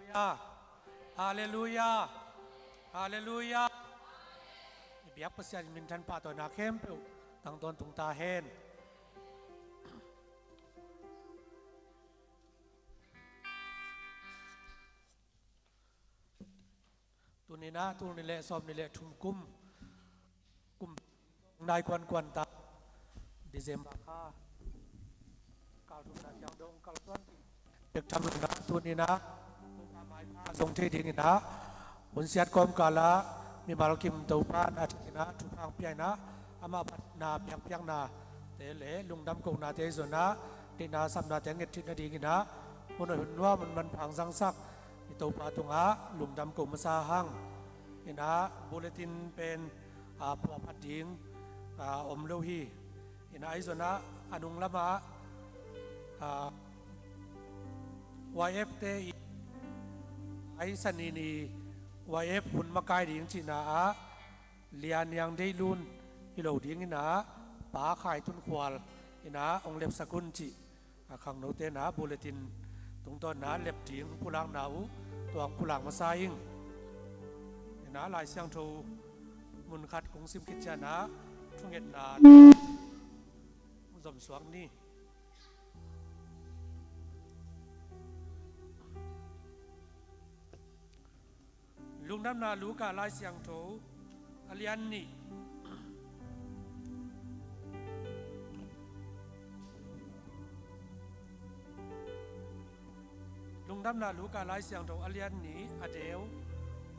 ยาฮาเลลูยาฮาเลลูยาเบียกภาษามินทันปาตัวนาเข้มเปตั้งตนตุงตาเฮนตุนีนะตุนีเละซอมนีเละทุ่มกุมนายควันตาดิเซมบาค่ากาลทุนนักยังดงกาลส่วนเด็กทำนะตุนีนะทรงเทดินนะบุญเสียดกอมกาละมีมาลกิมตัวพานอาทิตย์นะทุกทางเปียนะอามาพัดนาเปียงนาเตเล่ลุงดำกงนาเตส่วนนะตีนาสัมนาเตงเงทินาดีกินะมันเห็นว่ามันพังสังสักตัวพาตุงะลุงดำกงมาซาหังนี่นะบุเลตินเป็นผัวพัดดิงอมโลหีนี่นะไอส่วนนะอนุงละมาYFT ไอสันนีYF หุ่นมาไกลดิ่งจีน่าเลียนยังได้ลุนฮิโลดิ่งนะป่าขายตุนควาลนะองเล็บสกุลจีขังโนเตนะบุเลตินตรงต้นนะเล็บดิ่งผู้ลังหนาวตัวผู้ลังมาซายิงนะลายเสียงโทมุนขัดของซิมกิจนะทุ่งเอ็ดนามุสมสวงนี่ลุงน้ำนาลูกาลายเสียงโถอเลียนนี่ลุงน้ำนาลูกาลายเสียงโถอเลียนนี่อเดว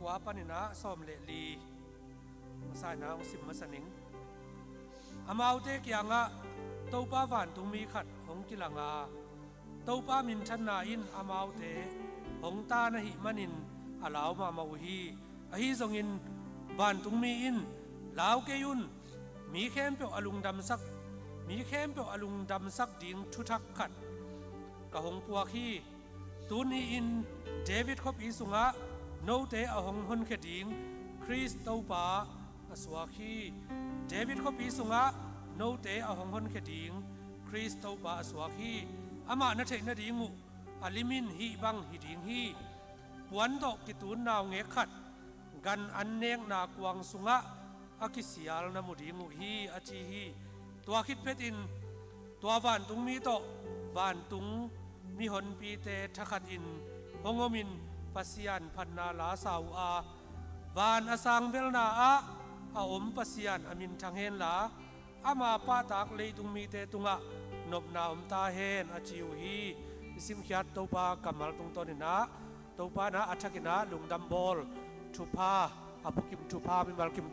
กว่าปนินะซอมเลลีมาสายนาองสิมมาสนิงอามาเอาเตกยังะเต้าป้าหวานตุงมีขัดหงกิลังอาเต้าป้ามินชันนาอินอามาเอาเตหงตานะหิมันินอาลาวมามาวีอาฮีทรงอินบ้านตุงมีอินลาวเกยุนมีเข้มเปียวอลุงดำซักมีเข้มเปียวอลุงดำซักดิ่งทุทักขัดกะหงปัวขีตูนีอินเดวิดคบอีสุงะโนเตอหงฮุนเขดิ่งคริสเต้าปาอสวาขีเดวิดคบอีสุงะโนเตอหงฮุนเขดิ่งคริสเต้าปาอสวาขีอามาณเทนดิ่งุอลิมินฮีบังฮีดิ่งฮีปวนดอกกิตูนนาวเงขัดกันอันเนงนากวางสุงะอากิสิยาลนามุดีงูฮีอาจีฮีตัวคิดเพตินตัววานตุงมีโตวานตุงมีหนปีเตทักขัดอินฮงมินปัสยันพันนาลาสาวอาวานอสังเวลนาอาอมปัสยันอามินทางเฮนลาอามาปาตากเลยตุงมีเตตุงะนบนาอมตาเฮนอาจิวฮีสิมขียดตัวปากำมัลตุงตอนินะตัวปานะอัจฉรินะลุงดัมบอลทุพาอาบุกิมทุพามิมัลกิม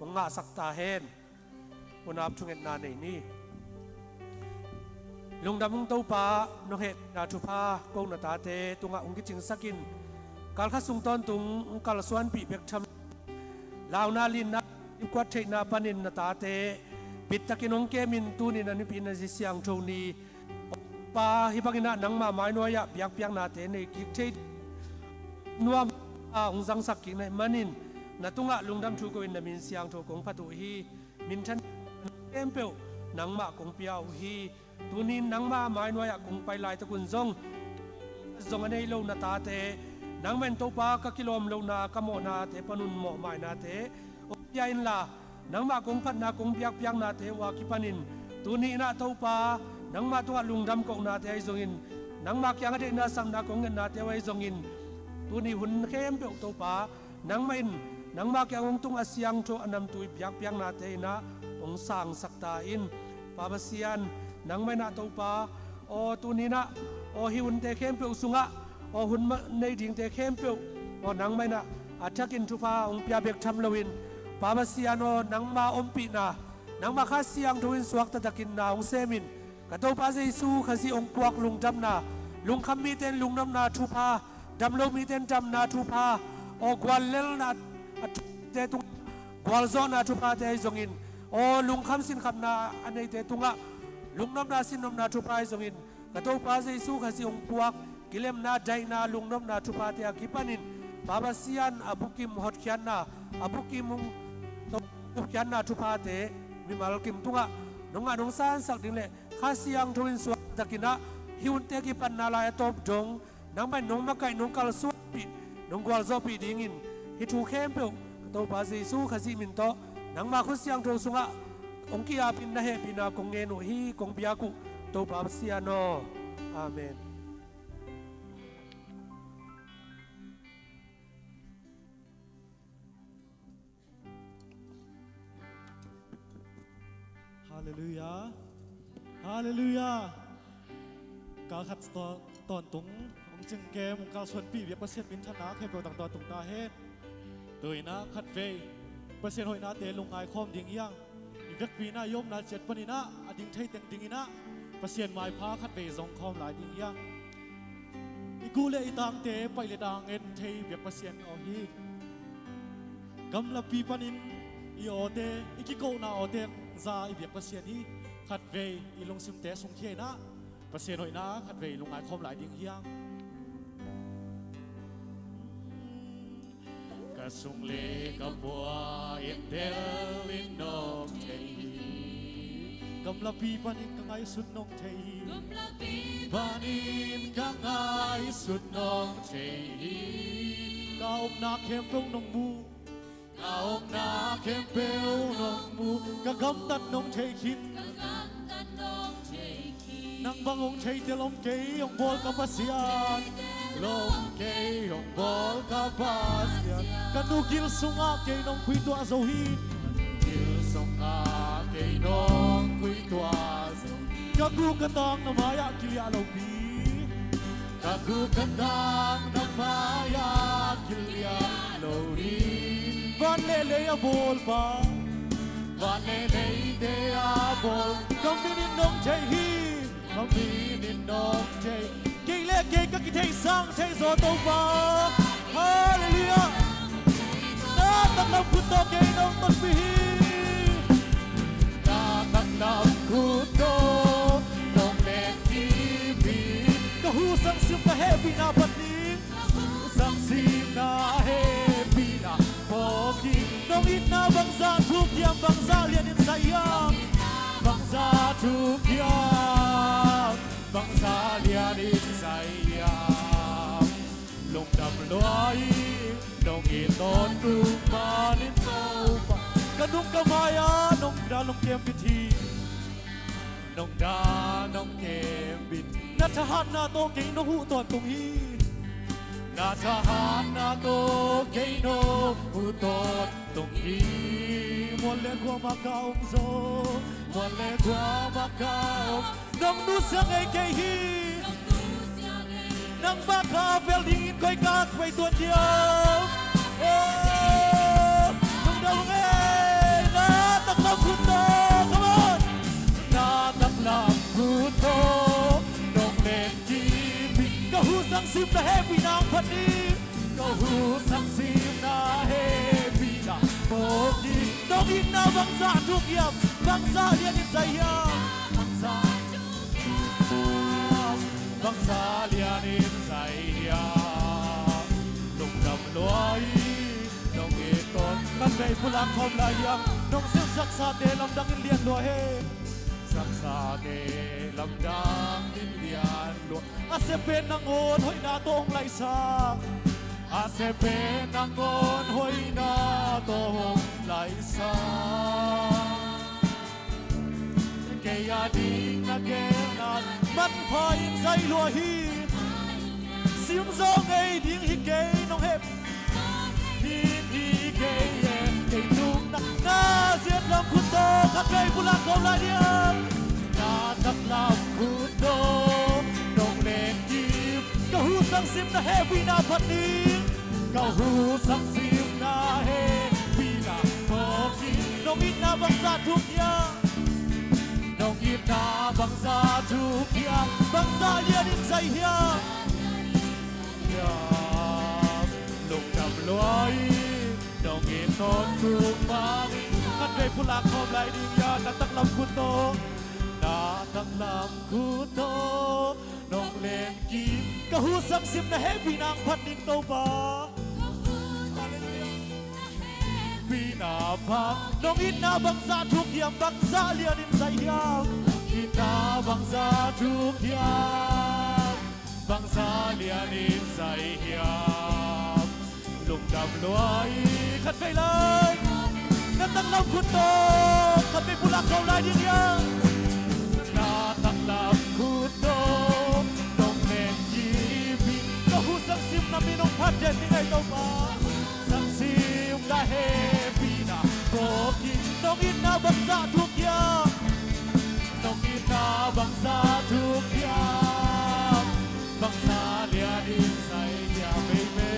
วงงาสักตาเฮนวันนับทุงเอ็นนาในนี้ลุงดำมุงตัวปานกเห็ดนาทุพากงนาตาเตตุงะองกิจิงสักินการข้าสุงตอนตุงกาลสวนปีเบกทำลาวนาลินนะอิกวัดเทนาปานินนาตาเตปิดตะกินองเกมินตูนินันปีนันซิเซียงโชนีปาฮิบักินะนังมาไม้นวยะเปียกเปียกนาเตในกิเทนัวองสังสักกินในมันินนาตุงะลุงดำชูกวินนามินเสียงโชกงพัตุฮีมินชันเอ็มเปียวนังมากงเปียวฮีตูนินนังมาไม้นวยะกงไปลายตะกุนซงอันนี้โลนาตาเตนังเมนโตปากะกิโลมโลนากะโมนาเตปนุนโมไม้นาเตอบยาอินลานังมากงพัดนากงเปียกเปียกนาเตวากิปนินตูนีนาโตปานังมาตัวลุงดำกงนาเตไอซงอินนังมาเกียงเดนาสัมนากงเงินนาเตไอซงอินตูนีหุ่นเข้มเปียกโตปานังมาอินนังมาเกียงองตุงอาเซียงโตอันนำตุยเปียกเปียกนาเตนะองสังสักตาอินปาบเซียนนังไม่นาโตปาโอตูนีนะโอฮิวุนเตเข้มเปียกสุงะโอหุ่นในดิ่งเตเข้มเปียกโอนังไม่นะอาทักินทุพาองเปียเบกทำลวินปาบเซียนโอนังมาอมปีนานังมาข้าเสียงทวินสวักตะตะกินนาองเซมินกระโตปาเซซูขสิองปวกลุงดำนาลุงคำมีเต้นลุงดำนาทุพาดำโลมีเต้นดำนาทุพาโอกวาลเลลนาเตตุงกวาลโซนาทุพาเตยจงอินโอลุงคำสินคำนาอันในเตตุงะลุงน้ำนาสินน้ำนาทุพาจงอินกระโตปาเซซูขสิองปวกกิเลมนาใจนาลุงน้ำนาทุพาเตอกิปานินปาบาเซียนอบุกิมฮอดเขียนนาอบุกิมุงตบเขียนนาทุพาเตมีมาลกิมตุงะนงานงสานสักดิ่งเล่ข้าเสียงทวินสวักตะกินะฮิวนเตกิปันนาลายตบจง นังไปน้องมาไก่น้องกาลสวปีน้องกวาลซอปีดิ่งินฮิทูเข้มเปวตัวบาเซซูขจิมินโตนังมาคุเสียงโตสุงะองค์กีอาปินนะเฮปินากงเงนุฮีกงปิยากุตัวบาเสียโนอาเมนฮาเลลูยาฮาเลลูยากาขัดตอนตุงองจึงแกมุงกาส่วนปีเวียประเสริฐมินชนะแค่เปลต่างตอนตุงนาเฮดโดยนะขัดเวประเสริฐหอยนาเตลงไอคอมดิ่งยังอีเวกปีนายมนาเจ็ดปนินะอดิ่งใช้เต็งดิ่งนะประเสริฐหมายพาขัดเวสองคอมหลายดิ่งยังอีกูเลอีตางเตไปเลดางเอ็นเทเวียประเสริฐอฮีกำลับปีปนินอีโอเตอีกิโกนาโอเตซาอีเวียประเสริฐนี้ขัดเวอีลงซิมเตสงเขนะประเสริฐหอยนาขัดเวลงไอคอมหลายดิ่งยังกะสุงเลกะบัวเอ็นเดลินนองเทฮีกำลับปีปานินกังไอสุดนองเทฮีกำลับปีปานินกังไอสุดนองเทฮีกาอบนาเข้มเปงนองบูกาอบนาเข้มเปงนองบูกะกำตัดนองเทคินนังบังองเทเตลมเกยองบอลกับปัสยานลมเกยองบอลกับปัสยานกันดูกิลสุงอาเกยน้องคุยตัวโซฮีกิลสุงอาเกยน้องคุยตัวโซฮีกะกูกันตังน้ำมายากิลยาโลบีกะกูกันตังน้ำมายากิลยาโลบีวันเล่เล่ยบอลปาวันเล่เล่เดียบอลกัมมินิน้องเจฮีกัมมินิน้องเจเกยเล่เกยก็กิเทสังเทโซโตบาฮาเลลูยานาตักนำพุทโตเกยน้องต้นปีนาตักนำพุทโตน้องเล่นทีวีก็หูสังสิมนาเฮปีนาปันนี้สังสิมนาเฮปีนาโปกีน้องอินนาบังซาทุกยามบังซาเลียนินสยามบังซาทุกยามบังซาเลียนินสยามลงดำลอยน้องอินตอนดูมานินโตปะกระดุมกระมายาน้องดาลงเกมพิธีน้องดาน้องเกมบิดนัทหารนาโตเก่งน้องหูตอนตรงฮีนาทหารนาโตเกโนหูตอนตรงฮีมวลเลกัวมาเกาโซมวลเลกัวมาเกาน้องดูเสียงไอเกฮีนังบ้าคาเบลดิ้งคอยกาดไปตัวเดียวโอ้น้องดาวเอ้นาตักลำพุทโต come on นาตักลำพุทโตน้องเล่นจีบีก็หูสังสิมนาเฮปีนางพันนี้ก็หูสังสิมนาเฮปีนางโบกีน้องอินนาบังซาทุกยามบังซาเลียนิสยามบังซาบังซาเลียนินไซยาลงดำลอยน้องเอตอนกันไปพลังคอมลายังน้องเสียสักษาเดลำดังอินเลียนลัวเฮสักษาเดลำดังอินเลียนลัวอาเซเป็นนางโอนหอยนาตองไหลซาอาเซเป็นนางโอนหอยนาตองไหลซาเกียดีนักเกนันมันพายินใจลัวฮีเสียงซองไอดิ้งฮิเกน้องเฮบฮีเกเย่เกตุกนักหน้าเสียงลำคุณโตขัดใจผู้หลักของลายเดียมนาตักลำคุณโตน้องเล่นจีบก็หูสังสิมนาเฮวีนาพันนี้ก็หูสังสิมนาเฮวีนาพอกีน้องอินนาบังซาทุกอย่างน้องอินนาบังซาทุกอย่างบังซาเลียนินใจเฮียลงดำลอยน้องอินตอนทุกมาขัดใจผู้หลักของลายดิ่งยานาตักลำคุณโตนาตักลำคุณโตน้องเล่นกีมก็หูสังสิมนาเฮปีนางพันนิงโตบาปีนาพังน้องอินนาบังซาทุกยามบังซาเลียนินใจยามอินนาบังซาทุกยาม bang sa lianin sa ihiyam lung đầm lối khát vây lên nát tắc lòng khuất tô khát vây pula khâu lại đi nhang nát tắc lòng khuất tô đông nền chi vi nó hu sang sim nằm bên ông phát đèn những ngày tàu ba sang sim đã hè vi na có kinh đông in na bang sa thuộc ya đông in na bang sa thuộc ya bang sa lianin sa ihiyam baby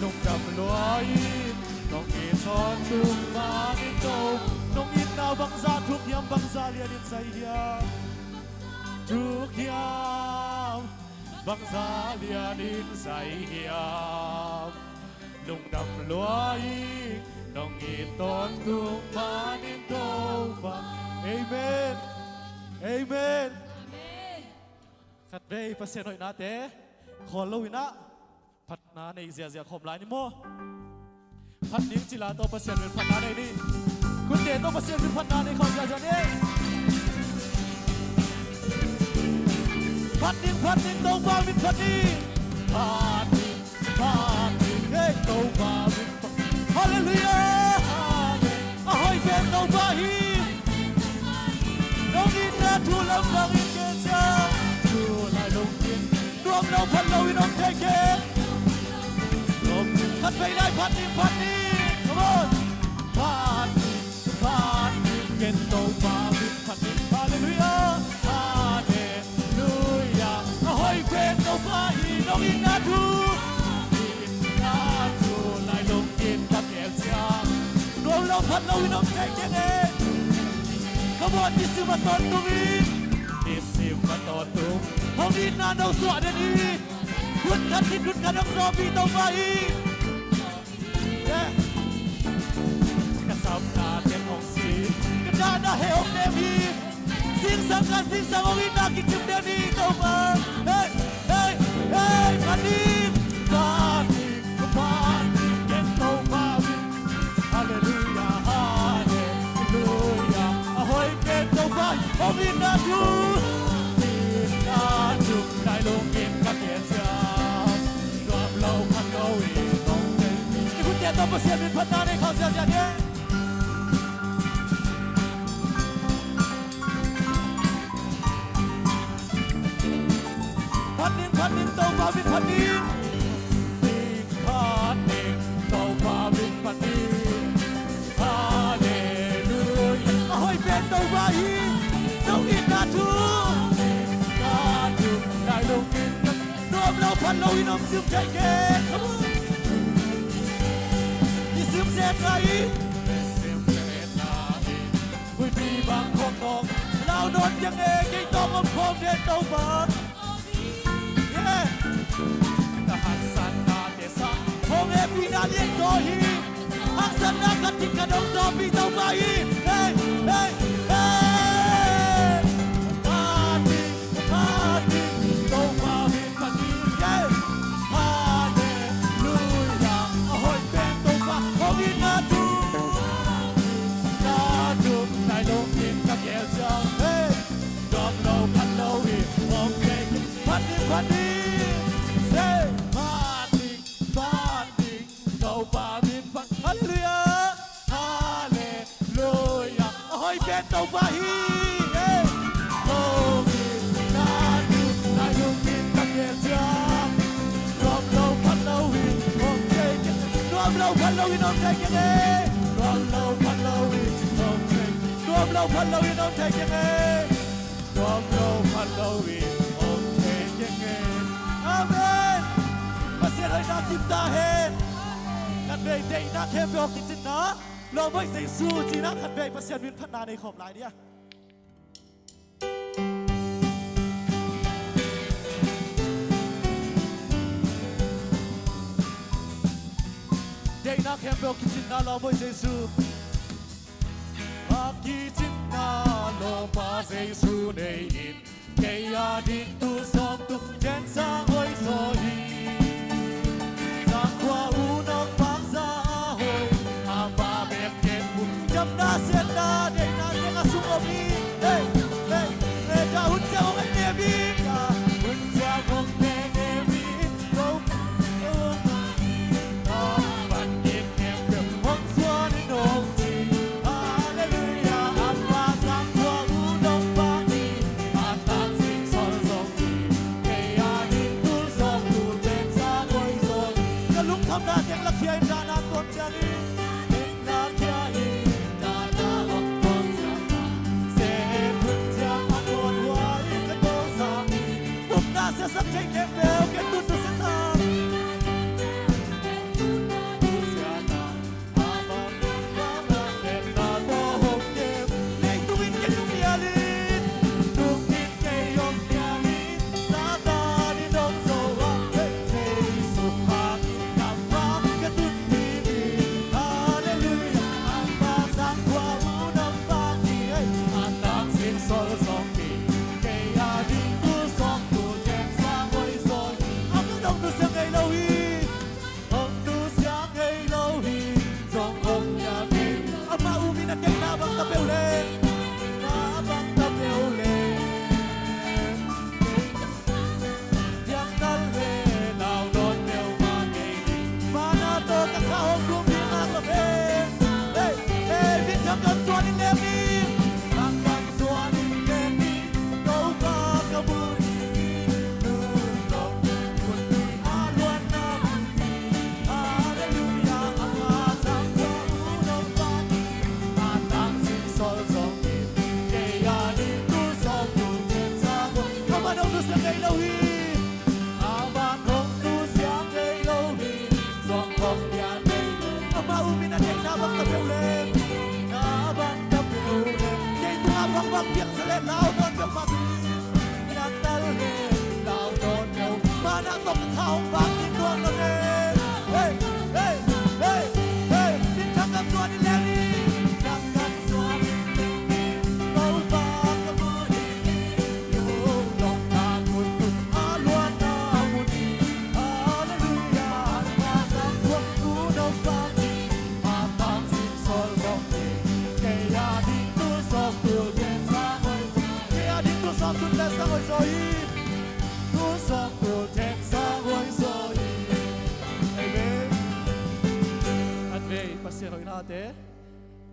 lung đầm lối nong in son tung ma in đâu nong in na bang za thuộc yam bang za lian in say hiam thuộc yam bang za lian in say hiam lung đầm lối nong in ton tung ma in đâu bang amen amen khát về phát hiện hồi nát thếขอlâuนะพัฒนาในเสียเสียคมหลายนี่โมพัฒนิ้งจิลาโตเปอร์เซ็นต์เป็นพัฒนาในนี่คุณเดชโตเปอร์เซ็นต์เป็นพัฒนาในของเสียจนี้พัฒนิ้งโตมาวินพัฒนีพัฒนิ้งเฮ้โตมาวินฮาเลลูยาอะฮอยเป็นโตมาฮีน้องอินนาทูลำลังอินเกจาทูลายลงกินรวมเราพันเราวินองเทเกพัดไปได้พัดนี่ขบวนพัดเกนโตมาวินพัดนี่ฮาเลลูยาฮาเลลูยาอะฮอยเกนโตมาฮีน้องอินนาทูไล่ลงกินพัดเอลเซียรวมเราพัดเราวินองเทเกเนขบวนที่สิมาตอนตุมิที่สิมาตอนตุมห้องอินนาโนสวดนีคุณกันที่คุณกันน้องซอบีโตมาฮีกระสับนาเต็มห้องสีกระดาษนาเฮลเนมีสิ่งสังกันสิ่งสังวินากิจเดนีโตมาเฮ้พันนีเก็นโตมาวิฮาเลลูยาฮาเลลูยาอะฮอยเก็นโตมาห้องอินนาทูได้ลงกินกับเกียรติรวมเราพันเราอีกต้องเป็นที่คุณเดชต้องเปอร์เซ็นต์เป็นพัฒนาในของเสียเนี่ยพันนินโตมาวินพันนินโตมาวินพันนินฮาเลลูยาอะฮอยเป็นโตมาฮีน้องอินนาทูได้ลงกินรวมเราพันเราอินอมซึมใจเกตยิ่งซึมเสียใจคุยปีบางคนตองเราโดนยังเองยิ่งต้องอมคมเด็ดเต้าบางทหารสันนาเดซ่าพงเอพีนาเลียนโซฮีฮักสันนาคัดติกระดงโซบีเต้าบาฮีเฮ้โตมาวินพันนีฮาเลลูยาอะฮอยเป็นโตมาห้องอินนาทูได้ลงกินกับเยลจังเฮ้ดอมโลพันโลวีโอเคพันนีเซ่พันนีโตมาวินพันฮาเลลูยาฮาเลลูยาอะฮอยเป็นโตมาฮีโอเคได้ลงกินกับเยลจังรวมเราพันโลวีโอเครวมเราพันโลวีน้องใจกันเองรวมเราพันโลวีโอเครวมเราพันโลวีน้องใจกันเองรวมเราพันโลวีโอเคยังไงอาเมนมาเสียให้นักทิมตาเห็นกันเบย์เด็กนักเทมเบลกินจินนะเราไม่ใส่สู้จีนักกันเบย์มาเสียวินพัฒนาในขอบลายเนี่ยเด็กนักเทมเบลกินจินนะเราไม่ใส่สู้กินจินนะเราไม่ใส่สู้ในอินเกียร์ดิตุสองตุเจนสังหอยโซฮีสังขวาอูนกปักซาหอยอาบาเบกเก็บบุจำนาเสียนาเด็กนักเด็กสุขมีเฮ้ดาหุ่นเจ้าของเนบีกาหุ่นเจ้าของเน tuam chani na kia hi na na hop tuam chana se phun cha an wai ka to sa bum na se sak chai kem bel ke tu tu se ta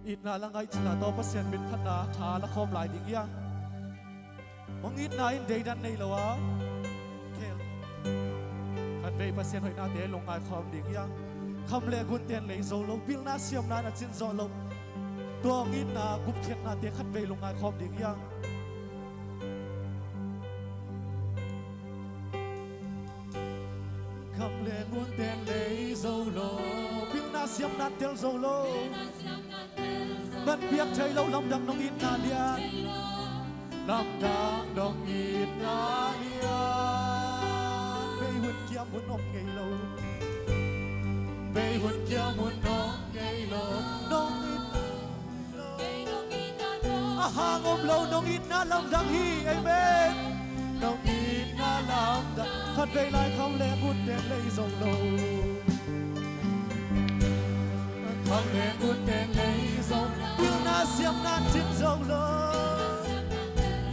ít na lang ay chila to pasien bin phat na tha la khom lai ding ya ong ít na in day dan nei lawa kel kan ve pasien hoi na te long ai khom ding ya kham le gun ten le zo lo bil na siam na na chin zo lo to ong ít na gup thiet na te khat ve long ai khom ding ya kham le gun ten le zo lo bil na siam na tel zo lo ban biếc chơi lâu lòng đằng nông ít na lian lòng đằng nông ít na lian bê huân kia muốn ôm ngày lâu bê huân kia muốn ôm ngày lâu nông ít na hang ôm lâu nông ít na lòng đằng hi ai bên nông ít na lòng đằng khát về lại không lẽ buồn đen lấy dòng lâu không lẽ buồn đen lấy dòng na siam na chim dâu lơ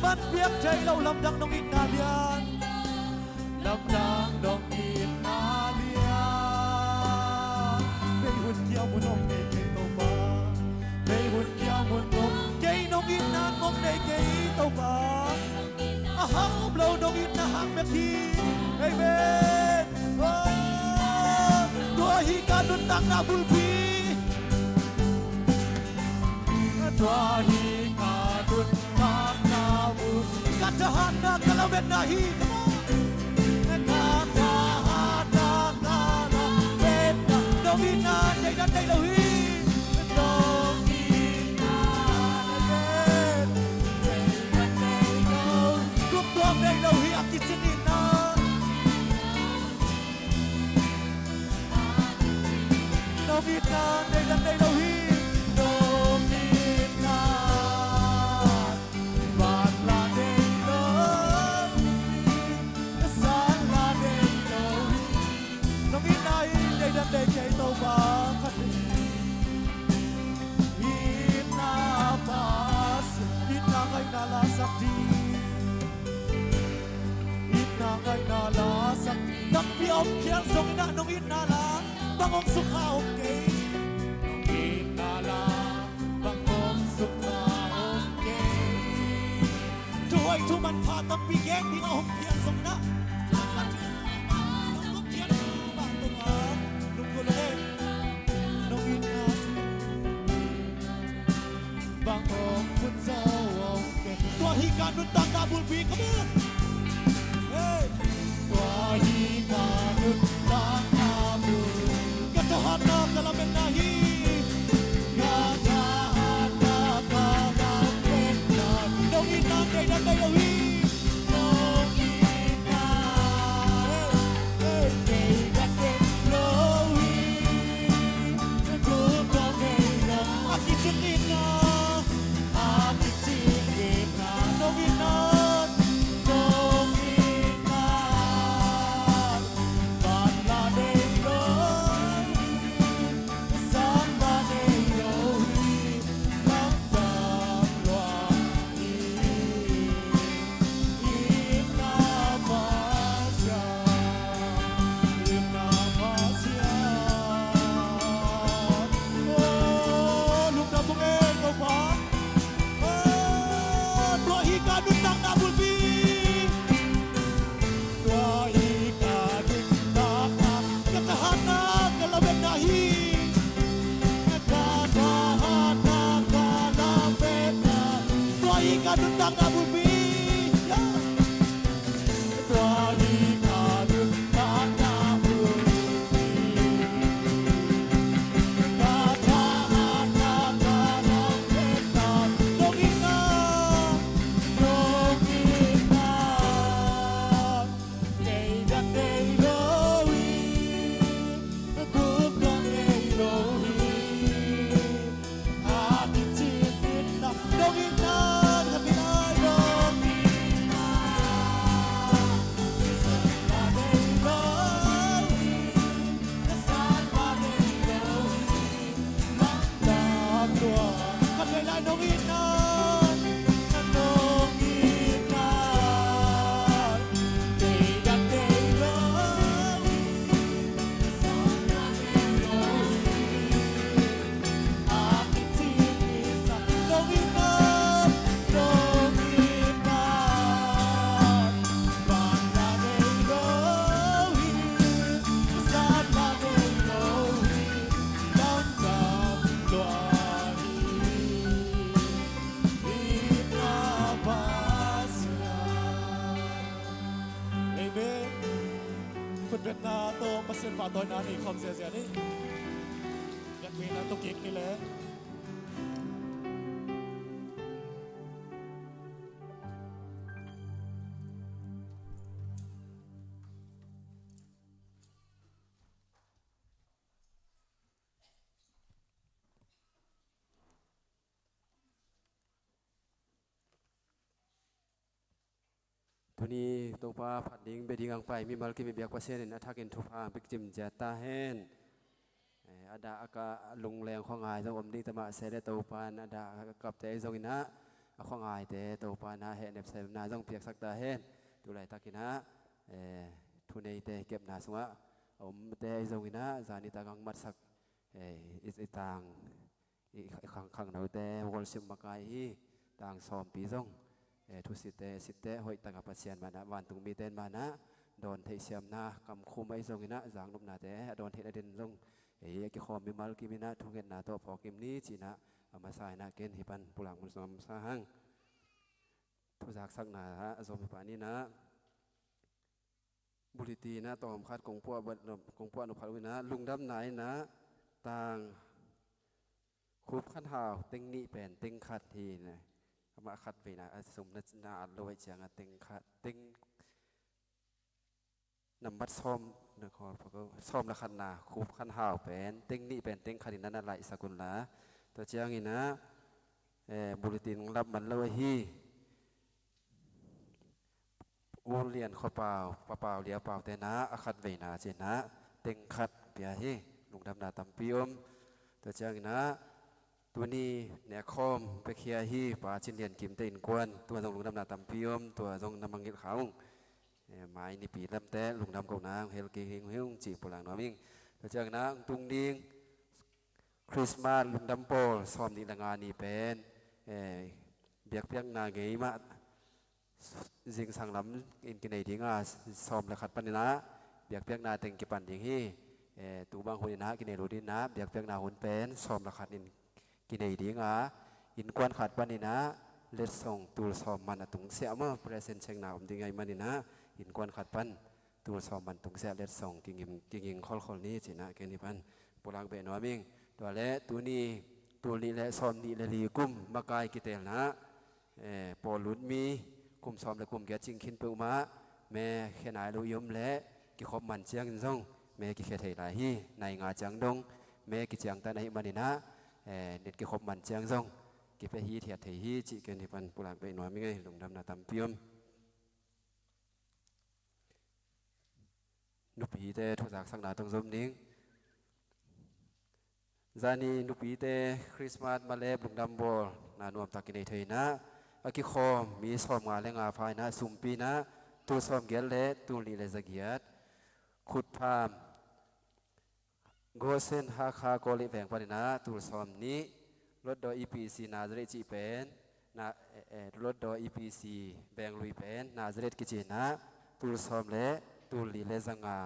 bắt biết chơi lâu lòng đằng nông ít na lian lòng đằng nông ít na lian bê huân kia muốn ôm ngày cây tàu ba bê huân kia muốn ôm cây nông ít na ôm ngày cây tàu ba hang lâu nông ít na hang mẹ khi hey bên tua hi ca đun đằng na bulbi tua hi ka dun na na bu katahan na kalau ben nahi katahan na kana ben na domina dei dan dei lo hi domina ben dei dan dei lo kup tuam dei lo hi akisin na domina dei dan dei lo hi để chạy tàu ba khát ít na pas ít na ngay na la sắc đi ít na ngay na la sắc đặc biệt ông kia giống na nông ít na la bang ông suk ha ông kê nông ít na la bang ông suk ha ông kê thôi chúng mình pha tập bị ghét bị ông kia giống na hikan nuntang double B, come on. Hey. Tua hikan nuntang double. Katahana kalamin nahi. Katahana kalamin nahi. Nong inang kay na kayo hi. Nong inang. Hey, kay na kayo hi. Kutong kay na. Akitingin na. Akitingin na. Nong inang. Nong inang. Banladeyo. Sanbadeyo. Lamdam luahi. Inapasya. Inapasya. Oh, lumdam bungeng kau pa. Oh, tua hika nuntang double B. Tua hika nuntang katahana kalaben nahi. Katahana kalaben nahi. Tua hika nuntang double B. Yeah. Tua hika nuntang double B. Katahana kalaben nahi. Nong inang. Nong inang. Kay na kayo hi. Kutong kayo hi. Akitingin na. Nong inang. Kami na nong inang. Sanbadeyo hi. Sanbadeyo hi. Lamdam luwa. Kami na nong inang. Nong inang. Kay na kayo hi. Sanbadeyo hi. Akitingin na. Nong inang. Nong inang. Banladeyo hi. Sanbadeyo hi. Lamdam luahi. Inapasya. Amen. คุณเป็นนาโตมาเส้นป่าตัวนานี่คอมเสียเสียนี่อยากมีนาตุกิกนี่แหละ ทุนี้ตัวป้าผัดดิ้งไปดิ้งอังไปมีมัลกิมีเบียกว่าเส้นนะทักอินทุพาบิกจิมเจตาเฮนอาดาอากาลงแรงข้องายต้องอมดิ้งตมาเสด็จตัวปานอาดากับเตะทรงอินะข้องายเตะตัวปานนะเฮนเนบเซมนาต้องเปียกสักตาเฮนดูไหลตักินะทุนี้เตะเก็บนาสวะอมเตะทรงอินะจานิตากังมัดสักอิตางขังเราเตะวอลซิมมากายต่างซ้อมปีทรงทุสิเตสิเตหอยตังกับปัสยานมานะวันตุงมีเตนมานะโดนเทียมนะกำคุมไอ้ทรงนะจางลุมนาเตโดนเทเดนทรงกิคอมมีมัลกิมินะทุกเงินนาตัวพอกิมนี้จีนะอามาสายนะเกณฑ์ฮิปันปุลังมุสลิมสหังทุจักสักนาฮะสมปานี้นะบุริตีนะตอมคัดกงปัวบัดกงปัวนุพัลวินะลุงดำไหนนะต่างคูบขันหาวเต็งนี่เป็นเต็งขัดทีนะมาขัดไปนะสมนัดนาลอยเจียงเต็งขัดเต็งนำบัดซ้อมนะครับพวกซ้อมละขันนาคูบขันหาวเป็นเต็งนี่เป็นเต็งขัดนั่นอะไรสกุลละตัวเจียงนี่นะบุริตีนรับมันเลยฮีอูเลียนข้อเปล่าเปล่าเลียเปล่าแต่นะขัดไปนะเจนะเต็งขัดเปียฮีลุงดำนาตำปีอมตัวเจียงนี่นะตัวนี้เนี่ยคอมไปเคลียร์ฮีป่าชินเดียนกิมเตนกวนตัวตรงลุงดำนาตำพิยมตัวตรงน้ำมังเกลเขาไม้นี่ปีลำแต่ลุงดำกงนางเฮลกีฮิงฮิงจีปุลังน้อมิงตัวเจ้านะตุงดิงคริสต์มาสลุงดำโปซ้อมนี่ละงานนี่เป็นเบียกเพียงนาเงยมาจิงสังลำอินกินไอดิ้งซ้อมละขัดปันนะเบียกเพียงนาเต็งกิปันดิ้งฮีตูบางคนนะกินไอรูดินนะเบียกเพียงนาหุ่นเป็นซ้อมละขัดอินกินไอดิ้งอินกวนขัดปันนี่นะ เล็ดส่งตูลซ้อมมันตุงเสียมาเปรเซนเชงนาดิ้งไงมันนี่นะหินกวนขัดปันตูลซ้อมมันตุงเสียเล็ดส่งกิ่งคอลนี้จีนะแกนี่ปันปุรังเบนวามิงตัวเละตัวนี้เละซ้อมนี่เลยลีกุ้มมากายกิเตลนะปอลุนมีกุมซ้อมและกุมแกจิงขินเปิลมาแม่แค่ไหนรู้ยมและกิขบมันเจียงซงแม่กิเขตไหลฮีในงาจังดงแม่กิเจียงตาในมันนี่นะเด็ดกิขบมันเจียงซงกิไปฮีเทียดฮีจิเกินที่ปันปุรังเบนวามิงไงลงดำนาตำเปียมนุปีเตทุกจากสังนาตรงสมนิ่งจานีนุปีเตคริสต์มาสมาเลบลุงดำบอลนานวมตากินเทนะอากิคอมมีซ้อมงานและงานภายนะสุมปีนะตัวซ้อมเกลเลตัวลีเลสเกียดขุดพามโกเซนฮาคาโกลิแบ่งปานินะตัวซ้อมนี้รถโดยอีพีซีนาซาเรจิเป็นนะรถโดยอีพีซีแบ่งลุยเป็นนาซาเรตกิจินะตัวซ้อมและตัวลีเลสังา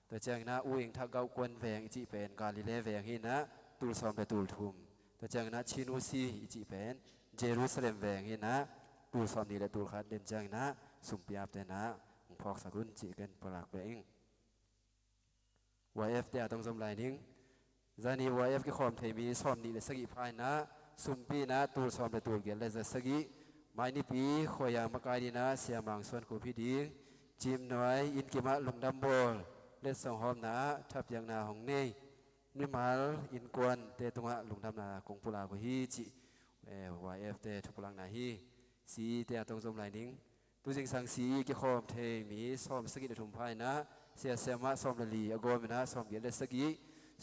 ตัวแจ้งนะอุ้งทักเกาควนแบ่งอิจิเป็นกาลิเลแบ่งหินะตูลซ้อมไปตูลทุมตัวจังนะชินูซีอิจิเป็นเยรูซาเล็มแหวงเห็นนะตูลซ้อมนี่แหละตูลขัดเด่นจังนะสุมพิยาบแต่นะพอกสักุนจิกันปลักเบงวายเอฟเดียต้องสมลายนิ่งจานีวายเอฟก็ความเทมีซ้อมนี่แหละสกิพายนะสุมปีนะตูลซ้อมไปตูลเกลเลยจะสกิไม่นี่ปีขอยางมากายดีนะเสียมังส่วนกูพี่ดิ้งจิมน้อยอินกิมะลงดำบอลเล็ดส่งหอมนะทับยังนาของเนยนิมาลอินกวนเตตุงะลุงดำนากงปุลากุฮีจิวายเอฟเตทุพลังนาฮีสีเตตรงสมลายนิ่งตัวจริงสังสีกิคอมเทมีซ้อมสกิดถุมพายนะเสียเสมาซ้อมลีอโกมนะซ้อมเกลเลสกิ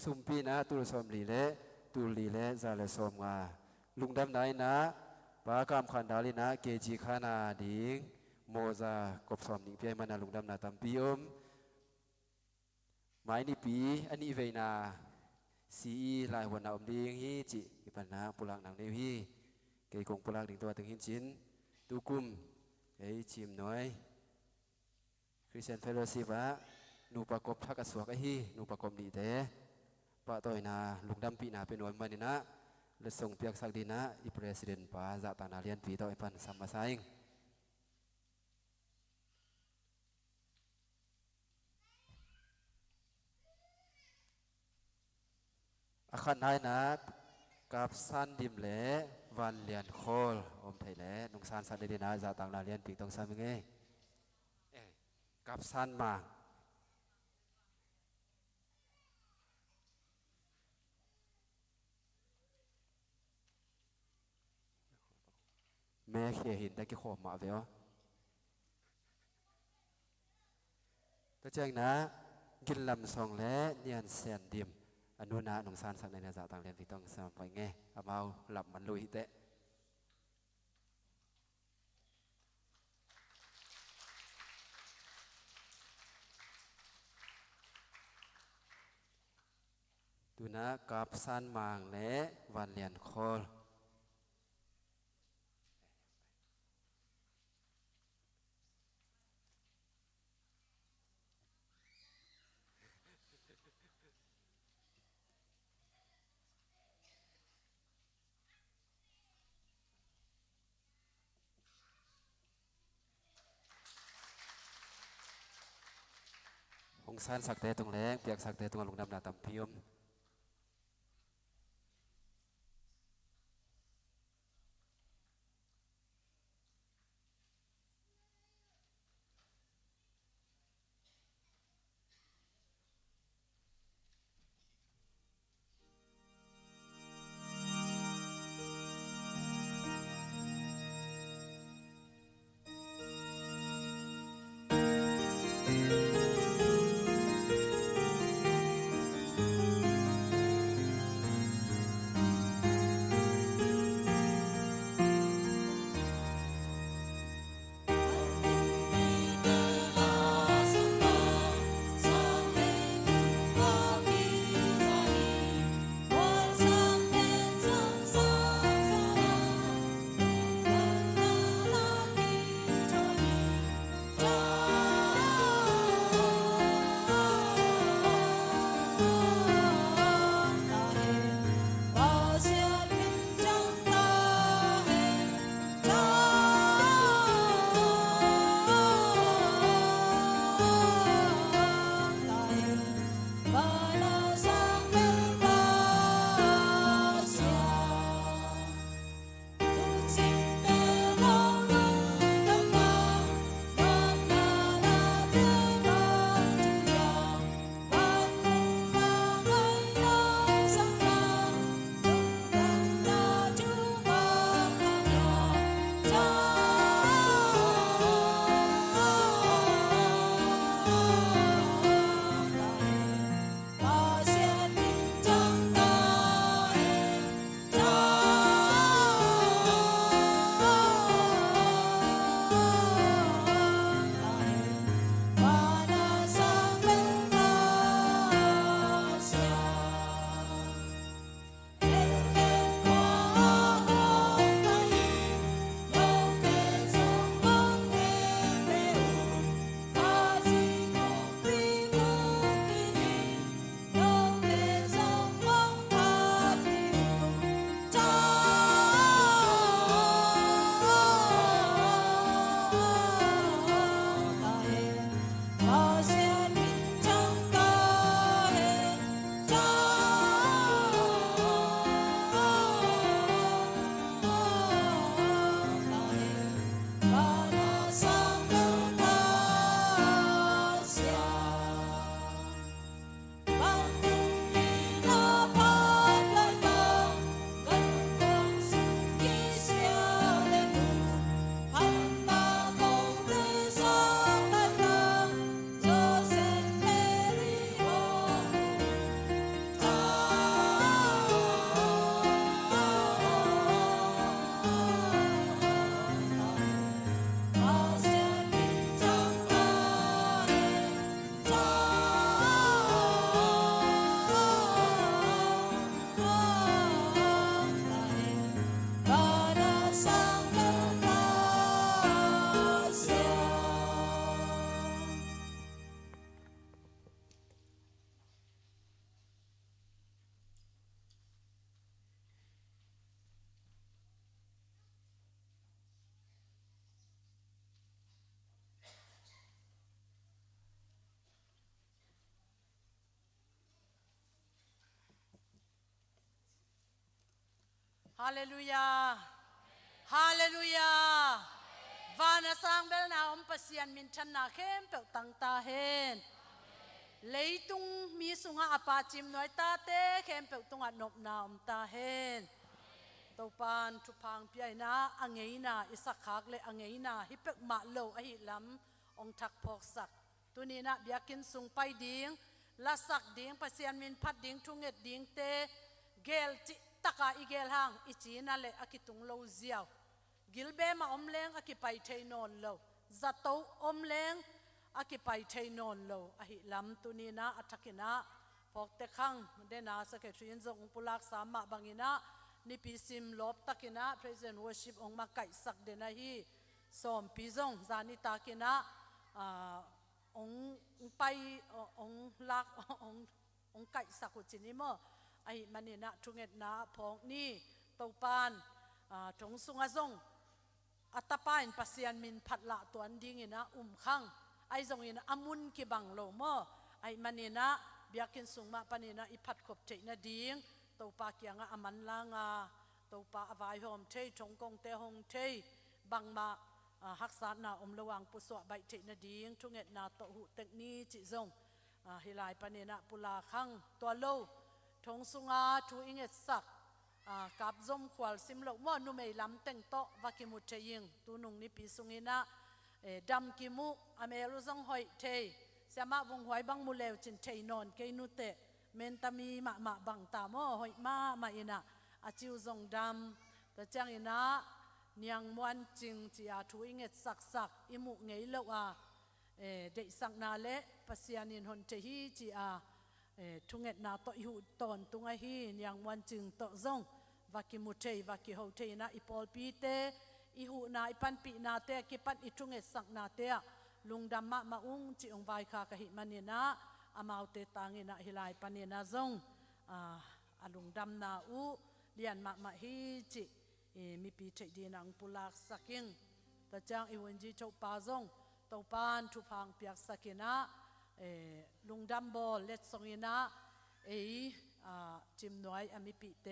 สุมปีนะตุลซ้อมลีเลตุลีเลซาเลซ้อมงาลุงดำไหนนะปากามขันดาลีนะเกจิขานาดิ่งโมซากบซ้อมนิ่งเพียงมันนะลุงดำนาตัมปีอมหมายนี่ปีอันนี้เวนาสีลายหัวหน้าอมดีฮีจิอิปันนาปุลังหนังเนวีเกยกงปุลังถึงตัวถึงหินจินตูกุมเอ้จิมน้อยคริสเตียนเฟโลซีบะนูประกบทักสวกฮีนูประกบดีเตปะต่อยนาลุงดำปีนาเป็นหน่วยมันนี่นะและส่งเปียกสักดีนะอีประธานป้าจะตานาเลียนปีต่ออิปันสัมมาไซงอาคารนายนัดกับสันดิมเล่วันเลียนโคลอมไทยเล่นุ่งสันสันดีนะจะต่างนาเลียนปีต้องซ้ำยังไงกับสันมาแม่เขียหินได้กี่ขอบมาเดียวตัวแจ้งนะกินลำซองและเนียนแสนดิมอนุนาหนุ่งสารสักในนาจาต่างเรียนที่ต้องสมัยไงเอามาหลับมันลุยเตะดูนะกับสันมางและวันเรียนคอลองสารสักแต่ตรงแรงเปียกสักแต่ตรงลงดำนาตำพิม ฮาเลลูยาฮาเลลูยาวานาสังเบลนาอมปัสยันมินชันนาเข้มเปตังตาเฮนเลยตุงมีสุงาอปาจิมน้อยตาเตเข้มเปตุงอันนบนาอมตาเฮนตัวปานทุพังเปียนาอังเงยนาอิสักขักเลยอังเงยนาฮิเปกมาโลอหิลำองทักพอกสักตัวนี้นะเบียกินสุงไปดิ้งละสักดิ้งปัสยันมินพัดดิ้งทุงเอ็ดดิ้งเตเกลจิตะกาอีเกลหังอิจีนั่นเลยอากิตุงโลเซียวกิลเบมาอมเลงอากิไปเทนอนโลจัตโตอมเลงอากิไปเทนอนโลอหิลำตัวนี้นะอัตกินะพอกเตขังเดนาสเกตรินจงปุลักสามะบังินะนิพิซิมลบตักินะ Present Worship องมาไก่สักเดนะฮีสอมพิจงจานิตากินะองไปองลักองไก่สักกุจินิโมไอมันนี่นะทุงเอ็ดนะพองนี่เต้าปานจงสุงอาจงอัตปานปัสยันมินพัดละตัวอันดิ้งนะขังไอจงอินะอามุนกิบังโลโมไอมันนี่นะเบียกินสุงมาปันนี่นะอิพัดขบเจนะดิ้งตัวปาเกียงอามันลางาตัวปาอวัยหอมเทยชงกงเตหงเทยบังมาฮักษานาอมระวังปุสวะใบเทนาดีงทุงเอ็ดนาโตหุเทคนีจิจงฮิลายปานีนาปุลาขังตัวโลทงสุงาทูอิงเอ็ดสักกับจมขวลซิมโลมอนุเมยลำเต็งโตวากิมุเทยิงตูนุงนิปีสุงินะดำกิมุอเมรุซังหอยเทยเสียมาวงหอยบังมุเลวจินเทยนอนเกนุเตเมนตามีมาบังตามอหอยมาอินะอาจิวจงดำแต่จังอินะเนียงมวนจิงจีอาทูอิงเอ็ดสักอิมุเงยโลอาเดสักนาเลปัสยานินหนเทฮีจีอาทุงเอ็ดนาโตอิหุตอนตุงไอฮีเนียงมวนจิงโตจงวากิมุเทวากิโฮเทนะอิปอลปีเตอิหุนาอิปันปีนาเตกิปันอิทุงเอ็ดสักนาเตลุงดำมาอุงจีองไวคากะหิมันเนนะอามาวเตตังอินะฮิลายปันเนนะจงอลุงดำนาอูเลียนมาฮีจิมีปีเทดีนังปุลักสักิงแต่จังอีวันจีโจปาจงตปานทุพังเปียกสักินะลุงดำบอลเล็ดสงินะจิมน้อยมีปีเต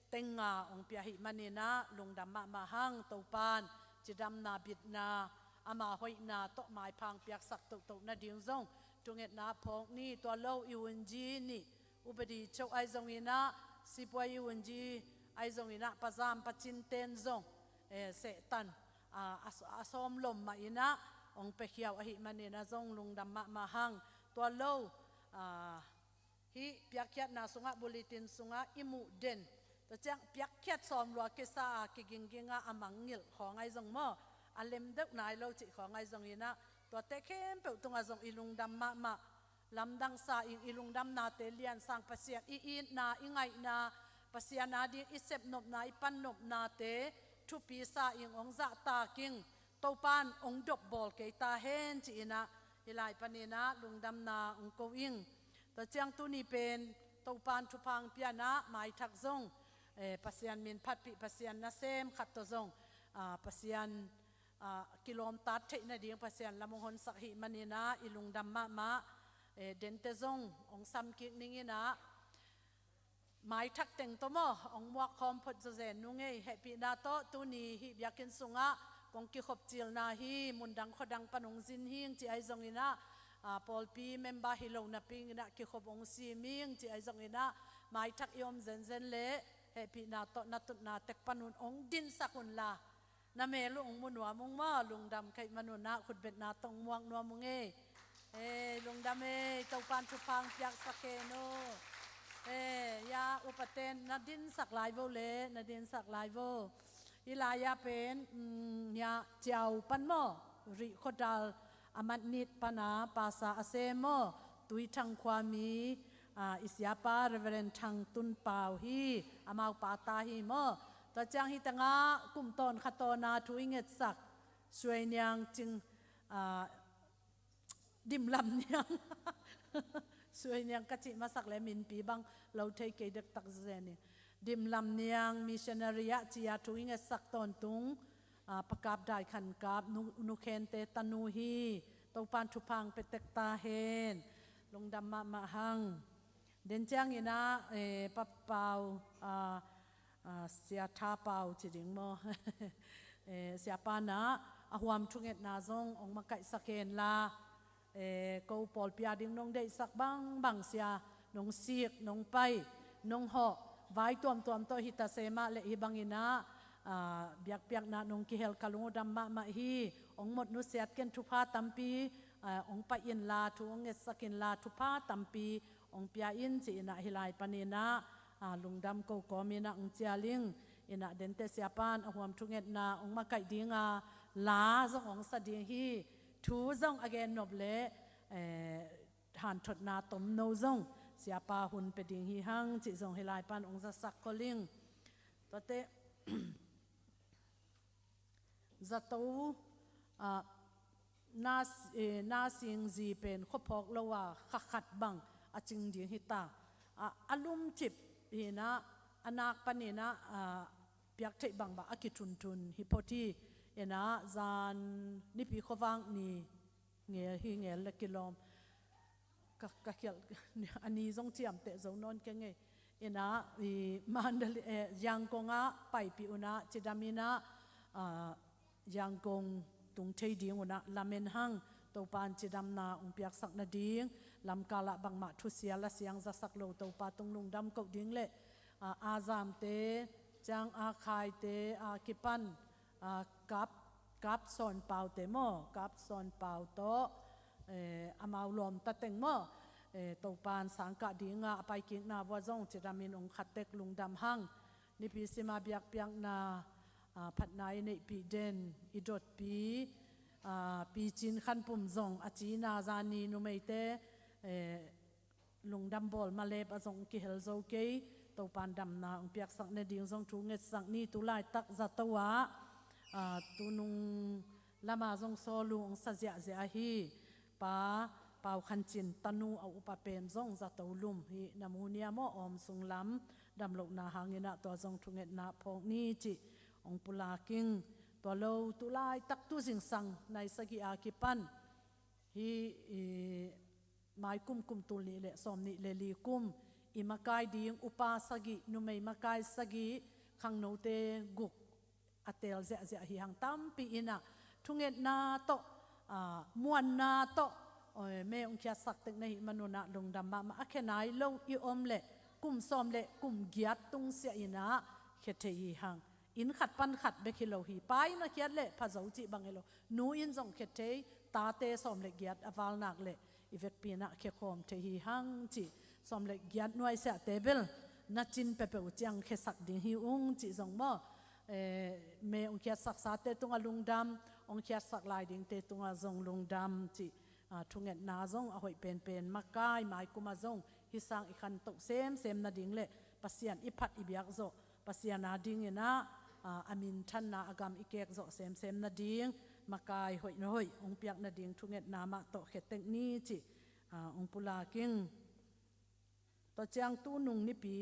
เต็งงาองเปียหิมันเนนะลุงดำมาหังตปานจิดำนาบิดนาอามาหอยนาโตไม้พังเปียกสักตกนาดิ่งจงจงเอ็ดนาพองนี่ตัวเล่าอีวันจีนี่อุปดีโจไอจงอินะสิบวัยอีวันจีไอจงอินะปัจจามปัจจินเตนจงเสตันอาสอมลมมาอินะองเปเขียวอหิมันเนนะจงลุงดำมาหังตัวเล่าฮิเปียกเขียดนาสุงะบุลิตินสุงะอิมุเดนตัวจังเปียกเขียดสอมรัวกิสากิกิงกิงะอามังงิลของไอจงมออาเลมเด็กนายเราจิของไอจงอินะตัวเตเข้มเปิดตรงไอจงอิลุงดำมาลำดังสาอิลุงดำนาเตเลียนสังปัสยาอีนาอิงไงนาปัสยานาดีอิเซบนบนาอิปันนบนาเตทุปีสาอิงองจะตากิงโตปานองดบบอลเกตาเฮนจีนะฮิลายปานีนะลุงดำนาองโกอิงแต่เจียงตุนีเป็นโตปานทุพังเปียนะหมายทักซงปัสยานมินพัดปีปัสยานนาเซมขัดตัวซงปัสยานกิโลมตัดเทนดีงปัสยานละมงหนสักหิมันนีนะอิลุงดำมาเดนเตซงองซัมกิกนิงินะหมายทักเต็งตัวมอองมัวคอมพดเจนนุงเงเฮปีนาโตตุนีฮิบยากินสุงะกงกิขบจิลนาฮีมุนดังขดังปนงจินฮิงจีไอซงอินะปอลปีเมมบาฮิโลนาปิงอินะกิขบองซีมิงจีไอซงอินะหมายทักยอมเซนเลเฮปีนาโตนัตุนาเต็กปนุนองดินสักุนลานาเมลุองมุนวามุงมาลุงดำไขมนุนะขุดเบ็ดนาตงม่วงนัวมุงเงลุงดำเจ้าปานทุพังอยากสักเกโนยาอุปเทนนาดินสักลายโวเลนาดินสักลายโวอิลายาเป็นยาเจ้าปันโมริโคดัลอามัดนิดปนาปาสาอาเซโมตุยทังความมีอิสยาปาเรเวเรนทังตุนเปาฮีอามาวปาตาฮีโมตัวจังฮิตังอากุมตอนขัตโนาทุยเงสักสวยเนียงจึงดิมลำเนียงสวยเนียงกะจิมาสักและมินปีบังเราเทเกเด็กตักเจนี่ดิมลำเนียงมิชชันนารียะจียาทุยเงสักตอนตุงประกาศได้ขันกาบนุเคนเตตันูฮีตงปานทุพังเปเตกตาเฮนลงดำมาหังเดนจังยินะปะเปา เสียท่าเปล่าจิดิงโม เสียปานะอาหวมทุงเอ็ดนาซงองมาไก่สักเกนลากูปอลพิอาดิงน้องได้สักบังเสียน้องเสียกน้องไปน้องห่อไว้ตัวตัวฮิตาเซมาเลฮิบังอินะเบียกนะน้องกิเฮลกาลุงดัมมาฮีองหมดนุเสียดเกนทุพาตัมปีองไปอินลาทุงเอสกินลาทุพาตัมปีองเปียอินจีนะฮิลายปานีนะลุงดำกูมีนะองเจียลิงอินะเดนเตเสียปานอาหวมทุงเอ็ดนาองมาไก่ดิงลาซงองสะดิงฮีทูซงอเกนนบเลหันทดนาตมโนซงเสียปาหุนไปดิงฮีหังจิซงฮิลายปานองจะสักคลิงตัวเตจะตูนาสิงจีเป็นขบพกละว่าขัดบังอจิงดิงฮิตาอารมณ์จิบเห็นะอนาคปนีนะเปียกเทบังบะอกิทุนฮิปโปทีเห็นะจานนิพิขวังนี่เงียฮิเงียละกิโลมกะเขียอันนี้ทรงเจียมเตะทรงนอนแกงเงยเห็นะมันเดลยังกงะไปปีอุนะจิดามินะยังกงตุงเทดิงอุนะลาเมนหังตัวปานจิดามนาองเปียกสักนาดิงลำกาละบังมาทุเสียละเสียงจะสักโลตัวปาตรงลุงดำกดิงเละอาซามเตจังอาคายเตอาคิปันกับสอนเปล่าเตโมกับสอนเปล่าโตอามาวลมตะเต็งโมตัวปานสังกะดิงไปกินนาวัวจงจิดามินองขัดเต็กลุงดำหังนิพิสิมาเบียกเปียงนาผัดนายในปีเดนอิดดปีจินขันปุ่มจงอาจีนาจานีนุเมเตลุงดำบอลมาเลบจงกิเฮลโจเกยตัวปานดำนาองเปียกสักในดิ่งจงทุงเงสักนี่ตุลายตักจัตวะตุนุงละมาจงโซลุงสัจจะเสียฮีป้าเป่าขันจินตนูเอาอุปเป็นจงจัตวลุมฮีนามูเนียโมอมสุงล้ำดำลกนาหางินะตัวจงทุงเงนาพงนี่จิองปุลากิงตัวโลตุลายตักตุสิงสังในสกิอาคิปันฮีไม้กุมตุลีเลสอมนิเลลีกุมอิมากายดิงอุปาสกินุเมมากายสกิขังโนเตกุกอเตลเจฮิหังตัมปีอินะทุงเอ็ดนาโตมวนนาโตเมองเคียสักตึกในมนุนะลงดำมาอเคนัยลงอิอมเลกุมซอมเลกุมเกียรตุงเสียอินะเขตฮิหังอินขัดปันขัดเบคิโลฮีไปนักเขียนเละพระเจ้าจีบังเอโลนูอินจงเขตเทตาเตสอมเล็กเกียรอวาลนักเละอีเวกปีนักเขคอมเทฮีหังจีสอมเล็กเกียรหน่วยเสียเตเบลนัดจินเปเปอุจังเขสักดิ่งฮิอุงจีจงบ่เมองเขียสักสาเตตุงลุงดำองเขียสักลายดิ่งเตตุงจงลุงดำจีทุงเงินนาจงเอาไว้เป็นมักกายหมายกุมาจงฮิสังอีขันตกเซมนาดิ่งเละปัสยานอิพัดอิเบียกโซปัสยานาดิ่งเนะอามินทันนาอากามอิเกกโซเซมนาดิ่งมากายหอยน้อยองเปียกนาดิ่งทุงเงินนามาโตเขตเต็งนี้จีองปุลากิงตัวเจียงตู้นุงนิปี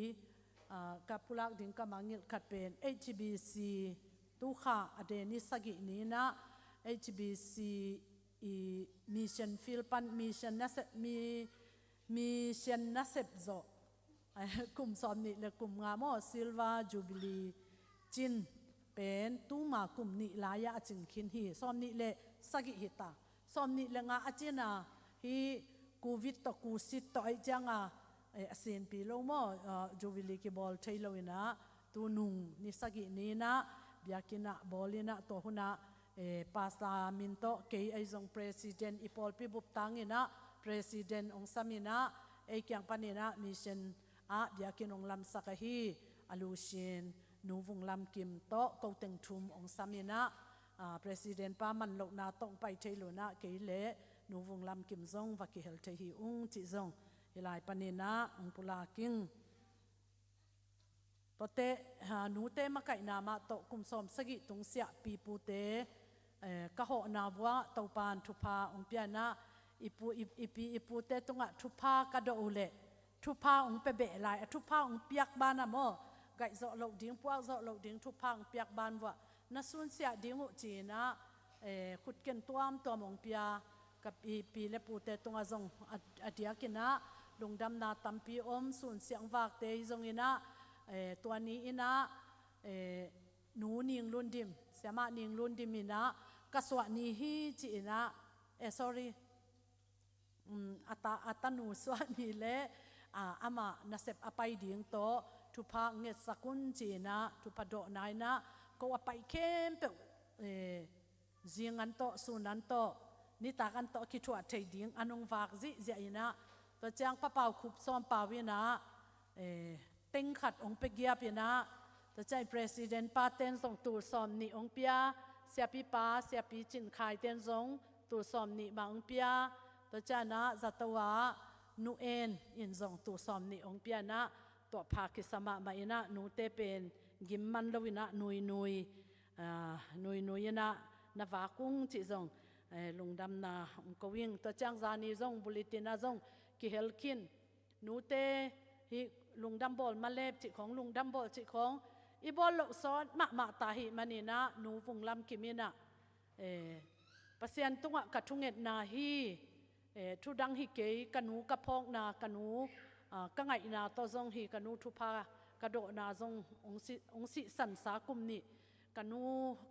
กับปุลากดิ่งกับมังเงลขัดเป็น HBC ตู้ข้าอเดนิสกินี้นะ HBCมิชชั่นฟิลปันมิชชั่นนัสเซปโซกลุ่มสอนนี่และกลุ่มงามอซิลวาจูบิลีจินเป็นตู้มากลุ่มนี่ลายะจินคินฮีสอนนี่และสกิฮิตาสอนนี่และงาอจินาฮีกูวิตตกูสิตตไอจังเซียนปีโลมอจูบิลีกิบอลเทโลอินะตูนุงนิสกินีนะเบียกินะบอลินะตัวหุนะParlamento kay ay zong president ipol pibup tangina president ong samina ay kyang panina mission biakin ong lam sakahi alusin nuvong lam kim to kauteng thum ong samina president pa man lo na tong pai thelo na kay le nuvong lam kim zong vakihel thehi ung chi zong hilai panina ong pulaking tote nu te makai na ma to kum som sagi tung sia pi pu te ka ho na wa to pan thu pa ong pia na ipu te tunga thu pa ka do ule thu pa ong pe be lai thu pa ong piak ba na mo gai zo lo ding puak zo lo ding thu pa ong piak ban wa na sun sia ding u chi na khut ken tuam ong pia ka pi le pu te tunga zong adia kina lungdam na tampi om sun siang wak te zong inaตัวนี้อินะ หนูนิงลุนดิมเสียมานิงลุนดิมินะกสวนีฮีจีนะsorry ata nu swa ni le ama nasep apai ding to tu pha nge sakun chi na tu pa do nai na ko apai kem pe zingan to sunan to ni ta kan to ki thua thei ding anong wak zi zia ina to chang pa pau khup som pawina teng khat ong pe gya pi na to chai president pa ten song tur som ni ong pia sia pi pa sia pi chin khai ten song tur som ni ma ong pia to cha na zatawa nu en in zong tu som ni ong pia na to pha ki sama ma ina nu te pen gim man lowina nui na va kung chi zong lungdam na ko wing to chang za ni zong bulletin na zong ki helkin nu te hi lungdam bol ma lep chi khong lungdam bol chi khong i bol lo son ma ta hi manina nu vung lam kimina pasian tunga ka thunget na hi thu dang hi ke kanu ka phok na kanu ka ngai na to zong hi kanu thu pha ka do na zong ong si san sa kum ni kanu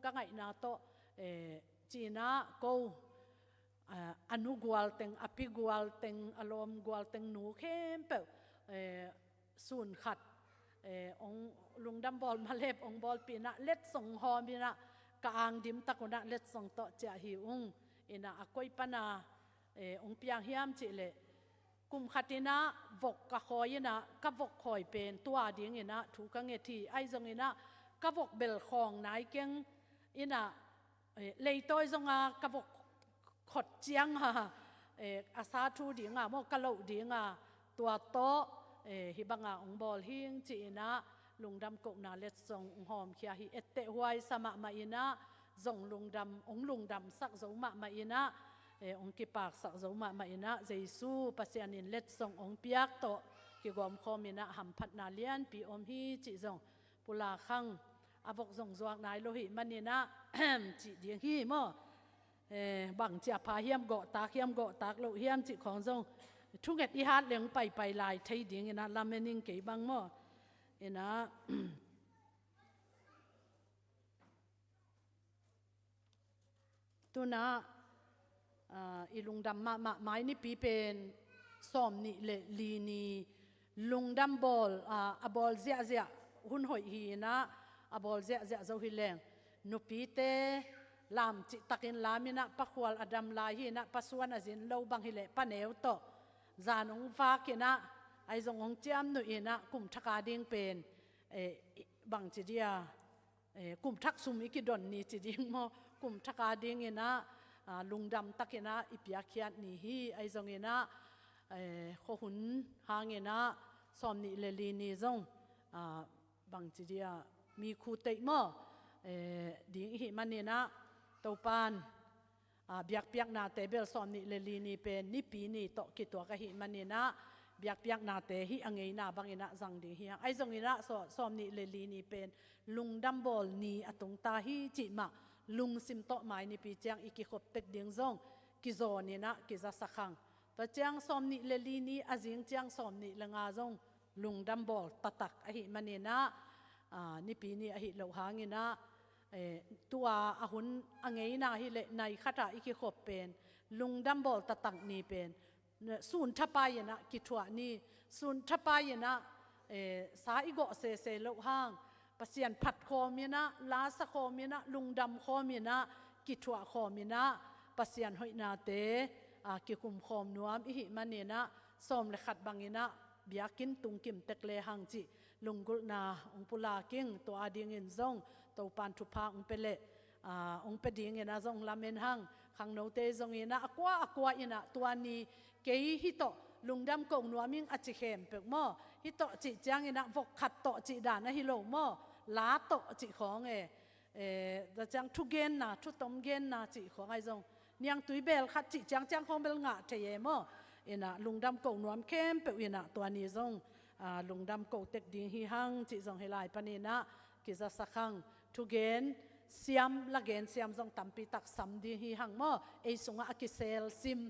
ka ngai na to china ko anu gwal teng api gwal teng alom gwal teng nu khem pe sun khat ong lungdam bol ma lep ong bol pi na let song hom bi na ka ang dim takona let song to cha hi ung ina akoi pana ong piang hiam chi le kum khatina vok ka khoyina ka vok khoi pen tua ding ina thu ka nge thi ai zong ina ka vok bel khong nai keng ina lei toy zonga ka vok khot chiang ha asa thu dinga mo ka lo dinga tua to hi banga ong bol hing chi ina lungdam ko na let song ong hom khia hi ette huai sama ma ina zong lungdam sak zo ma ina ong ki pak sak zo ma ina jesu pasianin let song ong piak to ki gom khomina ham phat na lian pi om hi chi zong pula khang avok zong zuak nai lo hi manina chi ding hi mo bang chia pha hiam go tak lo hiam chi khong zong thuget i hat leng pai lai thei ding ina lamening ke bang mo ina tuna ilungdam ma mai ni pi pen som ni le li ni lungdam bol a bol zia hun hoi hi na a bol zia zo hi leng nu pi te lam chi takin lamina pakhwal adam lai hi na pasuan azin lo bang hi le paneu to zanong fa kina ai zong ong chiam nu ina kum thaka ding pen bang chi dia kum thak sum iki don ni chi ding mo kum thaka ding ina lungdam takina ipia khiat ni hi ai zong ina kho hun hangena som ni le li ni zong bang chi dia mi khu te mo ding hi manina topan biak na te bel som ni le li ni pen ni pi ni to ki to ka hi manina biak na te hi angei na bangina zang ding hi ai zong ina som ni le li ni pen lungdam bol ni atung ta hi chi ma lung sim to mai ni pi chang iki khop tek ding zong ki zo ni na ki za sakhang to chang som ni le li ni azing chang som ni langa zong lungdam bol tatak a hi manina ni pi ni a hi lo hangina tua ahun angei na hi le nai khata iki khop pen lungdam bol tatak ni pen sun thapa yana ki thua ni sun thapa yana sa igo se lo hang pasian phat khomina la sa khomina lungdam khomina ki thua khomina pasian hoina te ki kum khom nuam hi manena som le khat bangina biakin tungkim tekle hangchi lungul na ongpula king to ading in zong to pan thu pha ong pele ong pe ding ina zong lamen hang khang no te zong ina akwa ina tuani ke hi to lungdam ko nuaming achi khem pe mo hi to chi chang ina vok khat to chi da na hi lo mo la to chi khong da chang thu gen na thu tom gen na chi khong ai zong niang tui bel khat chi chang khong bel nga theye mo ina lungdam ko nuam khem pe ina tuani zong lungdam ko tek ding hi hang chi zong helai panina ki za sakhang thu gen siam lagen siam zong tampi tak sam di hi hang mo ei sunga akisel sim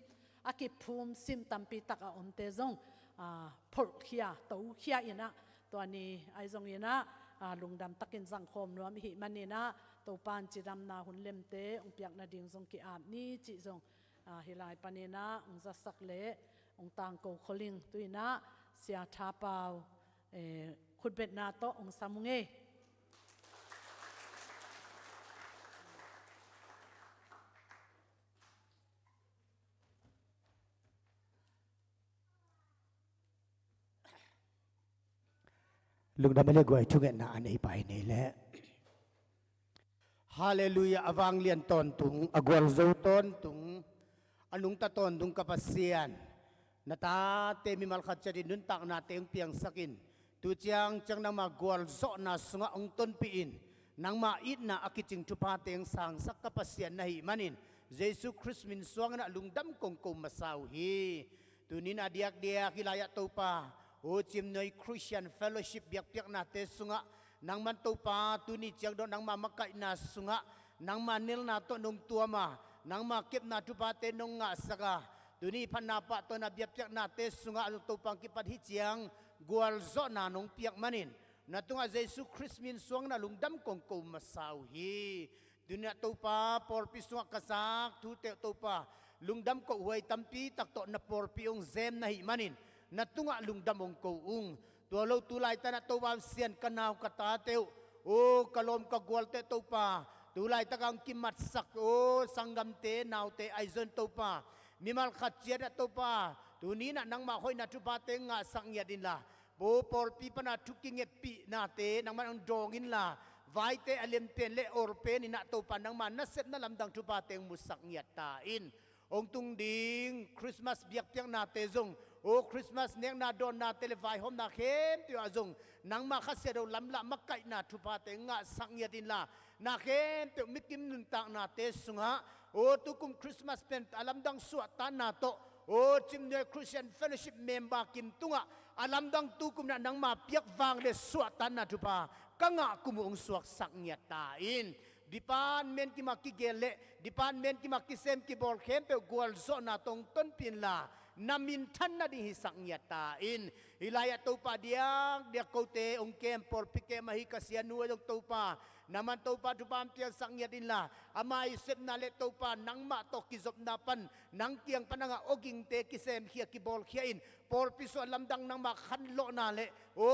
aki phum sim tampi tak a omte zong phol khia to khia ina to ani ai zong ina ลุงดำตักินสังคมนัวมิหิมันนี่นะตัวปานจิรำนาหุ่นเล็มเตองเปียกนาดิงทรงกิอาบนี่จิทรงฮิลายปานีนะองจะสักเละองต่างโกคลิงตุยนะเสียท้าเปล่าขุดเป็ดนาโตองสามุงเอลุงดำไม่เลิกไว้ทุกอย่างอันนี้ไปนี่แหละฮาเลลูยาอวังเลียนตอนตุงอากวลโซตอนตุงอนุงตะตอนตุงกับเซียนนาตาเตมิมัลขัดจดินุนตักนาเตงเปียงสักินตุเจียงจังนามากวลโซนาสุงะองต้นปีอินนางมาอิดนาอากิจิงทุพาเตงสังสักกับเซียนนาหิมันินเยซูคริสต์มินสวงนะลุงดำกงกงมาสาวฮีตุนินาเดียกเดียกิลายะตูปาโอจิมนอยคริสเตียนเฟลโลชิพเบียกเปียกนาเตสุงะนางมันตูปาตุนิเจียงโดนนางมามักไกนาสุงะนางมาเนลนาโตนงตัวมานางมาเก็บนาทุปาเตนงงะสกาตุนีพันนาปะตนาเบียบเปียกนาเตสุงะตุปังกิปัดฮิเจียงกวลโซนานงเปียกมันินนาตุงะเยซูคริสต์มินสวงนาลุงดำกงกงมาสาวฮีตุนีตุปาปอลปิสุงะกษักทุเตตุปาลุงดำก็หวยตัมปีตักโตนาปอลปิองเซมนาหิมันินนาตุงะลุงดำองกูอุงตัวเราตุลายตานาตัววาวเซียนกันาวกตาเตวโอ้กลมกกวลเตตุปาตุลายตะกังกิมัดสักโอ้สังกัมเตนาวเตไอซอนตุปามิมัลขัดเจียดตุปาตัวนี้น่ะนังมาคอยนาทุปาเตงะสังยาดินละโบปอลปีปนาทุกิเงปีนาเตนังมันองดองอินละไว้เตอเลมเปนเลออร์เปนินาตุปานังมันนัสเซตนาลำดังทุปาเตงมุสังยาตาอินองตุงดิงคริสต์มาสเบียกเปียงนาเตจงโอ้คริสต์มาสเนียงนาโดนนาเตเลไฟหอมนาเข้มตัวจงนังมาขัดเสียดลำละมักไก่นาทุพาเตงะสังยาดินละนาเข้มตัวมิกิมนุนตักนาเตสุงะโอ้ตุกุมคริสต์มาสเป็นอลัมดังสวดตานาโตโอ้จิมเนคริสเตียนเฟลโลชิพเมมบากิมตุงะอลัมดังตุกุมนังมาเปียกวางเลสวดตานาทุพากังะกุมองสวกสังยาตาอินดิปานเมนกิมากิเกเลดิปานเมนกิมากิเซมกิบอลเข้มเปกวลโซนาตงต้นปินลานามินทันนาดิหิสังยาตาอินฮิลายะตูปาเดียงเดียกโกเตองเกมปอลปิเกมาฮิกาเซียนัวจงตูปานามันตูปาทุปามเตียงสังยาดินลาอามาอิเซมนาเลตูปานังมาตอกิจบนาปันนังเตียงปนังอกิงเตกิเซมเฮียกิบอลเฮียอินปอลปิสวนลำดังนังมาขันโลนาเลโอ้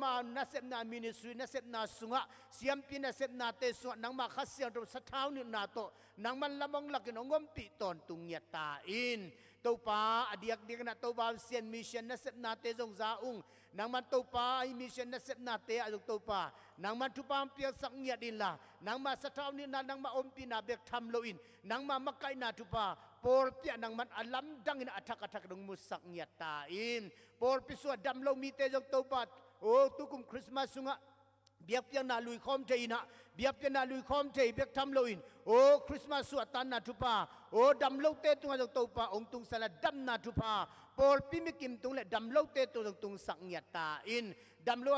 มานาเซมนามินิสรีนาเซมนาสุงะเสียมปีนาเซมนาเตสวนนังมาขัดเสียงตัวสะท้าวนินาโตนังมันละมงลักนงมปีตอนตุงยาตาอินตัวป้าอดียกเดียกนะตัวป้าเซียนมิชชันนัสนาเตจงซาอุงนางมันตัวป้ามิชชันนัสนาเตอจุตัวป้านางมันทุปามเปียสังเงียดินละนางมาสะท้าวนินานางมาอมปีนาเบกทำโลอินนางมามักไกนาทุปาปอลเปียนางมันอลัมดังอินอัฐกอัฐกดงมุสังเงียตาอินปอลปิสวดดำโลมีเตจงตัวป้าโอ้ตุกุมคริสต์มาสสุงะเบียบเปียนาลุยคอมเจนะเบียบเปียนาลุยคอมเจเบียกทำโลอินโอ้คริสต์มาสสวดตันนาทุปาโอ้ดำโลเตตุงจงตัวป้าองตุงสละดำนาทุปาปอลปิมิกิมตุงเลดำโลเตตุงตุงสังเงียตาอินดำโล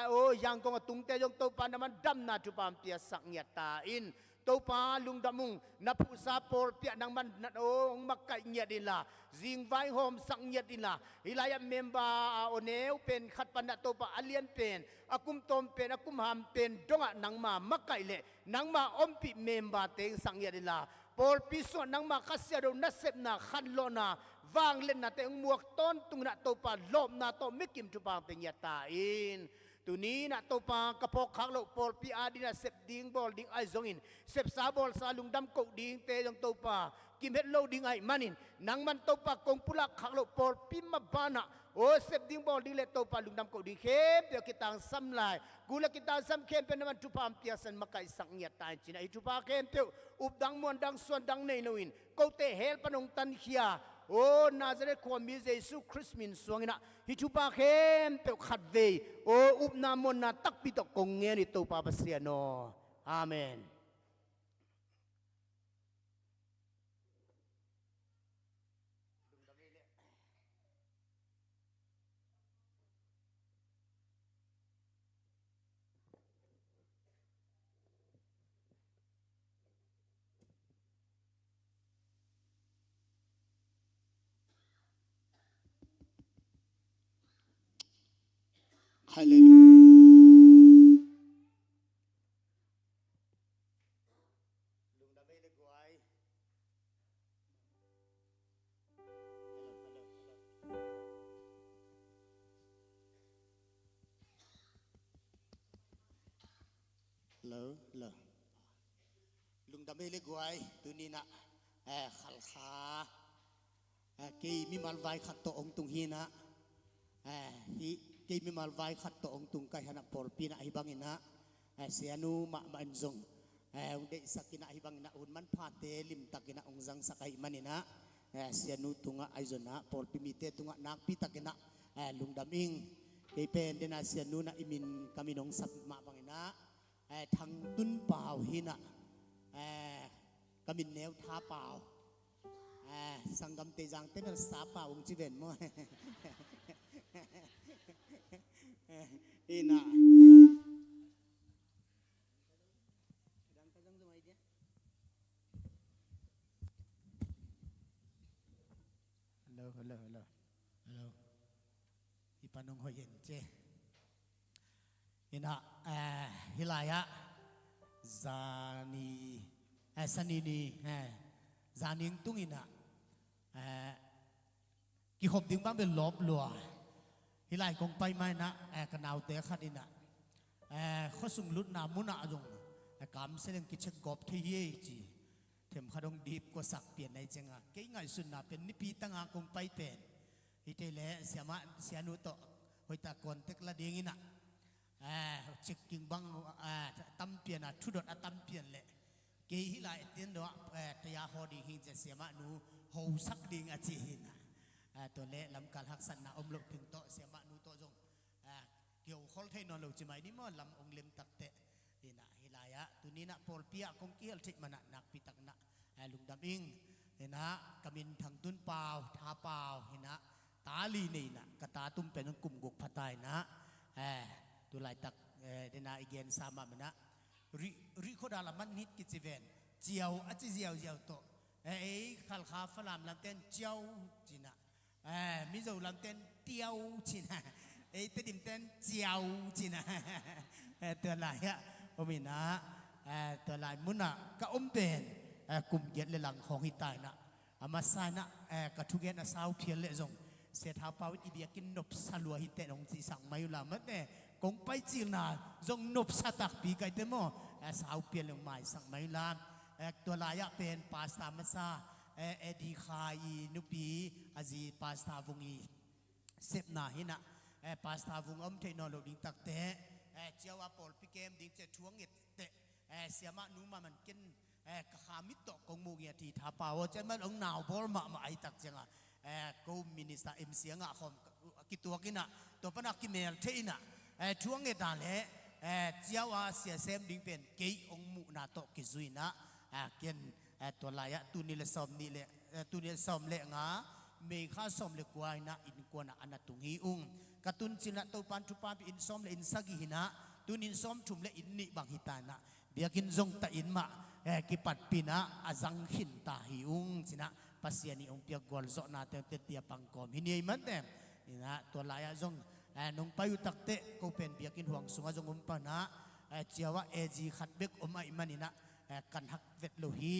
โอ้ยังกงตุงเตจงตัวป้านามันดำนาทุปามเปียสังเงียตาอินตัวป้าลุงดำมุงนับผู้ซาปอลเปียนางมันโอ้มักไก่เงียดินละจิงไวโฮมสังเงียดินละฮิลายะเมมบาโอเนวเป็นขัดปันนาตัวป้าอเลียนเป็นอากุมตอมเป็นอากุมหามเป็นดงะนางมามักไก่เละนางมาอมปิเมมบาเตงสังเงียดินละปอลปิสวนนางมาคัสเซโดนัสเซนาขันโลนาวางเล่นนาเตงมวกต้นตุงนาตัวป้าลบนาโตไม่กิมทุปาเป็นยาตาอินตัวนี้นะตัวปากระพกขักโลปอลปีอาดินะเสพดิ้งบอลดิ้งไอซงอินเสพสาบอลซาลุงดำกดิ้งเตยงตัวปากิมเฮดโลดิ้งไอมันินนังมันตัวปากงปุลักขักโลปอลปีมาบานะโอ้เสพดิ้งบอลดิ้งเลตัวปาลุงดำกดิ้งเข้มเดี๋ยวกิตังซ้ำลายกูละกิตังซ้ำเข้มเป็นมันทุปามเปียสันมาไก่สังเงียตายจีน่าทุปาเข้มเตียวอุบดังมวนดังส่วนดังในนวินกูเตเฮลปนงตันเขียโอ้นาซาเรตความมีเยซูคริสต์มินสวงนะฮิจูปาเข้มเปียวขัดเวโอ้อุบนามนนาตักปิตกงเงียนิตัวปาปเสียโนอาเมนฮาเลลูยา เลอลุงดำเอเล็กไว้ตัวนี้นะขัลขากีมีมาลไว้ขัดตัวองตุงฮีนะกีมีมาลไว้ขัดตัวองตุงไก่หนักปอลปีนะไอ้บังอินะเสียนูมาอินซงเด็กสักกินะไอ้บังอินะอุ่นมันพาเตลิมตักกินะองจังสักไอ้มันอินะเสียนูตุงไอ้จนะปอลปีมีเตตุงนักปีตักกินะลุงดำอิงกีเป็นเดน่าเสียนูนะอิมินกามินองสับมาบังอินะทางตุนเปล่าฮีนะกามินแนวท้าเปล่าสังกำเตจังเต้นสาป่าองค์จีเวนมั้งอีน่ะฮัลโหลอีปานงหอยเย็นเจอีน่ะฮิลายะซานีสันีนีซานิงตุงอินะกี่ขบดิ้งบ้างเป็นลบลัวฮิไลคงไปไหมนะกันเอาเตะขัดอินะข้อสุ่มลุดนามุนะจงกำเส้นกิจกบที่เย่จีเทมขดงดีบก็สักเปลี่ยนในจังอ่ะเกี่ยงไงสุดนะเป็นนิพีตั้งอาคงไปเป็นฮิเตเล่เสียมาเสียนุโตหอยตะกอนเทกละเดียงอินะจิกกิ่งบังตั้มเปลี่ยนทุดดตั้มเปลี่ยนเลยเกี่ยฮิไลเตียนดอกตยาฮอดีหิงจะเสียมานูหูสักดิ่งอาจีนะตัวเละลำการหักสันนะอมลกถึงโตเสียมานูโตจงเกี่ยวข้อเทนอนเราจะไม่นี่มันลำองเล็มตักเตะนี่นะฮิลายะตัวนี้นะพอลเปียคงเกี่ยวทิมันนักปิตักนะลุงดำอิงนี่นะกามินทางตุนเปล่าท้าเปล่านี่นะตาลีนี่นะกตาตุ้มเป็นกลุ่มกุกพัดไตนะตัวลายตักนี่นะอีเกนสามันนะริโคดาลมันนิดกิจเวนเจียวอาจิเจียวโตขัลขาฝรั่งลำเต้นเจียวจีน่ะมิโซลำเต้นเตียวจีน่ะเต้นเต้นเจียวจีน่ะตัวลายอะโอมินะตัวลายมุนอะก็อมเป็นกลุ่มเย็ดเลยหลังของฮิตายนะอามาซานะกระทุกเย็นสาวเพียรเลยจงเสียท้าเปล่าอีเดียกินนบสลัวฮิตเตนองจีสังมาอยู่ละมันเนี่ยกงไปจีน่ะจงนบสตักปีไก่เตมอสาวเพียรลงมาสังมาอยู่ละตัวลายเป็นปาสตามัสซาดีคายนุปีอาจีปาสตาวงีเซฟนาหินะปาสตาวงอมเทนอลดิ้งตักเตะเจ้าว่าปอลพิเกมดิ้งจะทวงเงิดเตะเสียมานูมามันกินกะขามิตโตกงมูเงียทีท้าป่าวจะมันองหนาวบอลมาไอตักจังอ่ะกูมินิสตาเอ็มเสียงอ่ะคอมกิตัวกินะตัวปนักกิเมลเทอินะทวงเงิดนั่นแหละเจ้าว่าเสียเซมดิ้งเป็นเกยองมูนาโตกิซุยนะเกินตัวลายตุนิเลสอมนี่เลยตุนิเลสอมเละงาเมฆาสอมเละกวายนะอินกวนะอันตุงฮีอุงกตุนจินะตัวปันทุปาบิอินสอมเละอินสักหินะตุนินสอมทุมเละอินนิบังฮิตานะเบียกินจงตะอินมากิปัดปีนะอาจังหินตาฮิอุงจินะปัสยานิองเปียกอลโซนาเตเตียปังกอมฮินีมันเต็มนี่นะตัวลายจงนงไปอุตักเตะก็เป็นเบียกินห่วงสุงจงปะนะเจ้าว่าจีขัดเบกไอมันนี่นะกันหักเวทโลหี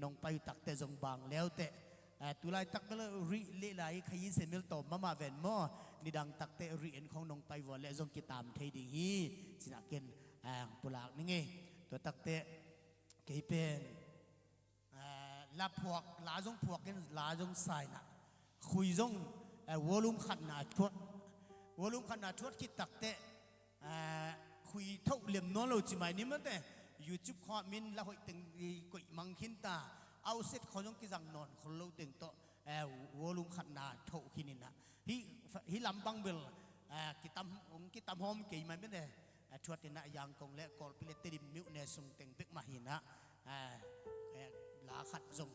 นงไปตักเตจงบางแล้วเตตุลายตักก็เลยรีเล่ไหลขยี้เซมิลโตมาเวนมอนิดังตักเตรีเอ็นของนงไปวันและจงกิตามเทดิฮีสินักเกนตุลากนี่ไงตัวตักเตเกี่ยเป็นลาพวกลาจงพวกกันลาจงใส่น่ะคุยจงวอลุ่มขันนาทวดวอลุ่มขันนาทวดคิดตักเตคุยเท่าเหลี่ยมน้องเราจิไหมนี่มันแต่ยูทูบข้อมินแล้วหอยตึงกุยมังคินตาเอาเสร็จเขาต้องกิจังนอนเขาเล่าตึงโตวอลุ่มขันนาโถขินินะฮิลำบังเบลกิตามหอมกี่มันไม่ได้ทวดเนี่ยยังคงเละกอลพิเลตดิมมิวเนี่ยส่งเต็งเป็กมาหินะลาขัดจง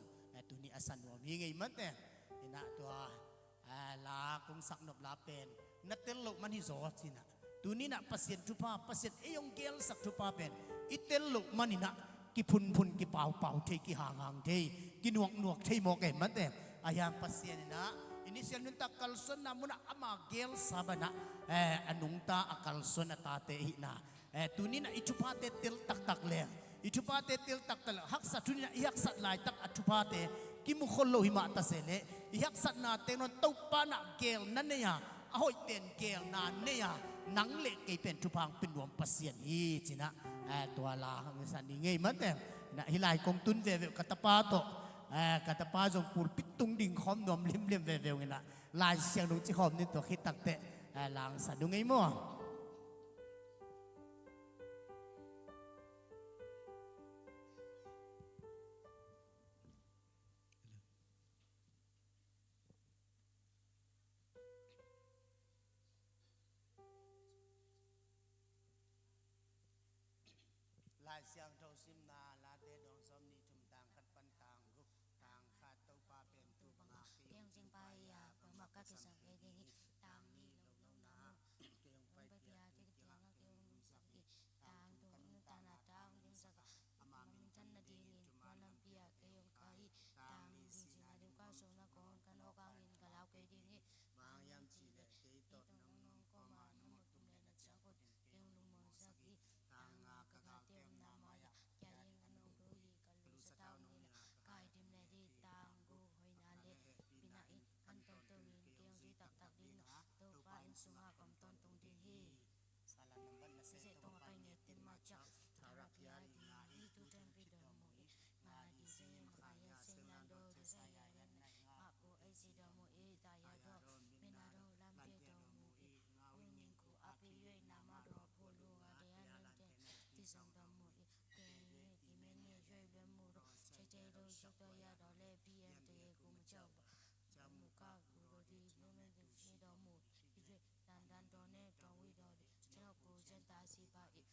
ตัวนี้อาศัยว่ามีไงมันแต่นี่นะตัวลาคงสักนบลาเป็นนัดเตลลุมันฮิโซสินะตัวนี้นะปัสเซียนทุพาปัสเซียนยงเกลสักทุพาเป็นอิเตลลุมันนี่นะกิพุนกิเป่าเทกิห่างเทกิหนวกเทโมเกมันแต่อายังปัสเซียนนะอินิเซียนนุนตะกัลสนนามุนะอามาเกลซาบนะอนุงตาอักัลสนตาเตหินะตัวนี้นะอิทุพาเตเตลตักเลยอิทุพาเตเตลตักหักสัตว์นี่หักสัตว์ลายตักอิทุพาเตกิมุขโลหิมาตาเสเลหักสัตว์นาเตนนตุปานะเกลนั่นเนี่ยหอยเต็นเกลนานเนี่ย นังเล็กเกเป็นทุพังเป็นรวมปัสเซียนฮีจินะตัวลาไม่สันนี่ไงมันแต่นะฮิลายกงตุนเวกัตปาโตกัตปาจงปูปิดตุงดิ่งคอมนวมลิมเวไงนะลายเสียงดงจิคอมนี่ตัวคิดตักเตะลางสันดูไงมั่วลายเสียงเท่าซิมนาลาเดดองสมนีชุมต่างขัดปันต่างรุต่างขาดเต้าปลาเป็นตูบังอาเกียงจิงไปยาเปิดมักกะกิสังเกดีต่างนี้ลงนาเกียงไปเดียเกียงเกียงสักกีต่างตุนตานาต่างดิงสักอามามินทันนาดีลินวันลำเปียเกียงไก่ต่างดิสินาดิก้าสนกอนกันโอกางินกะลาวเกดีนี้บางยามจีเลเกตตน้องก็มาน้ำตุ่มเลนจังกดเกียงลุงมสักกีต่างอากาเตียมนามายาแกยิงกันนองดูยีกันลุสตาวนี่นะกายดิมเลดีต่างกูหอยนาเลปีนาอินกันตรงตรงอินเกียงจีตักตักดินตัวปลาอินสุงากำต้นตรงดินฮีสาลันบันนะเสตรงไปเนตินมาจากทารักยาดีฮีตุเต็มปีดมมุยมาดีเซมขายเซนันโดดิสายายันมาปูไอซีดมุยตายาโดเมนาโดลำเปียดมุยอุนิงคูอาปิเยนามาโดพูลูอาเดียนันเตที่สังดมุยเกยที่เมเนช่วยเลี้ยงมูโดเจเจโดชุดตัวยาดอเลพีเอ็นเตกุมเจ้าจามุกากูโดดีเมื่อมันถึงชีดอมูอีเจดันโดเนตองวิดอดีเจ้ากูเจตาสีบาอี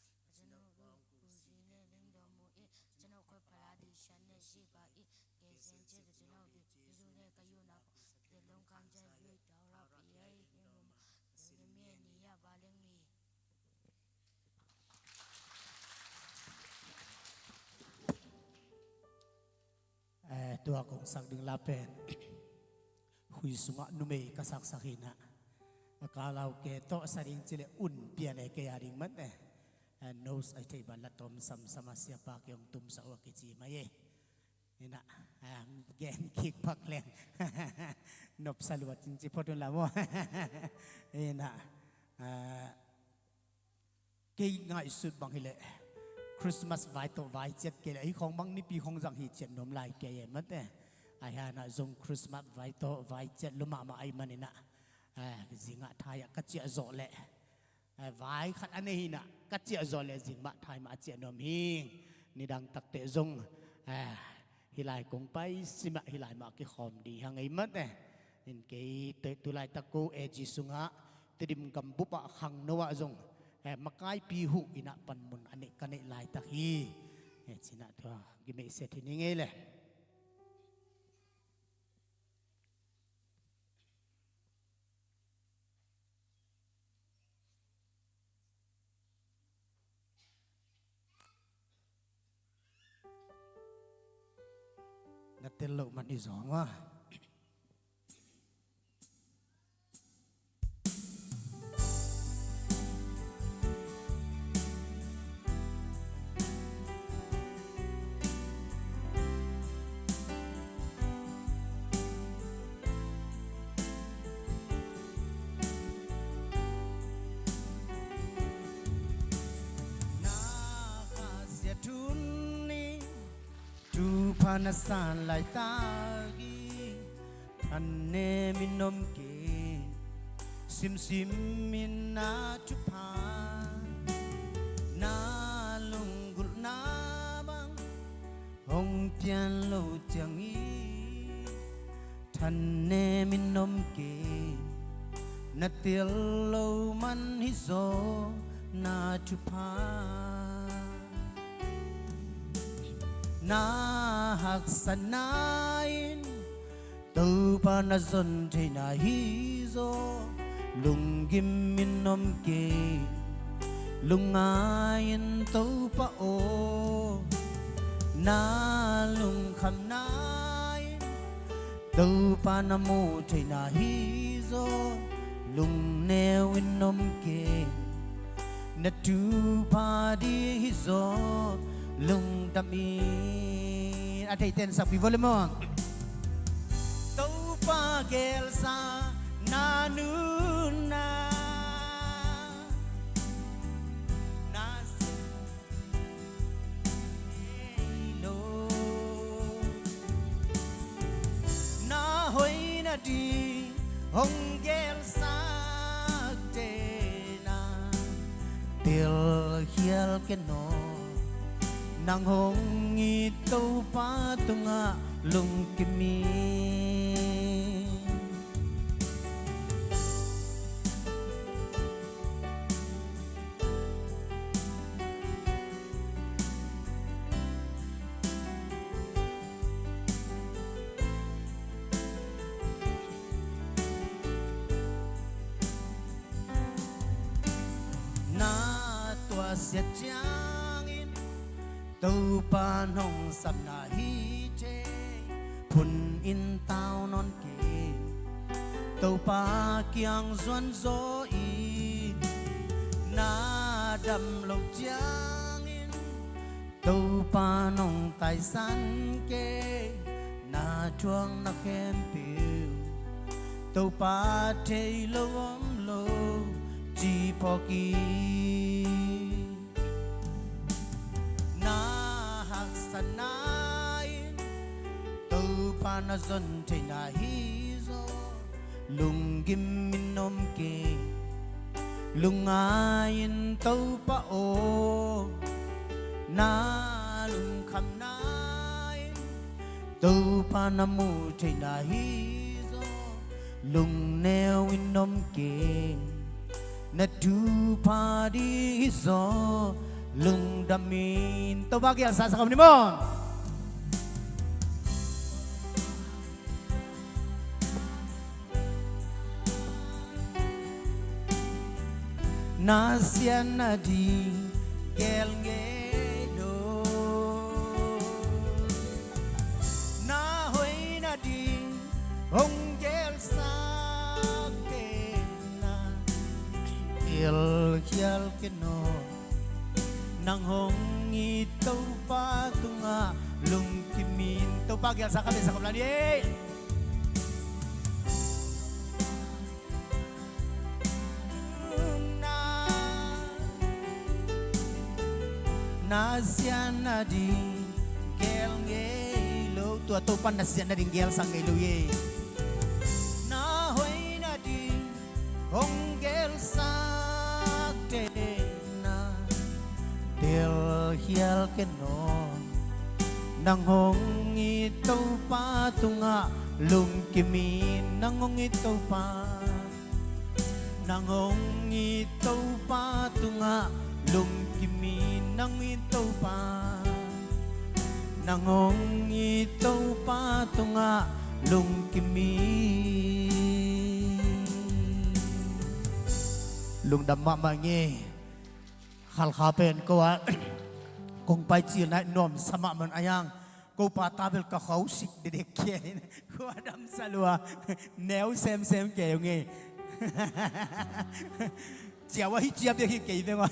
เจ้ากูจีเนลิงดอมูอีเจ้าคอยพลาดิฉันเนชีบาอีเกเซนเจเจ้าดีดูเนกายูนาเดลงคันเจยุยดาวราปีไอเอ็มเดเมียนียาบาเลงมีตัวของสักดึงลาเป็นหุยสุงะนุเมกสักสักหินะกาลาวเกโตสริงจิเลอุ่นเปียนเอกยาริงมันเนี่ยโนสไอเทบันละตอมสัมสมาเสียปากยองตุมสาวกิจีมาเยนี่นะแกนคิกพักแรงนบสลวดจริงๆพอดุลละมั่วนี่นะเก่งง่ายสุดบางทีเลยคริสต์มาสไว้ตัวไว้เจ็ดเกลไอของบางนี่ปีของจังหีเจ็ดนมลายเกยมันเนี่ยไอ้ฮานะจงคริสต์มาสไว้ตัวไว้เจ็ดลุมาไอ้มันนี่นะจิงะไทยกัจเจาะโจเล่ไว้ขัดอันนี้นะกัจเจาะโจเล่จิงะไทยมาเจนมหิงนี่ดังตักเตะจงฮิลายกงไปสิมาฮิลายมาเกี่ยขอมดีหางไอ้มันเนี่ยนี่เกยเตะตุลายตะกูเอจิสุงะติดิมกำบุปะขังนัวจงมาไกปีหุอินะปันมุนอันนี้กันนี่ลายตะฮีสินะตัวกิเมเสถินี่ไงเลยนัดเตลโลมันอีสองว่านาสานลายตากีทันเนมินมเกซิมซิมมินนาจุพานาลุงกุลนาบังหงเปียนโลจังอีทันเนมินมเกนาเตียโลมันฮิโซนาจุพานาหักสนายตูปานาซนเทนาฮิโซลุงกิมมินนมเกลุงอายินตูปาโอนาลุงคำนายตูปานาโมเทนาฮิโซลุงเนวินนมเกนาตูปาดีฮิโซลุงดำมีอาทิตย์เต็นสักปีวอลมองตัวปาเกลซานานูนา na di honggel sakdena til hial keno nang hong ito patunga lung kimi Siết changin tàu pa nong sắp na hi che phun in tao non kê tàu pa kiang doan gió in na đầm lộc changin tàu pa nong tài san kê na chuang na khem piu tàu pa thei lo om lo chi po ki sanain tàu pa na zon thei na hi zo lung gim min nom ke lung ain tàu pa o na lung kham nai tàu pa na mu thei na hi zo lung neo in nom ke na tu pa di zo lung damin to bagyang sa kamni mo nasian na di gel ngelo na hoy na di hong gel sa na il kial keno nang hong ito patunga lung kimin to pagyal sa kami sa kumlan na siyan na di gel ngelo tu atupan na siyan na di gel sang ngelo ye na hoy na di hong gel sa til hial keno nang hong ito patunga lung kimin nang hong ito pa nang hong ito patunga lung kimin nang ito pa nang hong ito patunga lung kimin lung damma mangi khal khapen ko wa kung pai chi na nom sama man ayang ko pa tabel ka khausik de ke ko adam salwa neu sem ke nge chia wa hi chia be hi ke de wa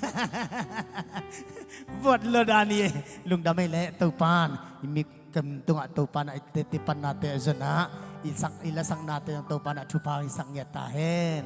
vot lo dani lung da mai le tu pan mi kem tunga tu pan ai te pan na te zona isak ila sang na te tu pan thu pa sang ya ta hen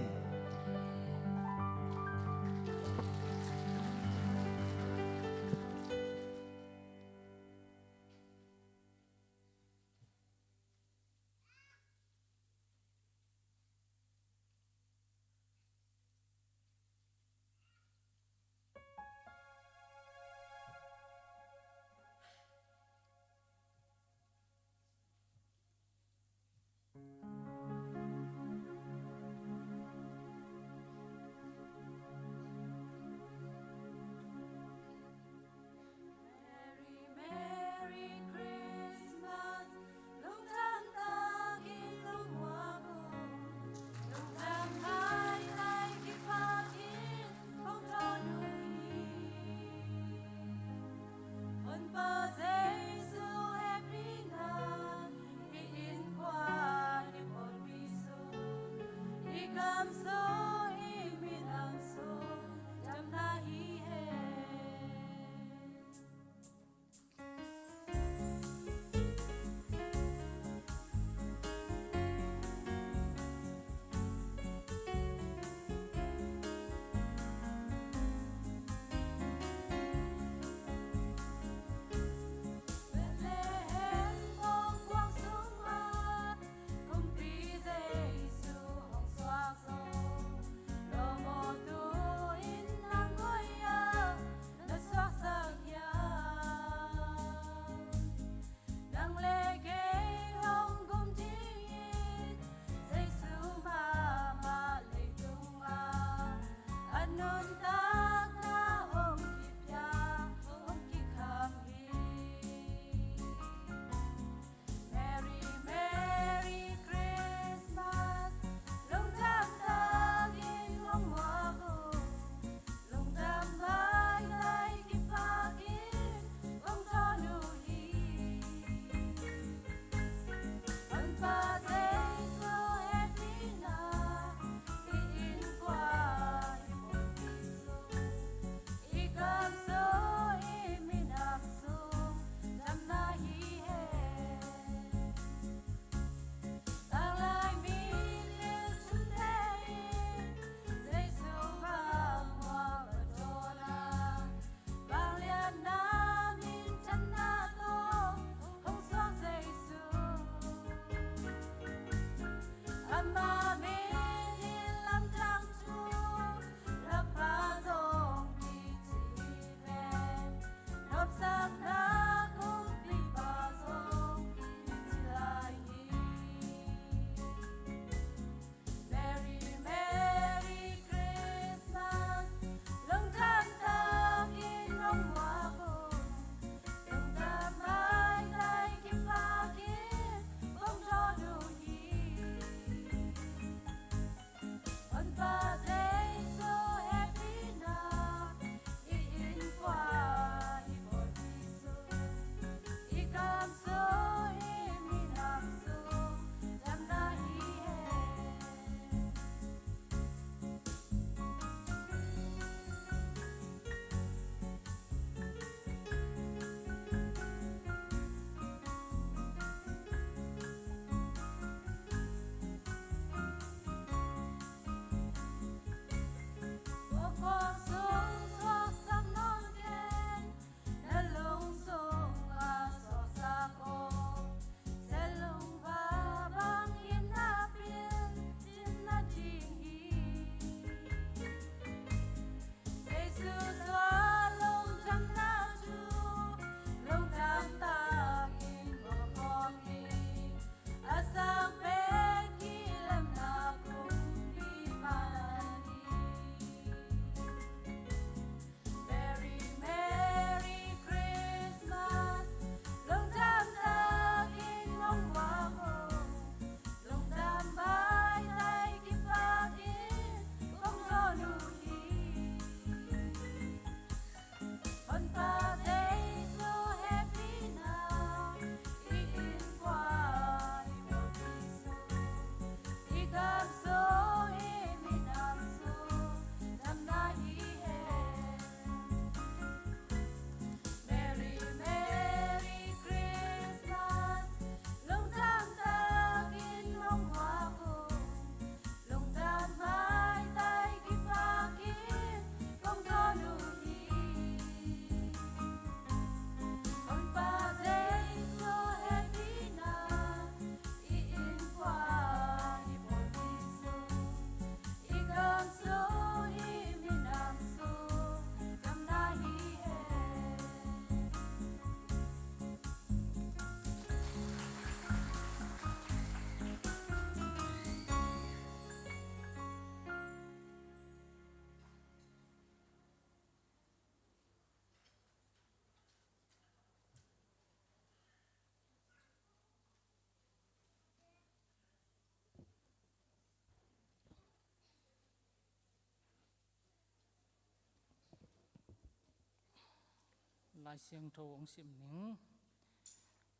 ลายเสียงโทองสิมหนิง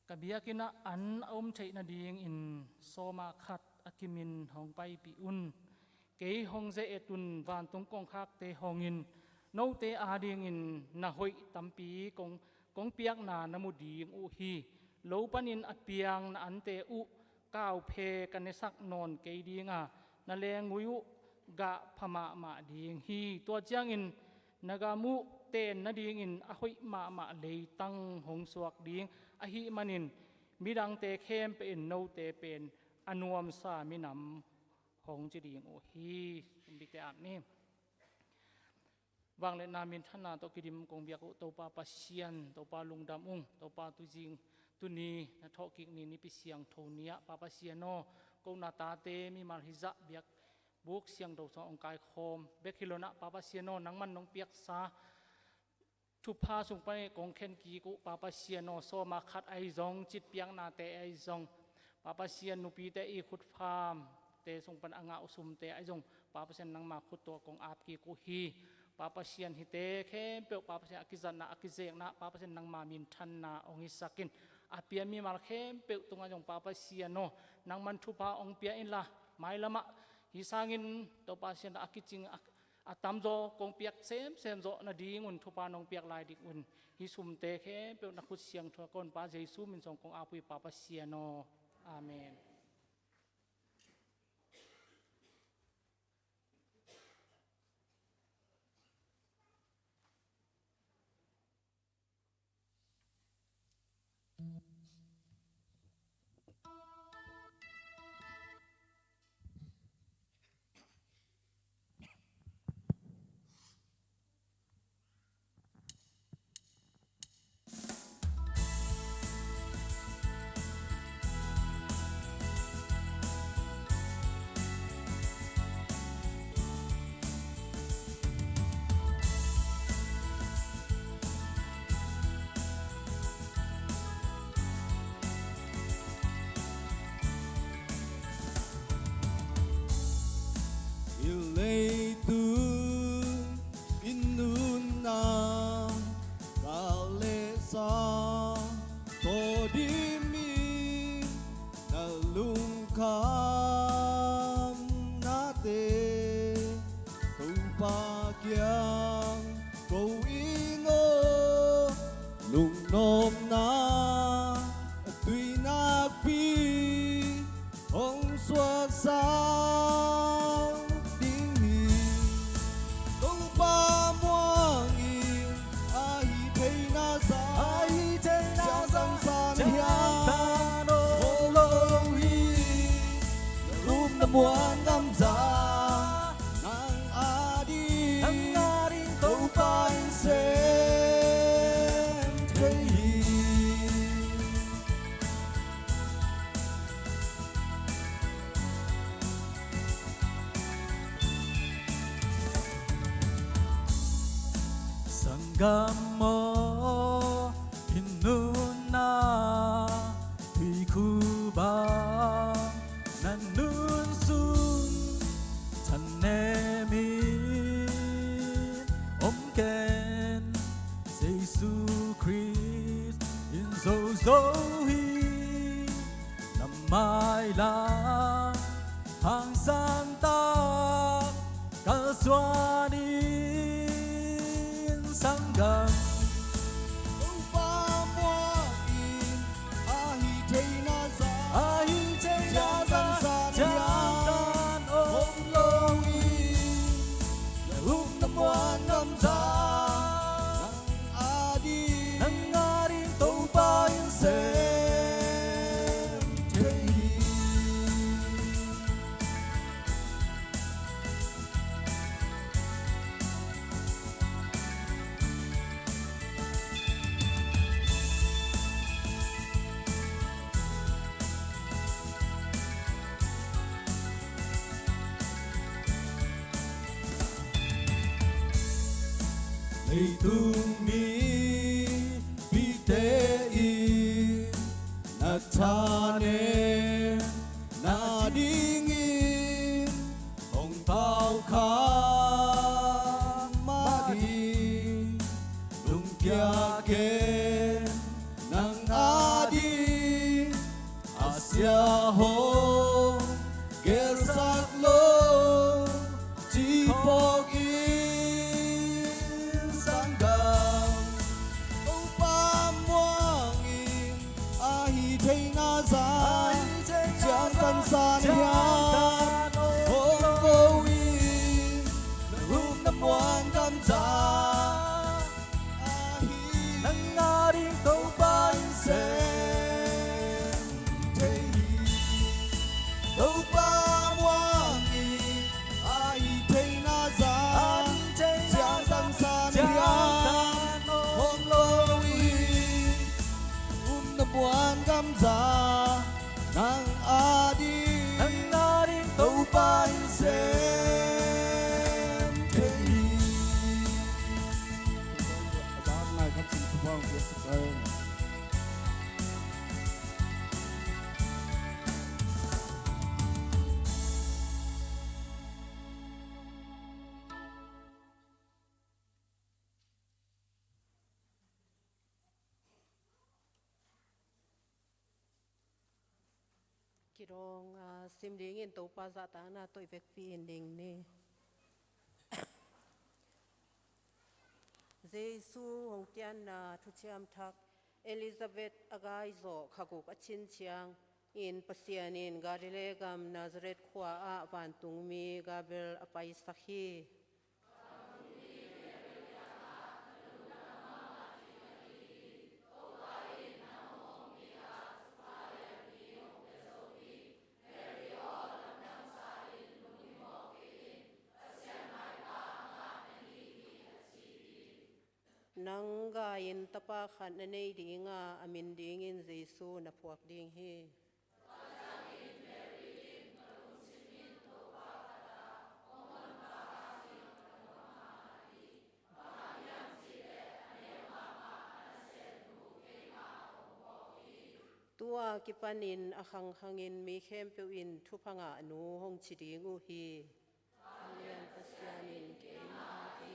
กะเบียกินะอันอมเทนาดีงอินโซมาขัดอากิมินหองไปปีอุนเกยหงเจเอตุนวานตรงกองคักเตหองอินโนเตอาดีงอินนาหอยตัมปีกงเปียกนานมุดีงอุฮีโลปันินอัดเปียงนาอันเตอุก้าวเพกันในสักนอนเกยดีงานาเลงงุยุกะพมามาดีงฮีตัวเจียงอินนากามุเตนนาดีงอินอหอยมาเลยตั้งหงสวกดีงอหิมันินมิดังเตเข้มเป็นโนเตเป็นอนุมสามินำหงจีดีงโอฮีสมบิเตอันนี้วางเลนามินท่านาตกิดิมกงเบียกุตปาปัสเซียนตปาลุงดำตปาตุจิงตุนีนาทอกิกนีนิปิเสียงโทเนียปาปัสเซียโนกงนาตาเตมิมาริจะเบียกบุกเสียงดอกสององกายโคมเบคิโลนะปาปัสเซียโนนังมันนองเปียกซาทุพาสุงไปกองเข็นกีกุปาปัสเซียโนโซมาคัดไอซองจิตเปียงนาเตไอซองปาปัสเซียนุปีเตอีขุดฟามเตสุงปันอ่างอุสุมเตไอซองปาปัสเซียนนังมาขุดตัวกองอาบกีกุฮีปาปัสเซียนฮิเตเข้มเปียวปาปัสเซียนอากิจันนาอากิเจกนะปาปัสเซียนนังมามินทันนาองฮิสักินอาเปียมีมาเข้มเปียวตรงอาจงปาปัสเซียโนนังมันทุพาองเปียอินละไม่ละมะฮิสังินตัวปาปัสเซียนอากิจิงอาตามโจกงเปียกเซมโจนาดีงุนทุพานองเปียกลายดิกุนฮิสุมเตเข้มเปียวนักขุดเสียงทัวก้นปาเจซูมินทรงกงอาปุยปาปัสเซียโนอาเมนGamo inuna ikuba nanun sun tanemi omken Jesu Christ in zozohi namai lang hang santa kaswani Sangam Upa Muakin Ahi Jainaza Ahi Jainaza Jantan Om Lohi Lahum Namuan Namza Nang Adi Toba Insem Tehi Tumi bitei natane nadingin ong tao ka madi lung kya ken nang adi asya ho ger sat lo chi pok in sangam upa muang in ahi thei na za chan tan san hian hong ko in rum nam wan kam za nang ngari to ban se thei to pa muang i ai thei na za chan tan san hian hong lo i nam wan kam za nang adi to ban se thei About my country to bomb this time. Kirong simding in to pa za ta na to vek pi ending ni Jesu hong tian na thu chiam thak Elizabeth agai zo khaguk achin chiang in pasian in Galilee gam Nazareth khwa a van tung mi Gabriel apai sakhi Nanga in tapa khan na nei dinga amin ding in Jesu na phuak ding hi Tua kipanin akhang hangin mi khem pe in thu phanga nu hong chiding u hi Alian pasianin ke ma ti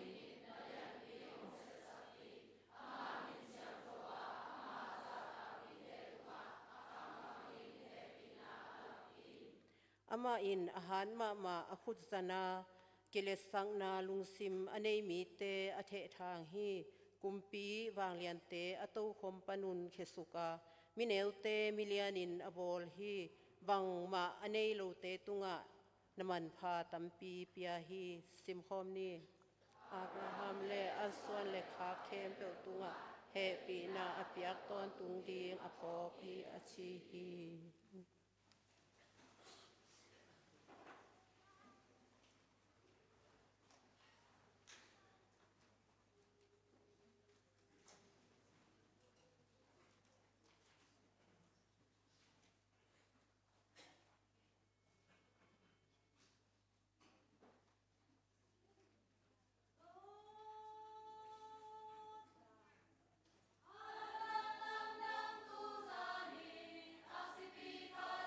Ama in ahan ma akhut zana kilesang na lungsim anei mi te athe thang hi kumpi wanglian te ato khom panun khesuka mineute milianin abol hi wangma anei lo te tunga naman pha tampi pia hi simkhom ni Abraham le aswan le kha khem pe tunga he pi na apiak ton tung ding apok hi achi hi Nam tu zani, aksipita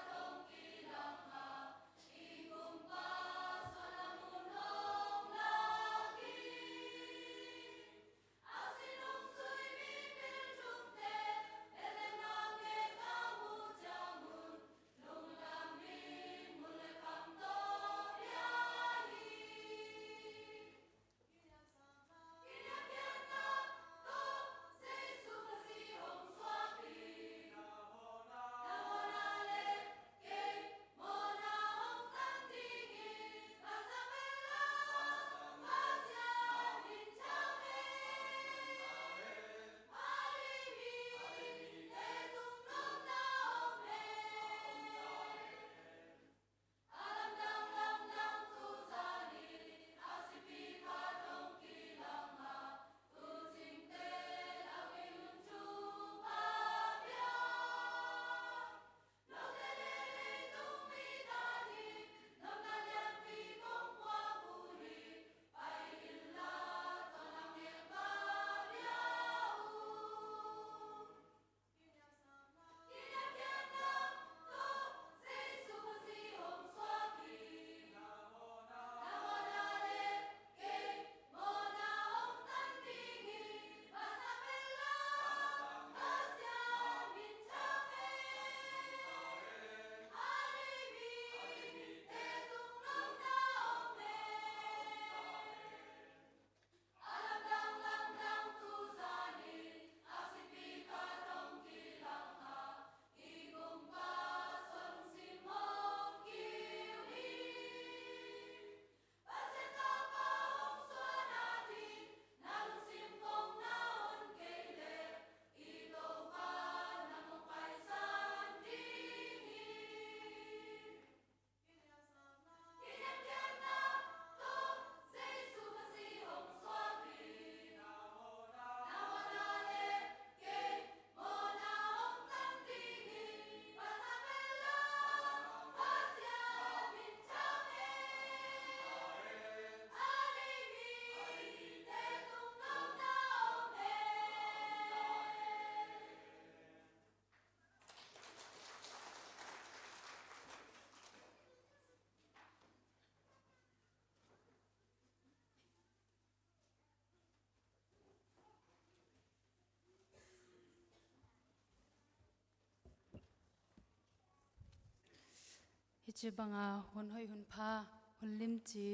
จีบังอาหุ่นห้อยหุ่นผ้าหุ่นลิมจี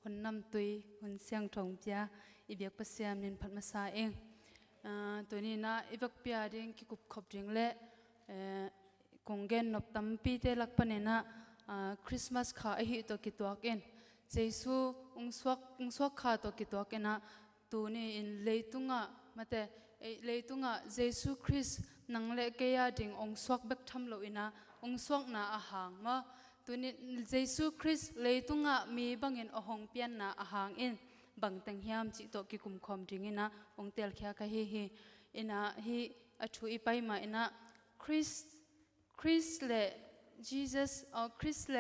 หุ่นน้ำตุยหุ่นเสียงทองเปียอีเบียกประเสียมนินพัดมาซาเองตัวนี้นะอีเบียกเปียเด้งกิกุบขบจิงเละคงเกนนบตั้มปีเตลักปนนะคริสต์มาสข้าไอหิตัวกิตัวเกนเจสูองสวกข้าตัวกิตัวเกนะตัวนี้อินเลยตุงะมาแต่เลยตุงะเจสูคริสนังเละเกียดิ่งองสวกเบกทำโลอินะองสวกนาอาหางมาตัวนี้เจสูคริสเลยตุงะมีบางอินอหงเปียนนาอาหางอินบางตังเฮียมจิตกิกุมคอมดิ่งอินะองเตลเขียกะฮีอินะฮีอชุยไปมาอินะคริสเลJesus คริสเล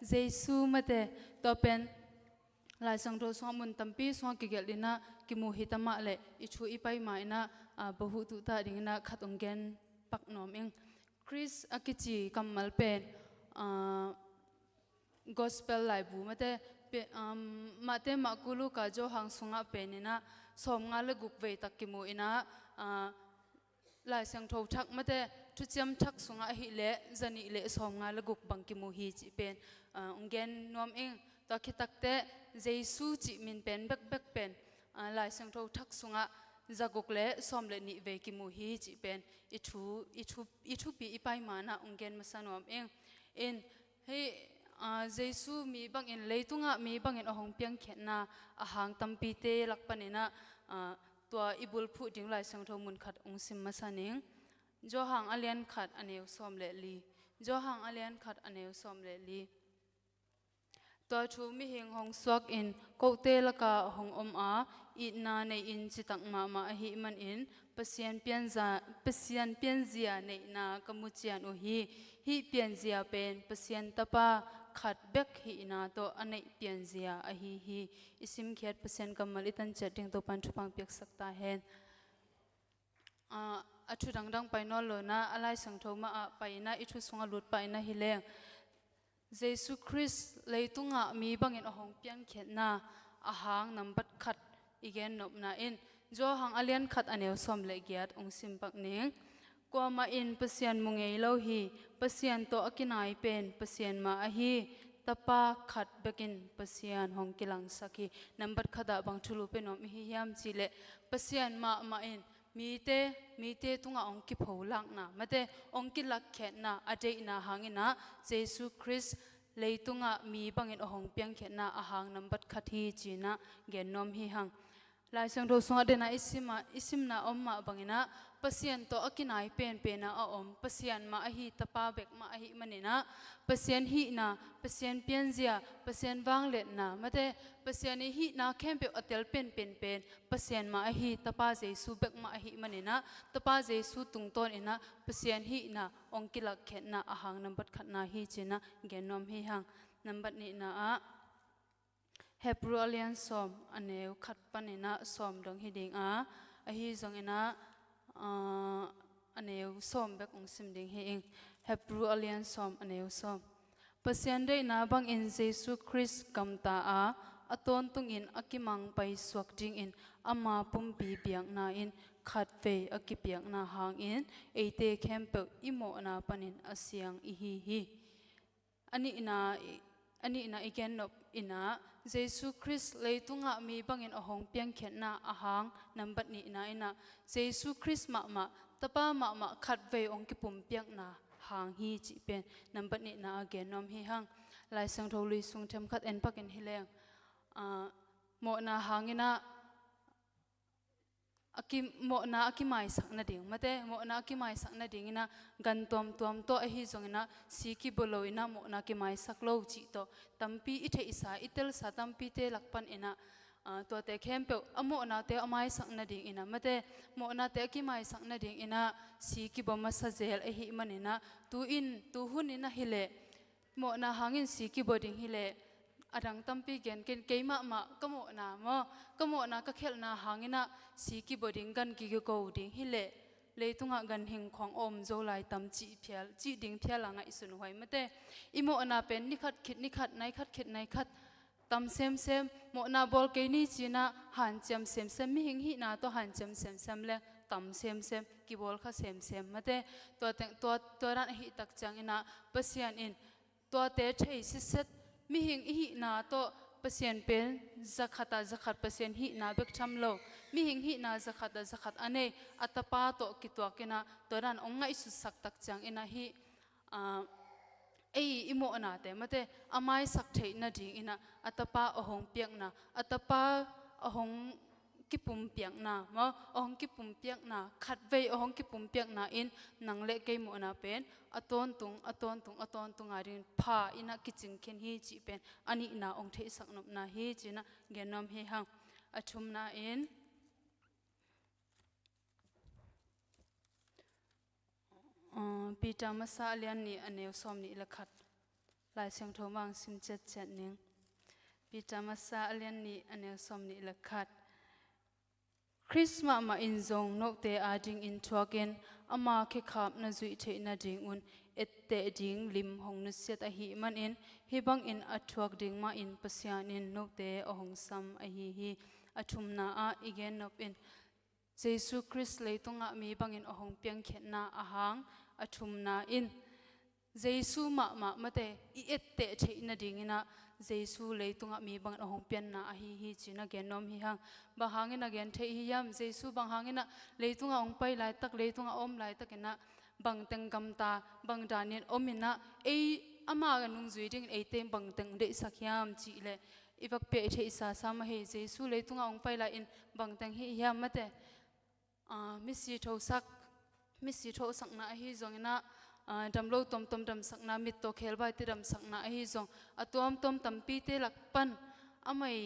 เจสูมาแต่ตัวเป็นลายสังโดสวงมุนตัมปีสวงกิเกลินะกิมูฮิตามะเลอิชูอีไปมาอินะบหุตุตาดิ่งนะขัดองเกนปักนอมเองคริสอากิจีกัมมัลเป็นgospel ลายบูมาแต่มากุลูกาโจหังสงะเป็นอินะสมงาเลกุกเวตักกิมูอินะลายสังโดทักมาแต่ทุจมทักสงะฮิเลจันิเลสมงาเลกุกบังกิมูฮิจิเป็นองเกนนอมเองตัวคิดตักเตะเจสูจิมินเป็นเบกเป็นลายสังโททักสุงะจักกเลสอมเลนิเวกิมูฮีจิเป็นอิทูปีอีไปมานะองเกนมาสนอมเองอินเฮเจสูมีบางอินเลยตุงะมีบางอินอหงเปียงเขียนนะอาหางตัมปีเตลักปนินะตัวอิบุลพูดิ่งลายสังโทมุนขัดองซิมมาสนิงจอหางอเลียนขัดอเนวสอมเลลีจอหางอเลียนขัดอเนวสอมเลลีตัวชูมีเฮงหงสวกอินโกเตลกาหงอีนาในอินจิตังมาหิมันอินเปเซียนเปียนเซียในนากมุจียนโอฮีเปียนเซียเป็นเปเซียนตะปาขัดเบกหินาโตอันในเปียนเซียฮีอิสิมเขียดเปเซียนกำมลิตันจัดดิ่งตัวปันทุปังเปียกสักตาเฮนอชุดังไปนอลนะอะไรสังโทมาไปนะอิชุสงหลุดไปนะฮิเลงเจสุคริสเลยตุงะมีบางอินอหงเปียงเขียนนาอาหางนำบัดขัดอีกแกนนบนาอินจอหางอเลียนขัดอันเอวสมเลกียดองซิมปักเนียงกว่ามาอินเปเซียนมุงเอโลฮีเปเซียนโตอกินายเป็นเปเซียนมาอฮีตะปาขัดเบกินเปเซียนหงกิลังสักีนำบัดขัดบางทุลุเป็นนมิฮิยามจิเลเปเซียนมาอินมีเตตุงะองกิโพลังนะมาเตองกิลักเขนนะอเจนะหางอินะเจสุคริสเลยตุงะมีบางอินอหงเปียงเขนนะอาหางนำบัดคัทีจีนะเกนนอมฮิหังลายสังโดสงะเดนะอิสิมนะอมมาบางอินะเปเซียนโตอกินายเป็นนะอมเปเซียนมาอหิตะปาเบกมาอหิมันนะเปเซียนหินะเปเซียนเปียนเซียเปเซียนวางเล็ดนะมาเตเปเซียนหินะเข้มเปอเตลเป็นเปเซียนมาอหิตะปาเจสูเบกมาอหิมันนะตะปาเจสูตุงต้นนะเปเซียนหินะองกิลักเขนนะอาหางนำบัดขัดนาหิจีนะเกนนอมฮิหังนำบัดนี้นะHebrew Alliance สอมอันเนวขัดปันนะสอมดงฮิดิงอหิจงนะอันเนวสอมเบกองซิมดิงเฮง Hebrew Alliance สอมอันเนวสอมเปอร์เซ็นต์ได้นะบางอินเจสุคริสกัมตาอตอนตุงอินอากิมังไปสวกจิงอินอามาปุ่มปีเบียงนาอินขัดเฟยอากิเบียงนาหางอินเอเตแคมเปอิโมนาปันินอาเซียงอิฮีอันนี้นะอีกแกนนบอินะเจสุคริสเลยตุงะมีบางอินอหงเปียงเขียนนาอาหางนำบัดนี้นะอินะเจสุคริสมาตะป้ามาขัดเวองกิปุ่มเปียงนาหางฮีจิเป็นนำบัดนี้นะแกนนอมฮีหังลายสังโทลุยสุงเทมขัดเอ็นปักเอ็นฮิเลงโมนาหางอินะโมนาอากิไมสักนาดิ่งมาเตโมนาอากิไมสักนาดิ่งนะกันตัวโตอหิจงนะสีกิบโลอินะโมนาอากิไมสักโลจิโตตัมปีอิเทอิสาอิเตลสาตัมปีเตลักปันอินะตัวเตเข้มเปอโมนาเตอไมสักนาดิ่งอินะมาเตโมนาเตอากิไมสักนาดิ่งอินะสีกิบมาสเจลอหิมันอินะตูหุนอินะฮิเลโมนาหางินสีกิบดิ่งฮิเลอดังตัมปีเกนเกยมาก็โมนาก็เข้นาหางินะสีกิบดิ่งกันกิโกดิ่งฮิเลเลยตุงะกันหิงของอมโจไลตัมจีดิ่งเพียลางไอสุนหวยมาเตอิโมนาเป็นนิคัดคิดนิคัดในคัดตัมเซมโมนาบอลเกนี่จีนะหันจำเซมมิหิงหินาตัวหันจำเซมเลยตัมเซมกิบอลค่ะเซมมาเตตัวนั้นหิตักจังอินะเปเซียนอิน ตัวเตะเทสิเซตมีหิงหินาโตเปอร์เซ็นต์เป็นจักขัดเปอร์เซ็นต์หินาเบกทำโลมีหิงหินาจักขัดอันนี้อัตปาโตกิตัวกินะตัวนั้นองค์ไงสุดสักตักจังอินะหิอิโมนาเตมะเตอามายสักเทนะดิ่งอินะอัตปาอหงเปียกนะอัตปาอหงกิปุ่มเปียกนะมะอหงกิปุ่มเปียกนะขัดเวอหงกิปุ่มเปียกนะอินนังเล็กเกยโมนาเป็นอตอนตุงอารินพาอินะกิจิงเข็นฮีจีเป็นอันนี้นะองเทสักนบนะฮีจีนะเกนนอมเฮหังอชุมนาอินปีจามาซาเลียนนี่อันเนวสอมนี่ละขัดลายเสียงโทมังซิมเจ็ดนิงปีจามาซาเลียนนี่อันเนวสอมนี่ละขัดคริสต์มาสมาอินซงนกเตอาดิงอินทวกินอามาเคขับนาจุยเทนาดิงอุนเอตเตดิงลิมหงนุเสียตอหิมันอินฮิบังอินอัทวกดิงมาอินปัสยานินนกเตอหงซัมอหิฮิอชุมนาอาอีเกนนบอินเยซูคริสต์เลยตงะมีบังอินอหงเปียงเขนาอาหังอชุมนาอินเยซูมาเตอีเอตเตเทนาดิงอินะเยซูเลยตงะมีบังอหงเปียนนาอหิฮิจีนะเกนนอมฮิหังบางหังอินะเกนเทฮิยามเยซูบางหังอินะเลยตงะองไปไลตักเลยตงะอมไลตักอินะบางเต็งกำตาบางดานินอมินะอามากันนุ่งจุยดิ้งเต็มบางเต็งเดสักยามจีเลอีวักเปเทอิสาสามเฮเยซูเลยตงะองไปไลอินบางเต็งฮิยามมาเตมิสซีโทสักนะฮิจงอินะดำโลตอมดำสักนามิตโตเคลบายติดำสักนาฮิจงอตัวตอมตัมปีเตลักปันอเมย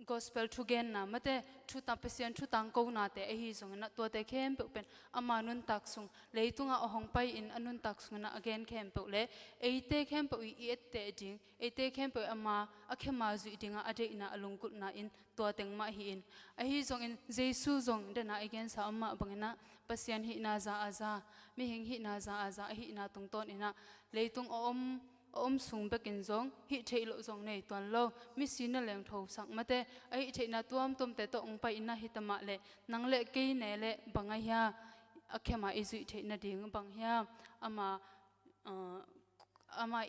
gospel to gen na mate thu ta pasien thu tang ko na te hi zong na to te khem pe pen ama nun tak sung leitunga ohong pai in anun tak sung na again khem pe le eite khem pe i et te ding eite khem pe ama akhema zu dinga ade ina alungkut na in to teng ma hi in a hi zong in jesu zong de na again sa ama bangena pasien hi na za aza mi hing hi na za aza hi na tung ton ina leitung sung bekin zong hi theilo zong nei ton lo mi sina leng tho sak mate ai theina tuam tom te to ong pa ina hitama le nang le ke ne le banga hia akhema izui theina ding bang hia ama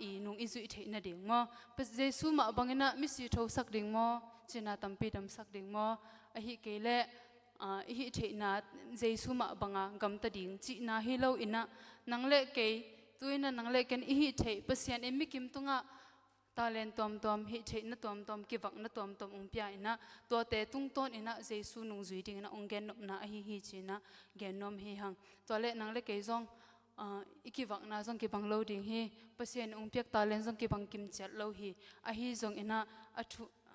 i nung izui theina ding mo pa jesu ma bangena mi si tho sak ding mo china tampi dam sak ding mo a hi ke le hi theina jesu ma banga gam ta ding chi na hi lo ina nang le ke tuina nang le ken hi thei pasian emi kim tunga talent tom hi thei na tom ki wak na tom umpia ina to te tung ton ina jesu nung zui ding na onggen nop na hi china genom hi hang to le nang le ke zong iki wak na zong ki bang lo ding hi pasian umpiak talent zong ki bang kim chat lo hi a hi zong ina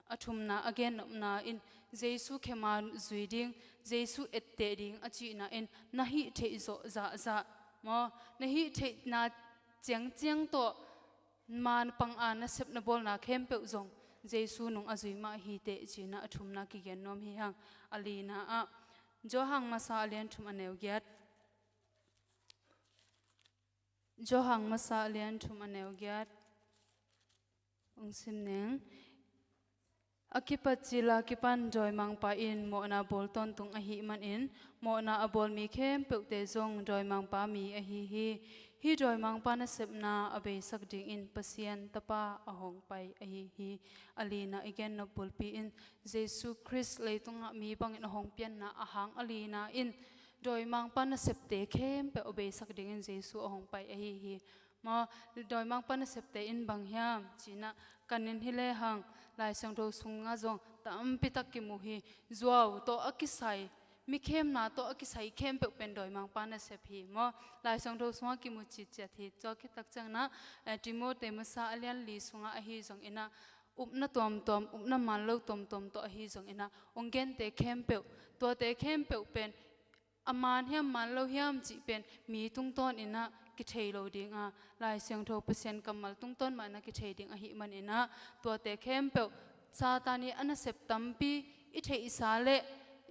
athum na again nop na in jesu khema zui ding jesu ette ding achi na in na hi thei zo za mo na hi thei na chiang to man pang an na sep na bol na khem pe zong jesu nung azui ma hi te china athum na ki gen nom hi hang alina a jo hang ma sa lian thum aneu gyat ong sim neng akipachila kipan joy mang pa in mo na bol ton tung a hi man in mo na abol mi khem pe te zong joy mang pa mi a hi joy mang pa na sep na abe sak ding in pasien tapa ahong pai a hi alina again no bol pi in jesu christ leitunga mi bang in ahong pian na ahang alina in joy mang pa na sep te khem pe abe sak ding in jesu ahong pai a hi ma doi mang pan sep te in bang hiam china kanin hile hang lai sang do sunga zong tam pitak ki mu hi zuaw to akisai mi khem na to akisai khem pe pen doi mang pan sep hi mo lai sang do sunga ki mu chi cha thi cho ki tak chang na timote masa alian li sunga a hi zong ina upna tom upna man lo tom to a hi zong ina onggen te khem pe to te khem pe pen aman hiam man lo hiam chi pen mi tung ton ina ki thei lo ding a lai siang tho pasien kamal tung ton ma na ki thei ding a hi man ina to te khem pe satani ana sep tampi I thei isale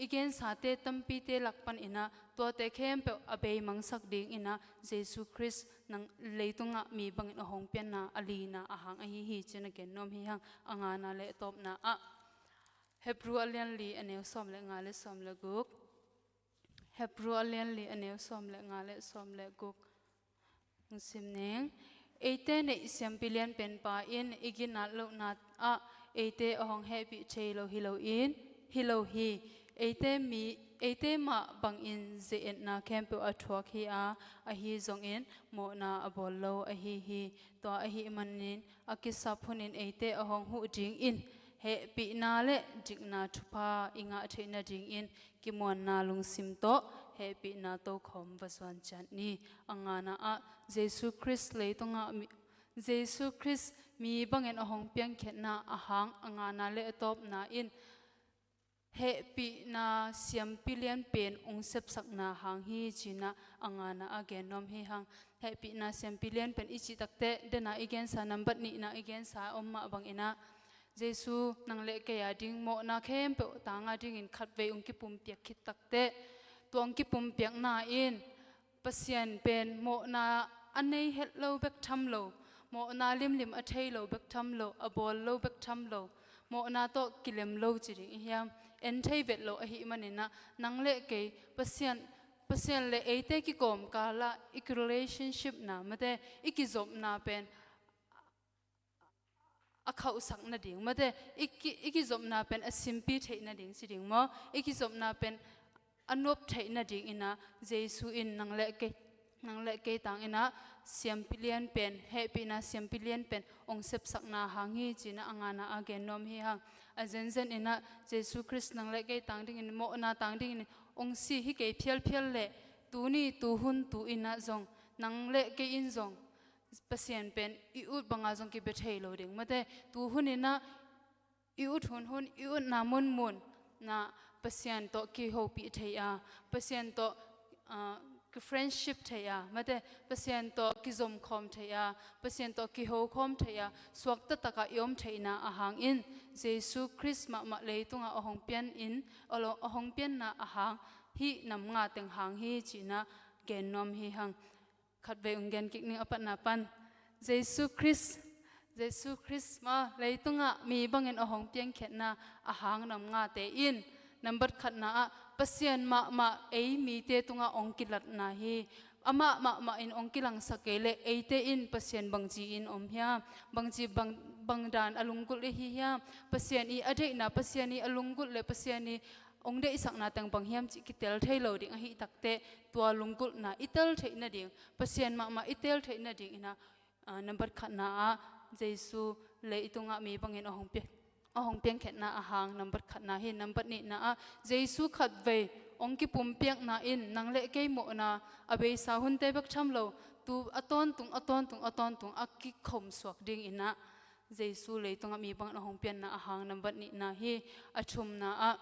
igen sate tampi te lakpan ina to te khem pe abe mangsak ding ina jesu christ nang leitunga mi bangin ahong pian na alina ahang a hi chena ken nom hi hang anga na le top na a hebru alian li aneu som le nga le som le guk hebru alian li aneu som le nga le som le guk sim neng eite nei siam pilian pen pa in igina lo na a eite ahong happy chelo hilo in hilo hi eite ma bang in ze en na camp a thuak hi a hi zong in mo na abol lo a hi to a hi manin akisa phunin eite ahong hu ding in he pi na le jik na thupa inga theina ding in kimon na lungsim to he pi na to khom vaswan chan ni angana a jesu christ le tonga jesu christ mi bangen ahong piang khet na ahang angana le top na in he pi na siam pilian pen ong sep sak na hang hi china angana again nom hi hang he pi na siam pilian pen ichi takte dena again sa number ni na again sa omma bang ina jesu nang le ke ya ding mo na khem pe tanga ding in khat ve ong ki pum piak khit takte tuang ki pum piak na in pasien pen mo na anei het lo bek tham lo mo na lim a thei lo bek tham lo a bol lo bek tham lo mo na to kilem lo chiri hiam en thei vet lo a hi manina nang le ke pasien le eite ki kom kala ik relationship na mate ikizop na pen a khau sak na ding mate ikizop na pen a simpi thei na ding si ding mo ikizop na pen anop thei na ding ina jesu in nang le ke tang ina siam pilian pen happy na siam pilian pen ong sep sak na hangi china angana again nom hi hang a zen ina jesu christ nang le ke tang ding in mo na tang ding in ong si hi ke phial le tu ni tu hun tu ina zong nang le ke in zong pasien pen I ut banga zong ki bethei lo ding mate tu hun ina I ut hun I ut na mun na pasien to ki ho pi thei a pasien to ki friendship thaya mate pasien to ki zom khom thaya pasien to ki ho khom thaya swak ta taka yom theina ahang in jesu christ ma le tunga ahong pian in olo ahong pian na ahang hi nam nga teng hang hi china gen nom hi hang khat ve ungen kik ning apat na pan jesu christ ma le tunga mi bangin ahong pian khet na ahang nam nga te in number khat na pasien ma ei mi te tunga ongkilat na hi ama in ongkilang sakele eite in pasien bangji in omhia bangji bangdan alungkul hi hia pasien I ade na pasien I alungkul le pasien I ongde isak na tang banghiam chi kitel thailo ding hi takte tua lungkul na itel theina ding pasien ma itel theina ding ina number khat na jesu le itunga mi bangin ahong piang khet na ahang number khat na hi number ni na jesu khat ve ong ki pum piak na in nang le ke mo na abe sa hun te bek tham lo tu aton tung akki khom swak ding ina jesu le tonga mi bang ahong pian na ahang number ni na hi achum na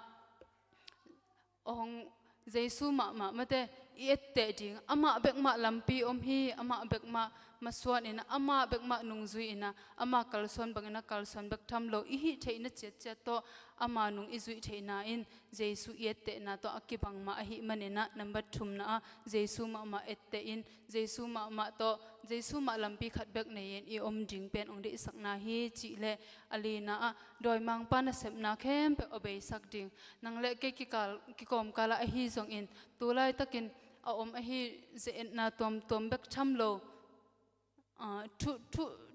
ong jesu ma mate iette ding ama bek ma lampi om hi ama bek ma maswan ina ama bek ma nungzui ina ama kalson bangina kalson bek thamlo ihi theina chet to ama nung izui theina in jesu iette na to akibang ma hi manina number thum na jesu ma ette in jesu ma to jesu ma lampi khat bek nei I om ding pen ong de sak na hi chi le alina doi mang pa na sep na khem pe obei sak ding nang le ke ki kom kala hi zong in tulai takin a om hi ze na tom bek thamlo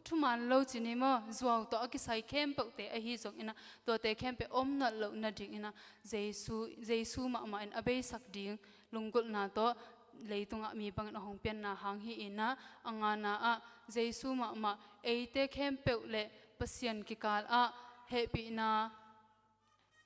thu man lo chini mo zuaw to aki sai khem pe te a hi zong ina to te khem pe om na lo na ding ina jesu ma in abe sak ding lungkul na to leitunga mi bang na hong pian na hang hi ina angana a jesu ma eite khem pe le pasien ki kal a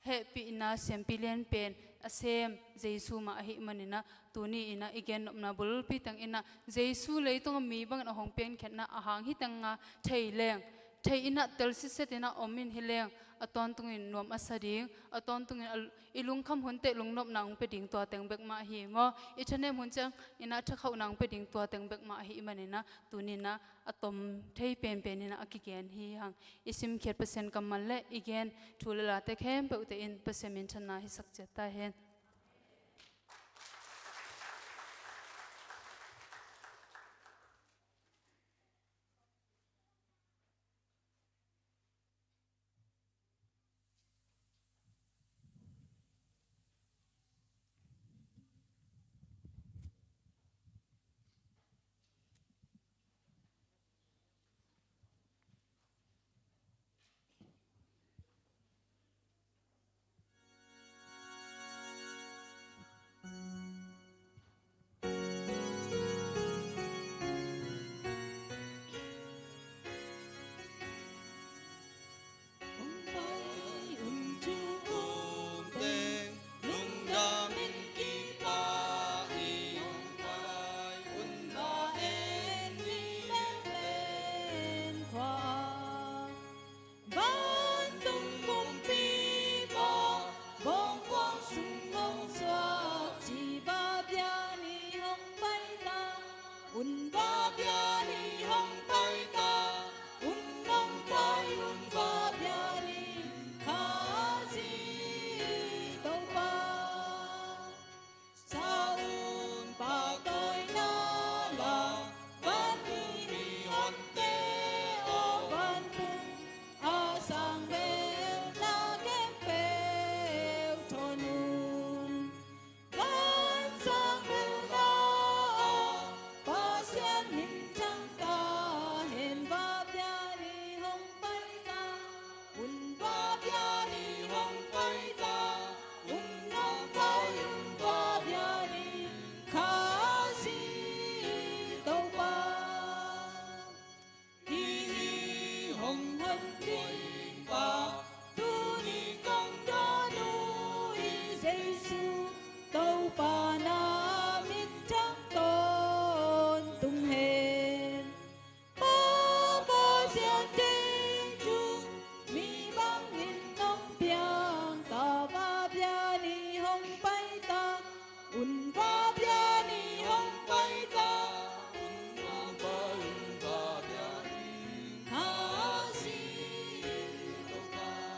happy na sempilian pen asem jesu ma hi manina tuni ina igen na bul pi tang ina jesu leitung mi bang na hong pen khet na ahang hi tanga thei ina tel si set ina omin hileng aton tungin nom asading aton tungin ilung kham hunte lungnop nang pe ding to teng bek ma hi mo ithane mun chang ina thakau nang pe ding to teng bek ma hi manina tunina atom thei pen ina akigen hi hang isim khet percent kamal le igen thulala te khem pe te in pesemin thana hi sakche ta hen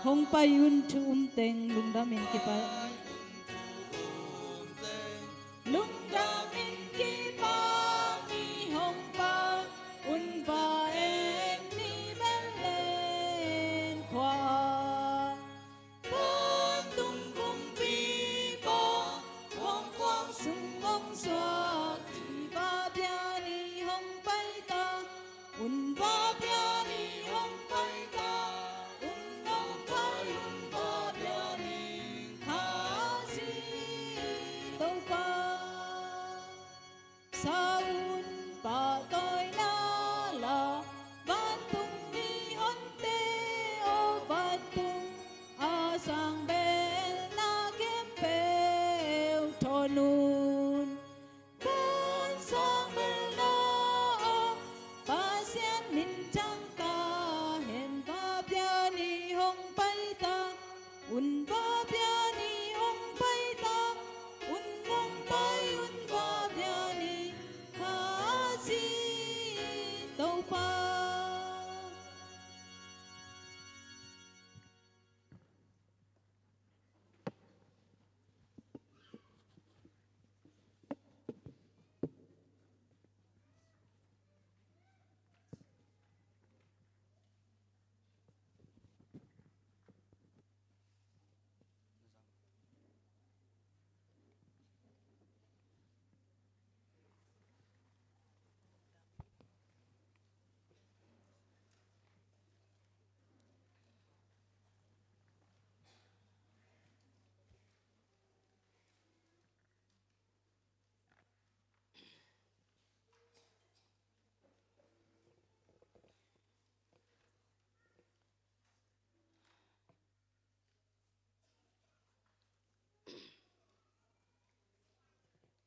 hong payun thum teng lungdamin ki pa lungdamin ki pa mi hong pa un pa en ni ben len kwa pon tung kum pi po hong kwang sung mong swak ti ba bia ni hong pai ta un ba bia ni hong pai ta un hong pai un ba bia ni ha si tâu pa sa un pa toi na la van tung ni hon te o van tung a sang bel na kem peu thonun bon sang bel na o pa sian min chang ta hen va bia ni hong pai ta un va bia ni hong pai ta un hong pai un va bia ni ha si tâu pa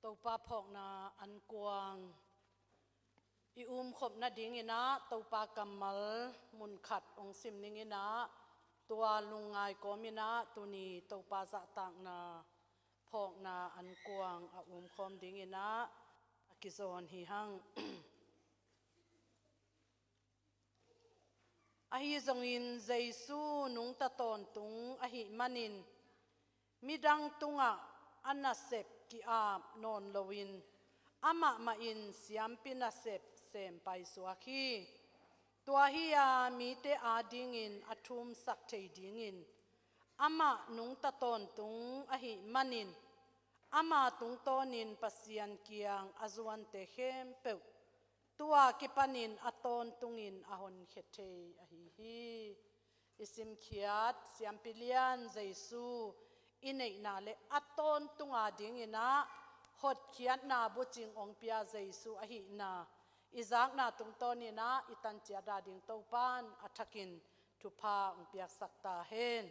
tàu pa phok na an quang i khop na ding ina tàu pa kamal mun khat ong sim ning ina tua lungai komina tuni tàu pa za tak na phok na an quang a khom ding ina akizon hi hang a hi zong in Jesu nung ta ton tung a hi manin midang tunga anasep ki a non lowin ama ma in siam pinasep sem pai suaki tua hi a mi te a ding in athum sak thei ding in ama nung ta ton tung a hi manin ama tung tonin pasian kiang azuan te hem pe tua ki panin aton tungin ahon khethei a hi isim khiat siam pilian Jesu inei na le aton tunga ding ina hot khiat na bu ching ong pia Jesu a hi na izak na tung toni na itan chia da ding to pan athakin thupa ong pia sakta hen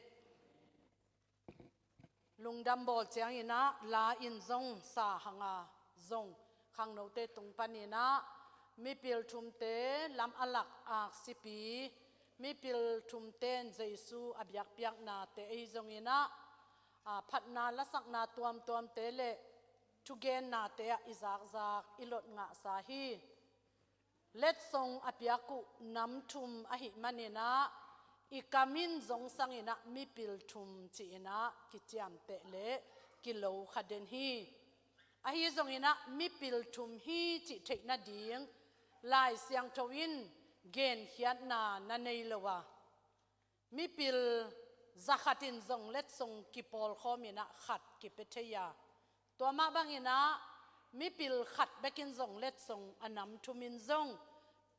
lungdam bol chiang ina la in zong sa hanga zong khang no te tung panina mi pil thum te lam alak ak sipi mi pil thum ten Jesu abyak piak na te ei zong ina phat na la sak na tuam tuam te le thugen na te izak zak ilot nga sa hi let song apiaku nam thum a hi manina ikamin zong sangina mi pil thum chi ina kichiam te le kilo khaden hi a hi zong ina mi pil thum hi chi theina ding lai siang thowin gen hiat na na nei lowa mi pil zakhatin zong let song kipol khomina khat kipetheya to ma bangina mi pil khat bekin zong let song anam thumin zong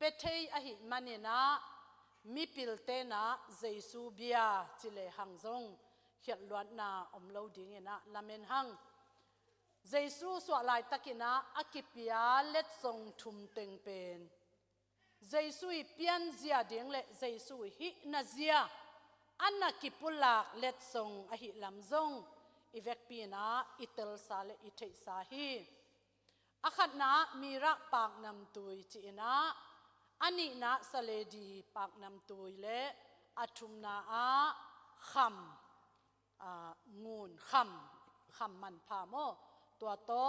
pethei a hi manina mi pil te na Jesu bia chile hang zong khiat luat na omlo ding ina lamen hang Jesu swa lai takina akipia let song thum teng pen Jesu i pian zia ding le Jesu hi na zia anna kipulak let song a hi lam zong ivek pina itel sa le ithei sa hi akhat na mira pak nam tui chi ina ani na saledi pak nam tui le athum na a kham ngun kham man pha mo tua to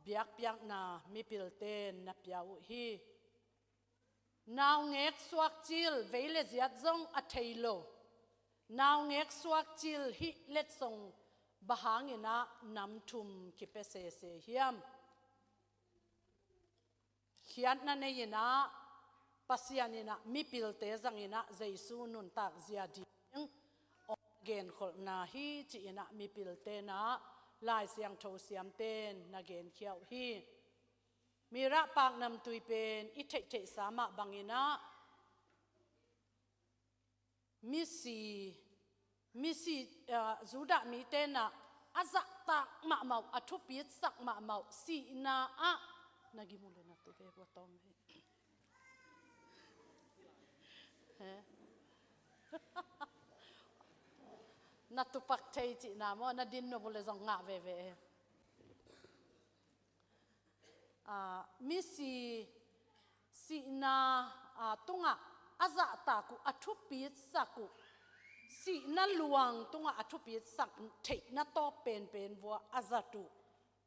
biak piak na mi pil ten na piau hi naw ngek suak chil veile ziat zong a thailo nau ngek suak chil hi let song bahangina nam thum ki pese se hiam khian na neina pasianina mi pilte zangina jaisu nun tak zia ding gen khol na hi chi ina mi pilte na lai siang tho siam ten na gen khiau hi mira pak nam tui pen i thei thei sama bangina misi zuda mi te na aza ta ma mau athu pi sak ma mau si na a nagi mule na tu ve tom he na tu pak thei chi na mo na din no bule zong nga ve ve si na tunga aza ta ku athu pi saku si na luang tunga athu pi sak thei na to pen wa aza tu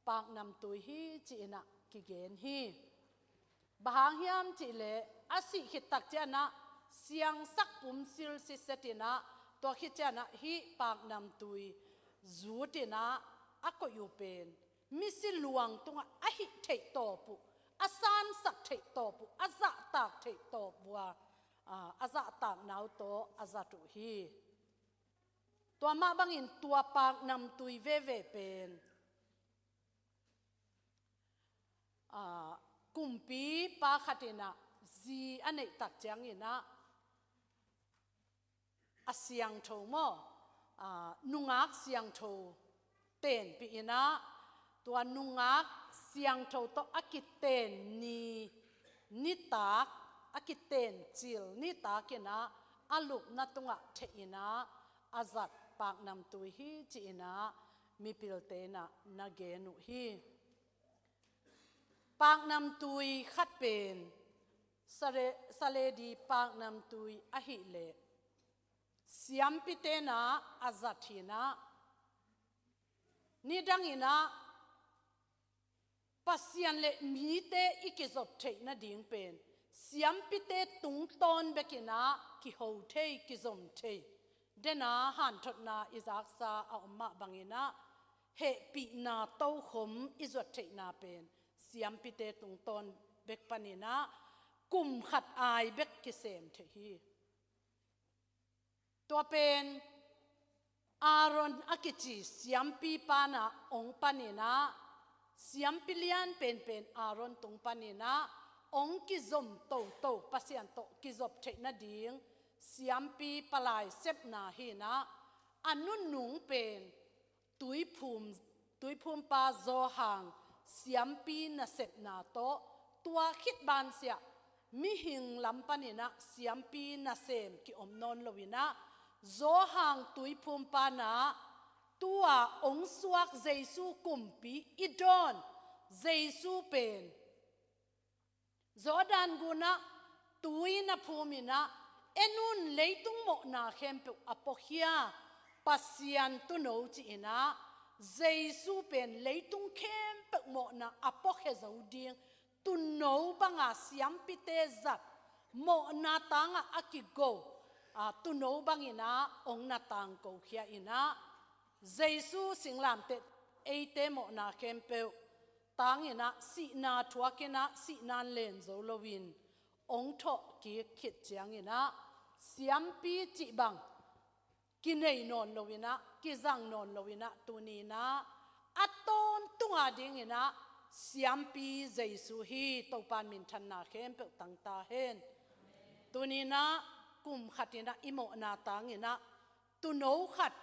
pak nam tu hi chi na ki gen hi bahang hiam chi le asi khit tak cha na siang sak pum sil si setina to khit cha na hi pak nam tui zu tina ako yu pen misi luang tunga ahi thei to pu asan sak thei to pu aza tak thei to bua aza tak nau to aza tu hi tua ma bangin tua pak nam tui ve ve pen kumpi pa khatina zi anei tak chang ina asiang tho mo nungak siang tho ten pi ina tua nungak siang tho to akiten ni tak akiten chil ni takina aluk na tunga the ina azat pak nam tui hi chi ina mi pilte na na genu hi pak nam tui khat pen sale di pak nam tui ahi le siam pite na azathina ni dangina pasian le mi te ikizop thei na ding pen siam pite tung ton bekina ki ho thei ki zom thei dena han thot na izak sa a umma bangina he pi na to khom izot thei na pen siam pite tung ton bek panina kum khat ai bek ki sem the hi to pen aron akichi siam pi pana ong panina siam pilian pen aron tung panina ong ki zom to pasian to ki zop the na ding siam pi palai sep na hi na anun nung pen tui phum pa zo hang siam pi na sep na to tua khit ban sia mi hing lampanina siam pi na sem ki om non lowina zo hang tui phum pa na tua ong suak jesu kumpi idon jesu pen zodan guna tui na phumina enun leitung mo na khempe apokhia pasian tu no chi ina jesu pen leitung khempe mo na apokhe zoding tu no banga siam pite zat mo na tanga akigo tu no bangina ong na tang ko khia ina jesu singlam te eite mo na khempe tangina si na thuakena si nan len zo lowin ong tho ki khit chiangina siam pi chi bang ki nei non lowina ki zang non lowina tunina aton tunga dingina siam pi jesu hi topan min than na khem pe tang ta hen tunina kum khatina imo na tangina tu no khat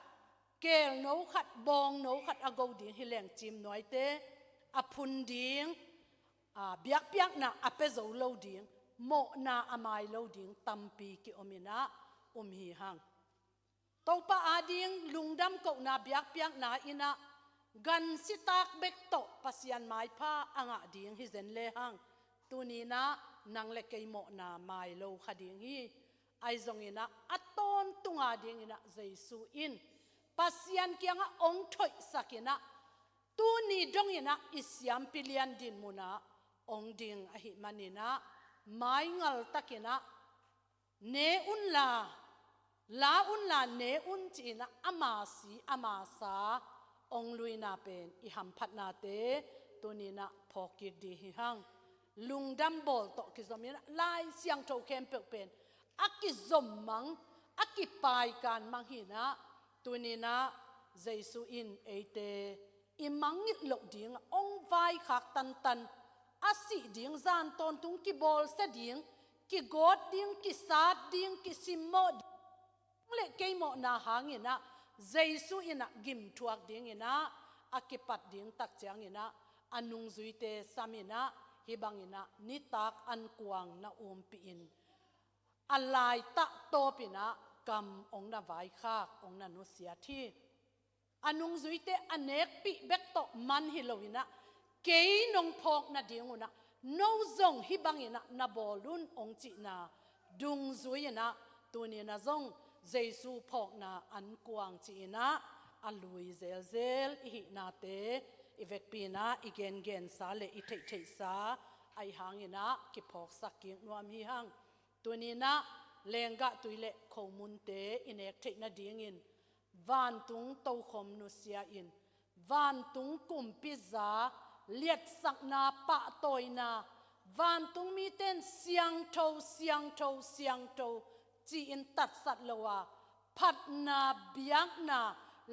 kel no khat bong no khat ago ding hileng chim noite aphun ding biak piak na apezo lo ding mo na amai lo ding tampi ki omina hi hang topa ading lungdam ko na biak piak na ina gan sitak bek to pasian mai pha anga ding hi zen le hang tunina nang le kei mo na mai lo khading hi ai zong ina aton tunga ding ina jesu in pasian kianga ong thoi sakina tu ni dong ina isyam pilian din muna ong ding ahi manina mai ngal takina ne unla ลาอุนลาเนอุนจีนะอามาสีอามาสาองลุยนาเป็นอิหัมพัดนาเตตัวนี้นะพอกิดดีหิหังลุงดัมบอลตกิจอมนี้นะลายเสียงโตเข้มเปเป็นอักกิจอมมังอักกิปายการมังหินะตัวนี้นะเจสุอินเอเตอิมังงิดหลกดิ่งองไวขักตันตันอาศิดิ่งจานตอนตุงกิบอลเสดิ่งกิกอดดิ่งกิสาดดิ่งกิซิมโมเล็กเกยโมนาหางอินะเจสุอินะกิมทวกดิ่งอินะอักกิปัดดิ่งตักจังอินะอันนุงซุยเตสามินะฮิบังอินะนิตักอันกวางนะปีอินอัลไลตะโตปินะกำองนาไวขักองนานุเสียที่อันนุงซุยเตอันเนกปีเบกโตมันฮิโลวินะเกยนงพอกนาดิ่งอุนะโนซงฮิบังอินะนาบอลุนองจินาดุงซุยนะตัวนี้นะซงเจสูพอกนาอันกวางจีนะอัลลุยเซลเซลอิหินาเตอีเวกปีนะอีเกนเกนซาเลอีเทเทซาไอหางอินะกิพอกสักกิงนัวมีหังตัวนี้นะเลงกะตุยเลขมุนเตอินเอกเทนะดิ่งอินวานตุงโตคมนุเสียอินวานตุงกุมปิซาเลียดสักนาปะตอยนาวานตุงมีเต้นเสียงโตเสียงโตเสียงโตจีอินตัดสัตละวาพัดนาเบียงนา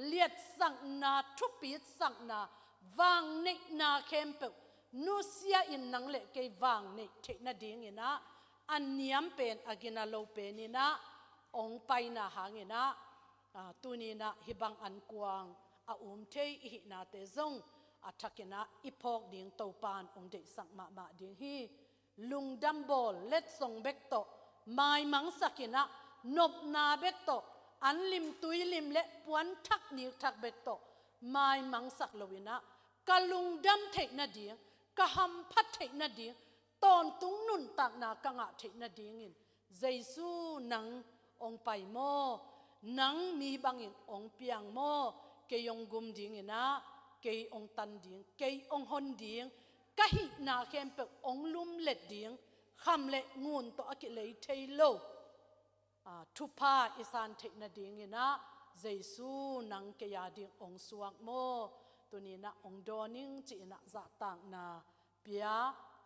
เลียดสักนาทุปิดสักนาวางในนาเข้มเปนุเสียอินนังเละเกยวางในเทนะดิ่งอินะอันเนียมเป็นอากินาโลเปนินะองไปนาหางอินะตุนีนะฮิบังอันกวางอาเทอิหินาเตซงอาทักนะอิพอกดิ่งโตปานองเดสักมาดิ่งฮีลุงดัมบอลเล็ดส่งเบกโตไม้มังสักินะนบนาเบกโตอันลิมตุยลิมเละปวนทักนิทักเบกโตไม้มังสักลวินะกะลุงดัมเทนะดิ่งกะฮัมพัดเทนะดิ่งตอนตุงนุนตักนากังะเทนะดิ่งอินเจสูนังองไปโมนังมีบังอินองเปียงโมเกยองกุมดิ่งอินะเกยองตันดิ่งเกยองฮอนดิ่งกะหินาเข้มเปองลุมเล็ดดิ่งคำเละงูนตัวอกิเลยเทโลทุพาอิสานเทนะดิ่งอินะเจสูนังเกยาดิ่งองสวงโมตัวนี้นะองดอนิงจีนะจะต่างนาเปีย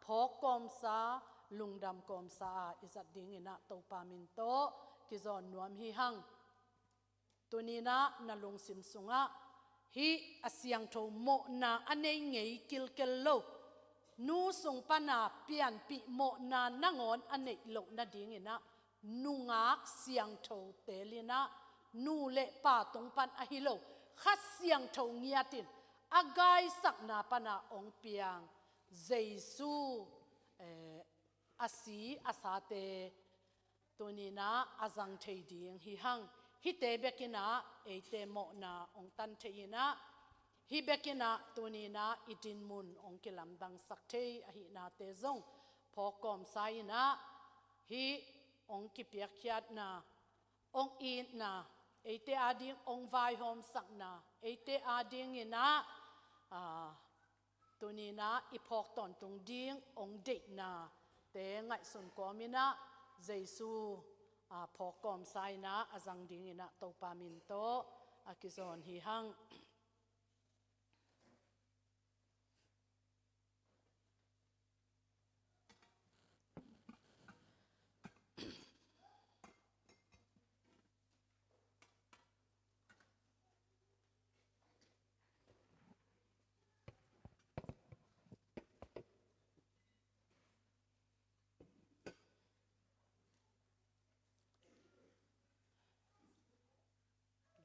พอกกอมซาลุงดำกอมซาอิสัดดิ่งอินะโตปามินโตกิจอนนวมฮิหังตัวนี้นะนลุงสิมสุงะฮิอาเซียงโทโมนาอันเองไงกิลเกลโลนูสุงปนาเปียนปีโมนานงอนอันเอกโลนาดิ่งอินะนูงักเสียงโทเตลินะนูเลป่าตรงปันอหิโลขัดเสียงโทเงียตินอากายสักนาปนาองเปียงเจสูอาศีอาสาเตตัวนี้นะอาจังเทดีงฮิหังฮิเตเบกินะเอเตโมนาองตันเทยนะฮิเบกินะตัวนี้นะอิดินมุนองกิลัมดังสักเทอหินาเตซงพอกอมไซนะฮิองกิเปียกยัดนะองอีนนะเอเตอาดิงองไวโฮมสักนะเอเตอาดิงนะตัวนี้นะอีพอกตอนตรงดิ่งองเด็กนะแต่ไงส่วนกอมินะเจสูพอกอมไซนะอาจังดิ่งนะโตปามินโตอากิซอนฮิฮัง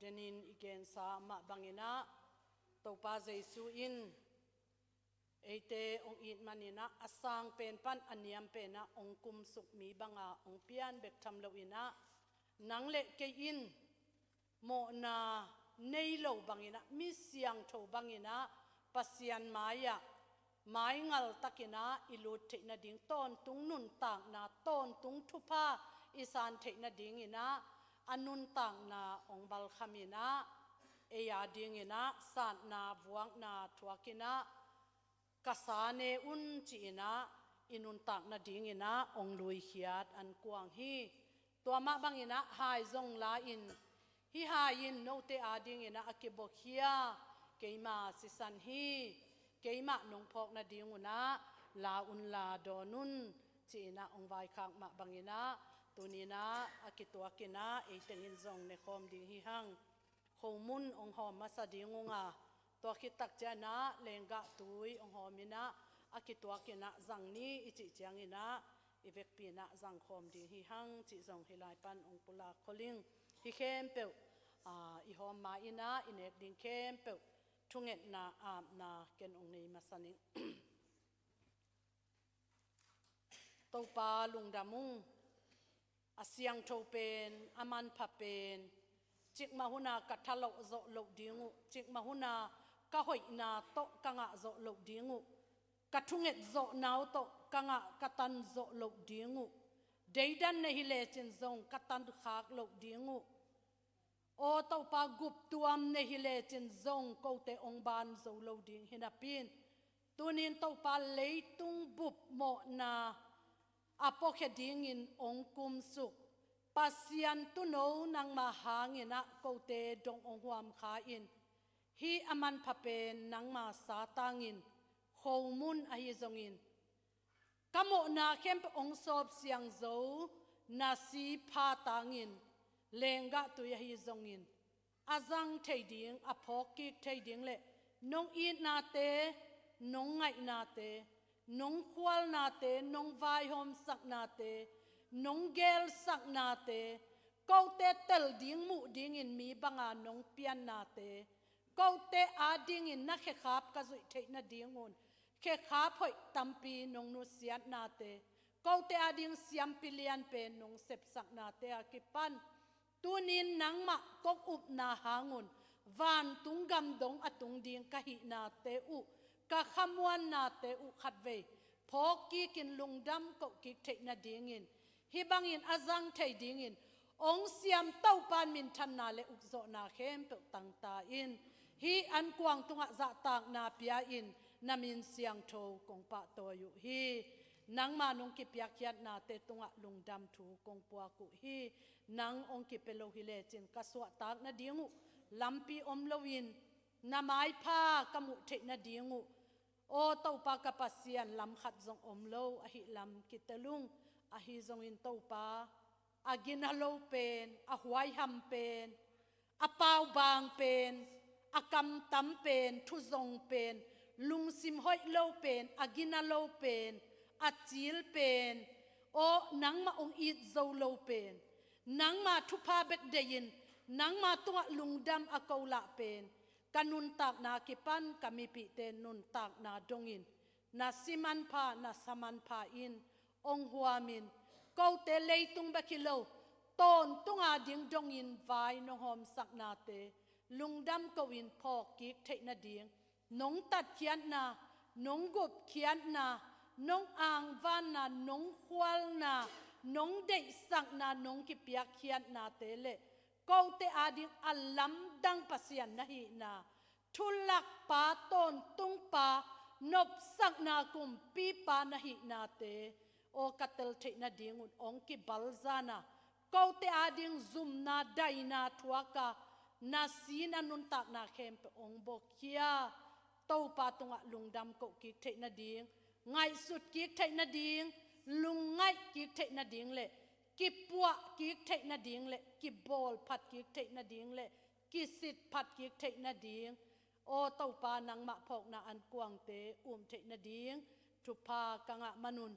เดนินอีเกนสามะบังอินะโตปาเจสูอินเอเตองอินมันินะอสังเป็นปันอันยมเป็นนะองคุมสุกมีบังอาองเปียนเบกทำเลวินะนังเละเกอินโมนาเนยโลบังอินะมิเสียงโทบังอินะปัสยันมายะไม้งัลตักินะอิลูเทนะดิ่งต้นตุงนุนต่างนาต้นตุงทุพาอิสานเทนะดิ่งอินะอนุนต่างนาองบัลขมินะเอยาดิ่งอินะสานนาบวงนาทวกินะกษาเนอุนจีนะอินุนต่างนาดิ่งอินะองลุยขียดอันกวางฮี ตัวมาบางอินะหายซงลาอินhi hain no te ading ina akibokhia keima sisan hi keima nong phok na dinguna la un la donun china ong vai khang ma bangina tunina akitwa kina eitengin zong ne khom ding hi hang khomun ong hom ma sa dingunga to khitak chana lenga tui ong homina akitwa kina zangni ichi changina ivek pina zang khom ding hi hang chi zong hilai pan ong pula kholing hi khem pe i hom ma ina inek ding khem pe thunget na na ken ong nei masani to pa lungdamung asyang tho pen aman pha pen chik ma huna ka thalo zo lo dingu chik ma huna ka hoi na to ka nga zo lo dingu ka thunget zo naw to ka nga ka tan zo lo dingu deidan ne hi le chin zong ka tan khak lo dingu o to pa gup tuam ne hi le chin zong ko te ong ban zo lo ding hinapin tunin to pa leitung bup mo na apokhe ding in ong kum suk pasian tu no nang ma hangina ko te dong ong huam kha in hi aman phapen nang ma sa tangin khomun a hi zongin kamo na kemp ong sop siang zo na si pha tangin lenga tu ya hi zongin azang thei ding aphok ki thei ding le nong i na te nong ngai na te nong khwal na te nong vai hom sak na te nong gel sak na te ko te tel ding mu ding in mi banga nong pian na te ko te a ding in na khe khap ka zui thei na ding un khe khap hoi tampi nong nu siat na te ko te a ding siam pilian pe nong sep sak na te a ki pan tunin nang ma kok up na hangun van tung gam dong atung ding ka hi na te u ka khamwan na te u khat ve phok ki kin lungdam ko ki thei na ding in hi bangin azang thei ding in ong siam tau pan min than na le uk zo na khem pe tang ta in hi an kwang tunga za tak na pia in namin siang tho kong pa to yu hi nang ma nong ki pyak khiat na te tunga lungdam thu kong pua ku hi nang ong ki pelo hi le chin ka swa tak na dingu lampi om lowin na mai pha kamu the na dingu o to pa ka pasian lam khat zong om lo a hi lam ki telung a hi zong in to pa agin halo pen a huai ham pen a pau bang pen a kam tam pen thu zong pen lung sim hoi lo pen agin halo pen a chil pen o nang ma ong it zo lo pen nang ma thu pa bet dein nang ma tunga lungdam a kola pen kanun tak na kipan kami pi te nun tak na dongin na siman pha na saman pha in ong huamin ko te leitung ba kilo ton tunga ding dongin vai no hom sak na te lungdam ko in phok ki thei na ding nong tat khian na nong gup khian na nong ang van na nong khwal na nong dei sak na nong ki piak khian na te le ko te ading alam dang pasian na hi na thulak pa ton tung pa nop sak na kum pi pa na hi na te o katel thei na ding un ong ki balzana ko te ading zum na dai na thuaka na sin anun tak na khem pe ong bokia to pa tunga lungdam ko ki thei na ding ngai sut ki thei na ding lung ngai ki thei na ding le ki puwa ki thei na ding le ki bol phat ki thei na ding le ki sit phat ki thei na ding o to pa nang ma phok na an kwang te thei na ding thu pa kanga manun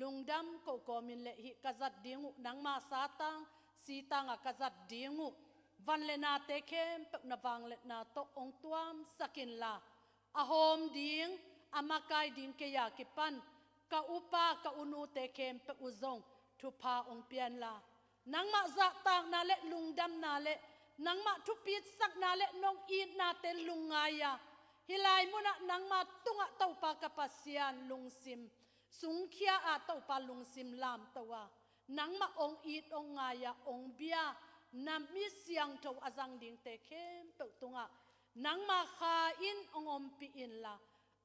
lungdam ko komin le hi kazat dingu nang ma satang sitanga kazat dingu van le na te khem pe na wang le na to ong tuam sakin la a hom ding amakai ding ke ya ki pan ka upa ka unu te khem pe uzong thu pa ong pian la nang ma za tang na le lungdam na le nang ma thu pit sak na le nong it na te lungaya hilai muna nang ma tunga to pa ka pasian lungsim sungkhia a to pa lungsim lam tawa nang ma ong it ong ngaya ong bia nam mi siang tho azang ding te khem pe tunga nang ma kha in ong om pi in la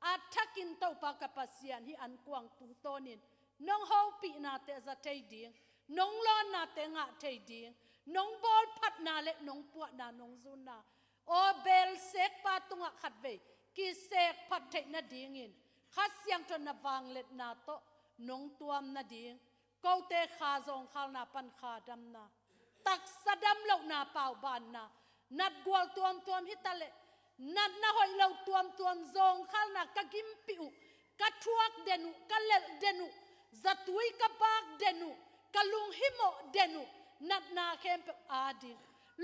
athakin to pa ka pasian hi an kwang tung tonin nong ho pi na te za thei ding น้องล้อนนาเตงะเทดิงน้องบอลพัดนาเล็น้องปวดนาน้องซุนนาโอเบลเซกปาตุงะขัดเวกิเสกพัดเทนาดิงินขัดเสียงจนนาวังเล็ดนาโตน้องตัวมนาดิงกูเตขาซองขาวนาปันขาดำนาตักสะดำเหล่านาเป่าบานนานัดกวลตัวมฮิตาเลนัดนาหอยเหล่าตัวมซองขาวนากะกิมปิวกะทวกเดนุกะเลเดนุจัตุยกะบากเดนุกะลุงหิโมเดนุนัดนาเข้มเปอาดิ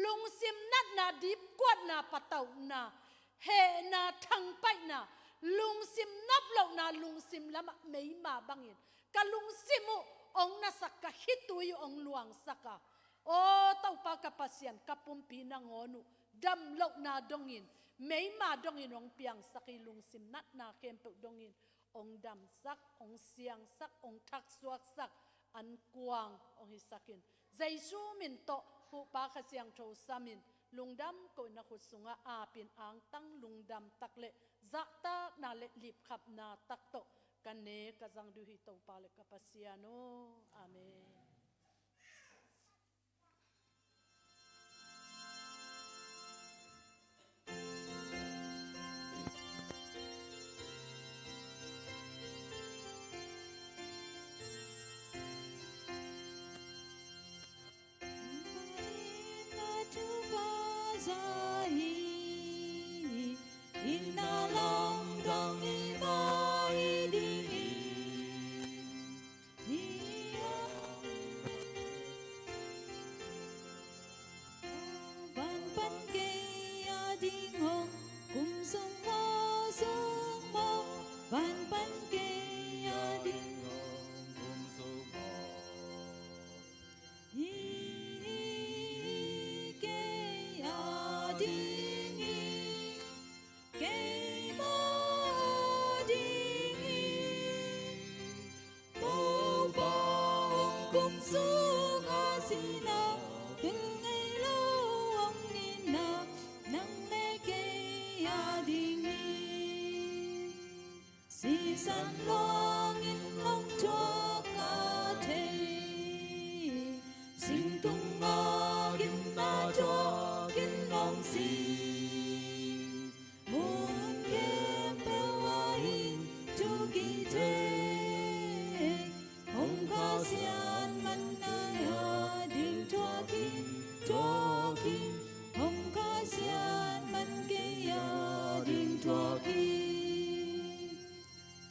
ลุงซิมนัดนาดิบกวดนาปะเต่านาเฮนาทังไปนาลุงซิมนับเหล่านาลุงซิมละมะไม่มาบังอินกะลุงซิมุองนาสักกะฮิตุยองลวงสักกะโอ้เต้าปากะปัสยันกะปุ่มปีนางอนุดำเหล่านาดงอินไม่มาดงอินองเปียงสักลุงซิมนัดนาเข้มเปดงอินองดำสักองเสียงสักองทักสวกสักอันกวางองฮิสักินใจสู้มินโตผู้ปากเสียงโทสามินลุงดำก็นักขุดสุงอาปินอ่างตั้งลุงดำตักเละจะตานาเละลิบขับนาตักโตกันเนกจังดูฮิโตปาเลกปัสยาโนอาเมน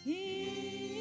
He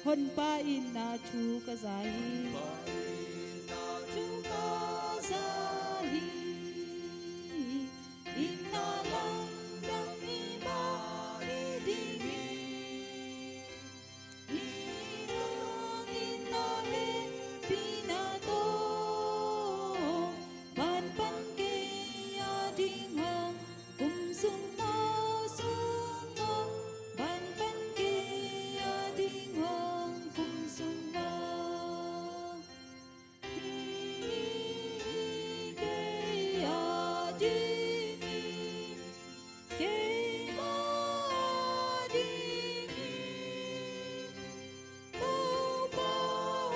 hon pa in na chu ka zai chu ka zai in na lang dang i ba i ding in na le pina to ban pan ke ya ding hong kum sung na sung na ban pan ke ya ding hong kum sung na ke ya ding ke ma ding tao ba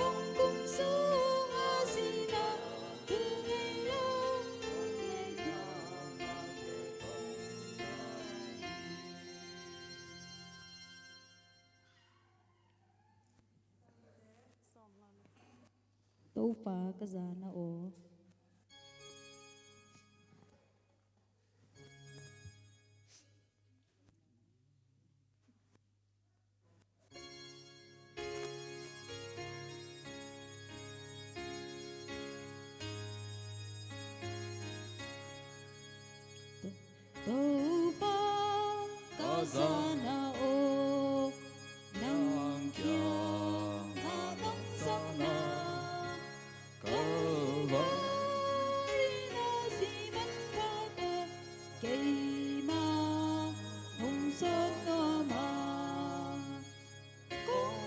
hong kum sung a si na tu ngày lâu ngày tâu phá ka za na o tâu phá ka za na o nang kia na nang sang na Karina si man pa to kay ma hong son no ma kung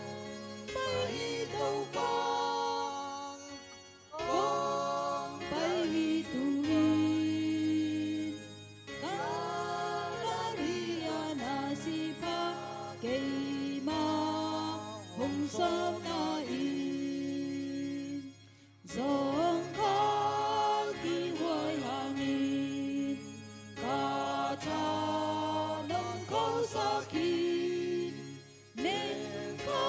pai đâu bang kung pai tuin Karina na si pa kay ma hong son na in dòng khát khi hoài hàng nghìn cả cha nông khâu sa khi nên có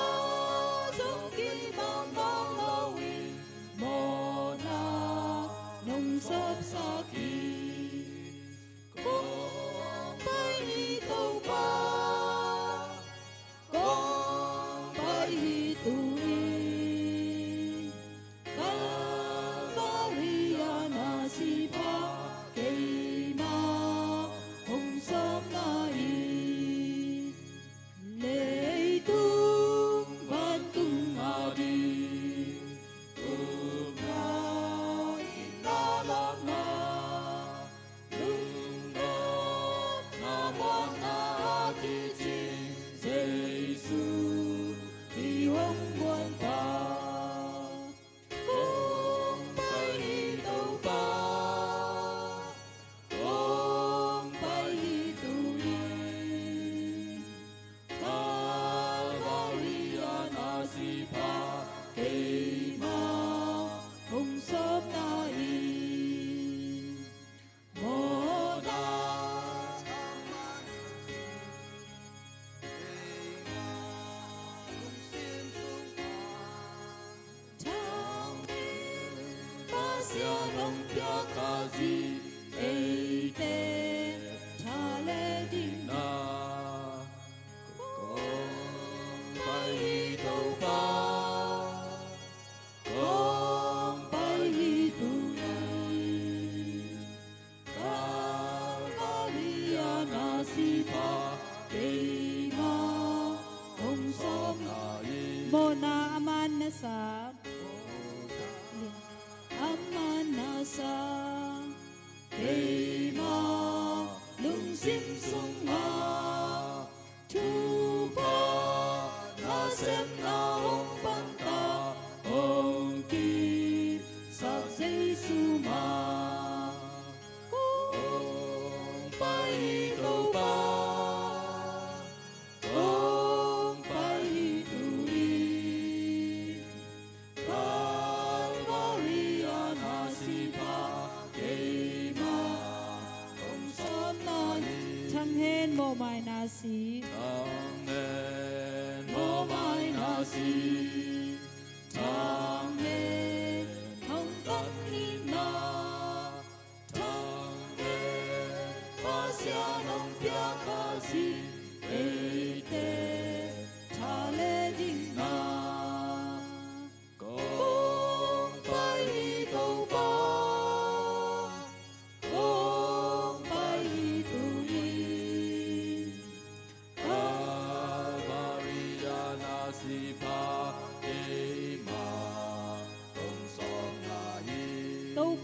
dòng khi mang nong lâu mồ na nông sắp sa khi con bay tàu ba con bay tui Kalvariana si pa kay ma hong som na in lệ tung ban tung nga di na in na lang na lung na mon na ti chi Giêsu đi hong quan ta Kung pai tàu ba Kung pai tui Kalvariana si pa kay ma hong som na in mo na Thang pasya nong pya kazi ei te thale ding na kong pai tàu ba kong pai tui Kalvariana si pa kay ma hong som na in mo na aman na sa Amanasa kay ma lung sim sung ma tu pa na sem na hong pan ta hong ki sa Giêsu ma kung pai tàu ba kung pai tui Kalvariana si pa kay ma hong son na thang hen mo mai na si thang hen mo mai na si thang hen hong tan ni na thang hen pasya nong pya kazi ei te thale ding na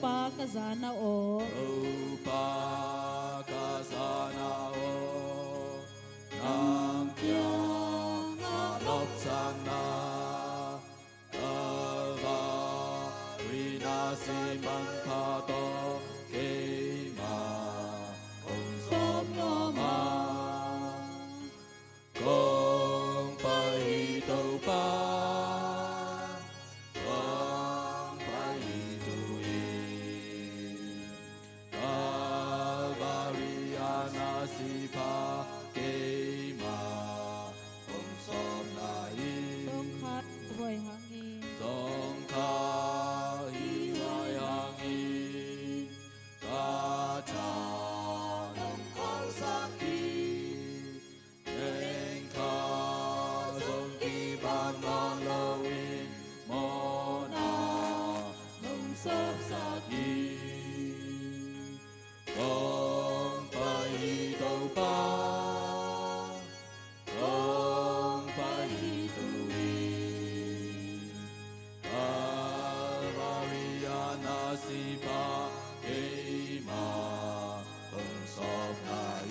pa kazana o Upa kasana o Nam kya ngalop sang na Kava vinasiman pato Kema Om som nama Kong pai tâu pa Kong pai tu y Kavariana sipa Kema Om som na y tông khát rồi hàng y Dòng tha hi lai hang y Ca cha nông khao sang kỳ Nên tha dòng kỳ ban ngon lâu y Mô na nông sắp sa kỳ Con pai tâu pa Con pai tu y Kavariana sipa Kema Om som na y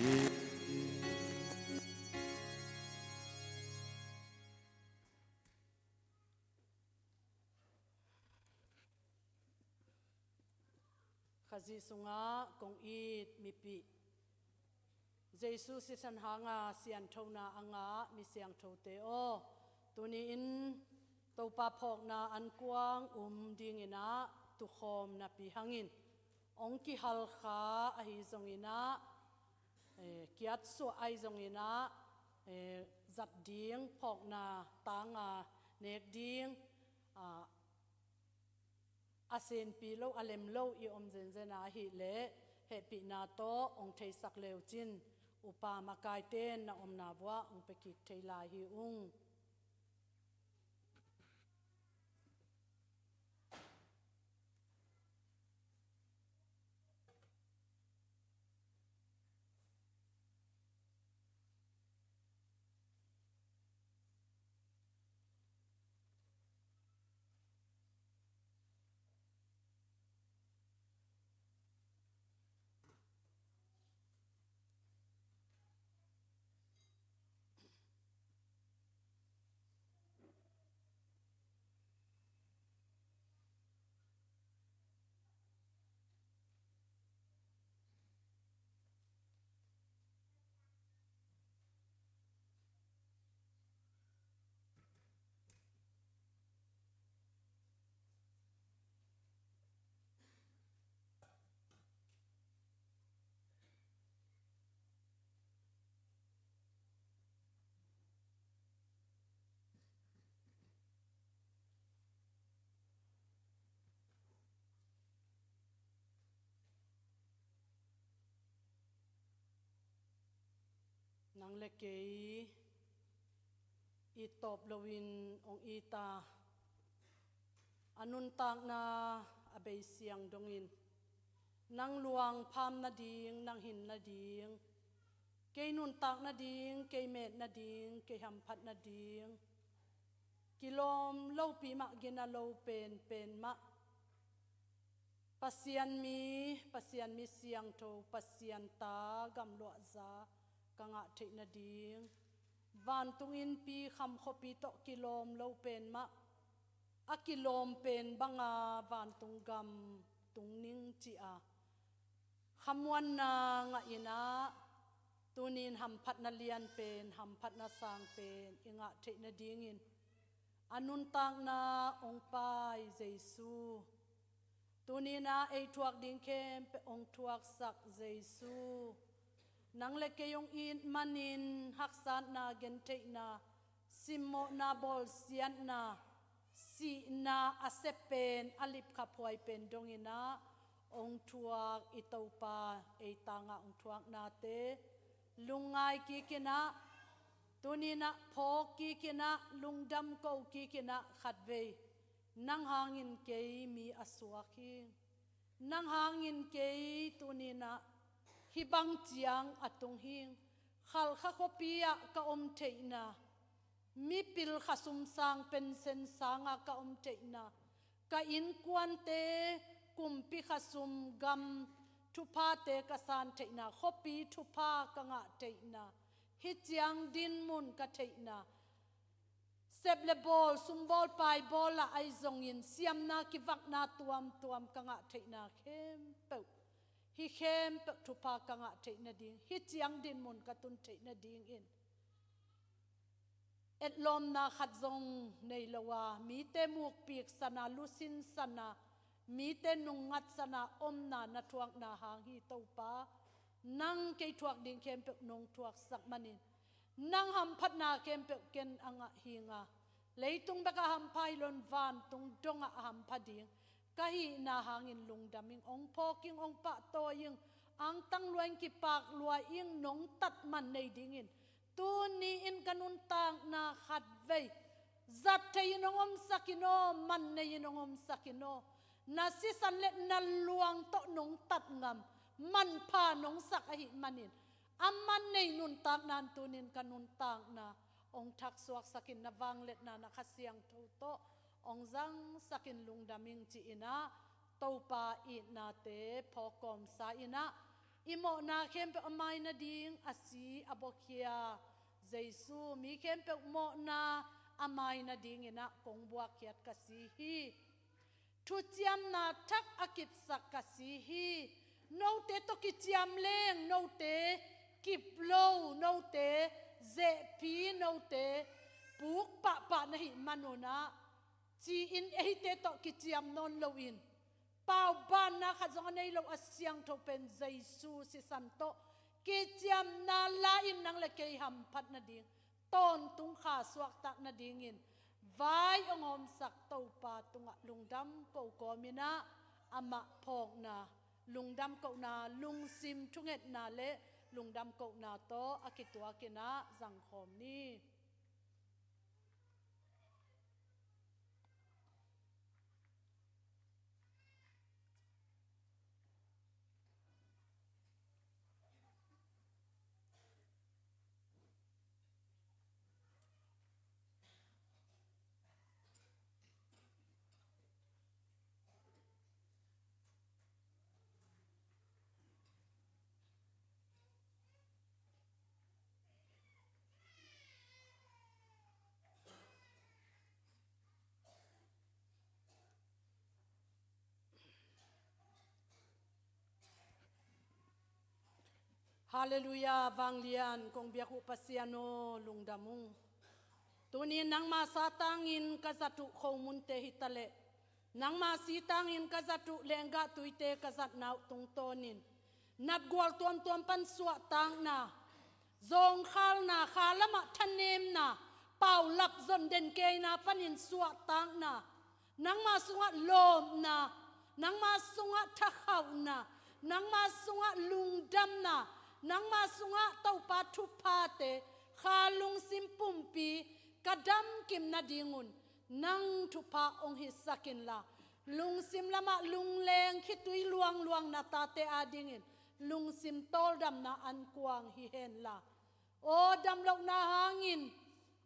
khazi sunga kong it mi pi Jesu si san hanga sian thona anga mi siang thote o tuni in to pa phok na an kuang ding ina tu khom na pi hangin ong ki hal kha a hi zong ina kiat so ai zong ina zat ding phok na tanga nek ding asen pi lo alem lo I om zen zena hi le he pi na to ong thei sak leu chin upa makai ten na om na bwa ong pe ki thei lai hi nang le kei I top lowin ong ita anun tak na abei siang dongin nang luang pham na ding nang hin na ding kei nun tak na ding kei met na ding kei ham phat na ding kilom lo pi ma gena lo pen ma pasian mi siang tho pasian ta gam lo za kanga thei na ding van tungin pi kham khopi to kilom lo pen ma a kilom pen banga van tung gam tung ning chi a khamwan na nga ina tunin ham phat na lian pen ham phat na sang pen inga thei na ding in anun tang na ong pai Jesu tunina ei thuak ding kem pe ong thuak sak Jesu nang le ke yong in manin haksan na gen thei na simmo na bol sian na si na asepen alip kha phoi pen dongina ong thuak itopa ei tanga ong thuak na te lungai ki kina tunina phok ki kina lungdam ko ki kina khatve nang hangin kei mi aswaki nang hangin kei tunina hibang chiang atung hing khal kha khopia ka om theina mi pil khasum sang pen sen sanga ka om theina ka in kwan te กุมปิขสุมกัมทุพาเตกสานเทนาขปีทุพากังะเทนาฮิจยังดินมุนกะเทนาเซบเลบอลซุมบอลไปบอลละไอซงยินเสียมนากิวักนาตัวมกังะเทนาเข้มเปฮิเข้มเปทุพากังะเทนาดิงฮิจยังดินมุนกะตุนเทนาดิงอินเอ็ดลมนาขัดซงในละวามีเตมูกปีกสนาลุสินสนามีเตนุงงัดสนาอมนานาทวงนาหางฮีเต้าปานังเกยทวกดิ่งเข้มเปนงทวกสักมันินนังหำพัดนาเข้มเปเกนอ่างหิงาเลยตุงเบกหำพายลนวานตุงดงหำพัดิงกะฮีนาหางอินลุงดามิงองพอกิงองปะโตยิงอังตั้งลวยกิปากลวยยิงนงตัดมันในดิ่งอินตูนี้อินกันุนตางนาขัดเวจัดเทยนงอมสักิโนมันในยนงอมสักิโนนาซิสันเล็ดนัลลวงโตนงตัดงำมันพานงสักอหิมันินอามันในนุนตางนานตูนินกันุนตางนาองทักสวกสักินนาวังเล็ดนาคัสยังทูโตองจังสักินลุงดามิงจีอินะโตปาอินาเตพอกอมสาอินะอิโมนาเข้มเปอไมนาดิงอาศีอบกเคียเจซูมีเข้มเปโมนาอไมนาดิงอินะกงบัวเคียดกสีฮีทุจยมนาทักอากิบสักกสีฮีโนเตตกิจยมเลงโนเตกิบโลโนเตเจพีโนเตปุกปะปะนะหิมโนนาจีอินเอหิเตตกิจยมนนโลอินเป่าบ้านนะขัดจงในโลกเสียงทเป็นเจซูสิสันโตกิจยมนาลาอินนังเลเกยหัมพัดนาดิงต้นตุงขาสวกตักนาดิงอินวายองอมสักเต้าปาตุงะลุงดำเกากอมินะอมะพองนาลุงดำเกานาลุงซิมทุงเอ็ดนาเลลุงดำเกานาโตอากิตัวกินะสังคมนี้ ฮาเลลูยาวังเลียนกงเบียกุปัสยาโนลุงดามุงตัวนี้นังมาสาตังอินกษัตริย์โคมุนเตหิตะเลนังมาสีตังอินกษัตริย์เลงกะตุยเตกษัตริย์นาวตุงโตนินนับกวลตัวตัวปันสวะตังนาจงขลนาขาละมะทันเนมนาเป่าหลับจนเด่นเกยนาปันินสวะตังนานังมาสวะลมนานังมาสวะทะเขานานังมาสวะลุงดำนานังมาสุงะเต้าปาทุพาเตขาลุงซิมปุ่มปีกระดำกิมนาดิงุนนังทุพาองหิสักินลาลุงซิมละมะลุงแรงคิดตุยลวงนาตาเตอาดิงินลุงซิมโตลดำนาอันกวางฮิเฮนลาโอดำลกนาหางิน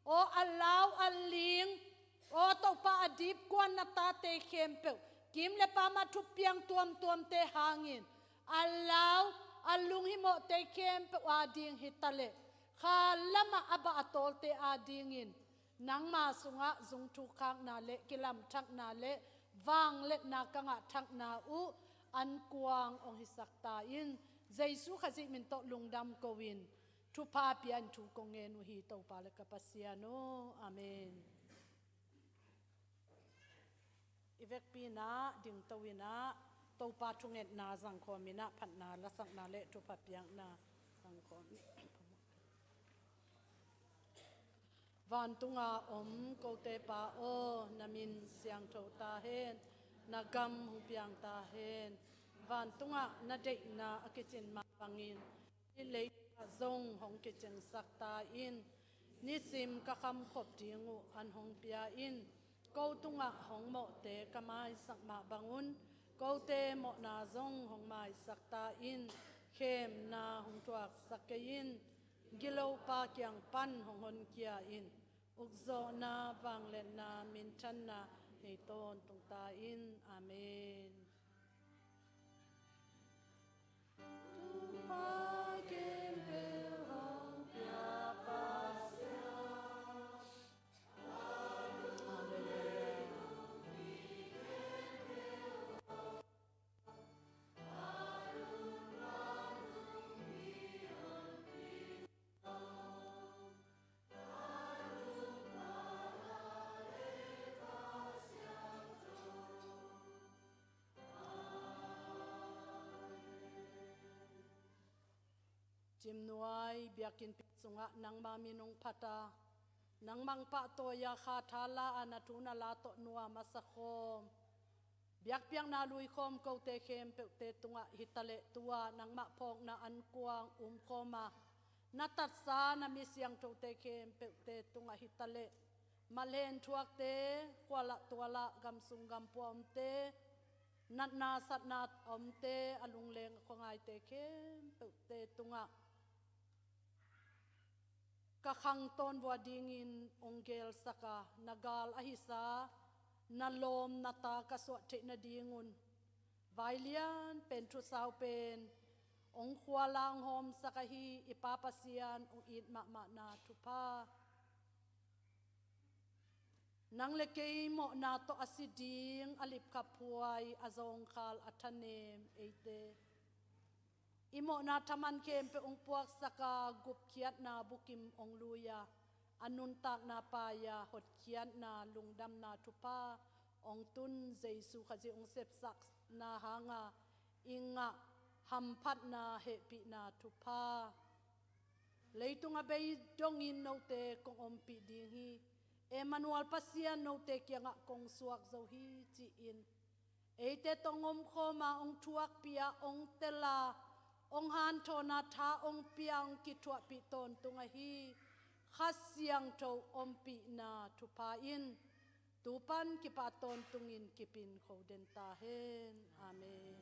โออัลลาวอัลลิงโอเต้าปาอดีบกวนนาตาเตเข้มเปกิมเลปามาทุเปียงตัวมเตหางินอัลลาวอัลลุงฮิโมเตเข้มเปอาดิงฮิตะเลขาละมาอบะอตอลเตอาดิงินนังมาสุงะจุงทุกขังนาเลกิลัมทักนาเลวางเล็นากังะทักนาอุอันกวางองหิสักตาอินเจสุขจิมินโตลุงดำกวินทุพาเปียนทุกงเงนุฮีโตปาเลกปัสยาโนอาเมนอีเวกปีนาดิงตวินาโตปาทุงเงนาสังคมินะพันนาละสักนาเลทุพาเปียงนาสังคมวันตุงาอมโกเตปาโอนามินเสียงโทตาเฮนนากำหุเปียงตาเฮนวันตุงานาเดนาอกิจินมาปังอินนิเลจงหงกิจินสักตาอินนิสิมกะคำขบจิงูอันหงเปียอินโกตุงาหงโมเตกะไมสักมาบังอุนโกเตโมนาจงหงไมสักตาอินเข้มนาหงตวักสักเกยินกิโลปาเกียงปันหงหนเกียอินอุกโซนาวังเลนามินชันนาให้ต้นตรงตาอินอาเมน จิมนวยเบียกินปิสุงะนังมามินงพัตานังมังปะโตยาคาทาลาอนาทุนาลาโตนัวมาสะโคมเบียกเปียงนาลุยคมเกาเตเข้มเปเตตุงะหิตะเลตัวนังมะพองนาอันกวางโคมานาตัดสานามิเสียงโตเตเข้มเปเตตุงะหิตะเลมาเลนทวกเตกวาละตัวละกำสุงกำปวมเตนัดนาสัตนาอมเตอลุงเลงของไอเตเข้มเปเตตุงะกะขังตอนวัวดิงินองเกลสกานา gal อหิสานาลมนาตากะสวะเทนาดีงุนไวเลียนเป็นทุสาวเป็นองขวาลางหอมสกฮีอิปาปเสียนองอิดมะมะนาทุพานังเลเกยโมนาโตอสิดิงอลิบขับพวยอจงคาลอัทเนมเอเตอิโมนาธมันเคมเปองปวกสกากุบเขียดนาบุกิมองลุยาอนุนตากนาปายาหดเขียดนาลุงดำนาทุพาองตุนเจสุขจิองเสพสักนาหางาอิงะหัมพัดนาเฮปินาทุพาเลยตุงอเบยดงอินโนเตกงอมปิดิงฮีเอมานูอัลปัสยานโนเตกียงะกงสวกโซฮีจีอินเอเตตงอมโคมาองทวกเปียองเตลาองฮันโทนาทาองเปียงกิทวปิตนตุงฮีขัสยังโตอมปินาทุพาอินตูปันกิปาตนตุงินกิปินโคเดนตาเฮนอาเมน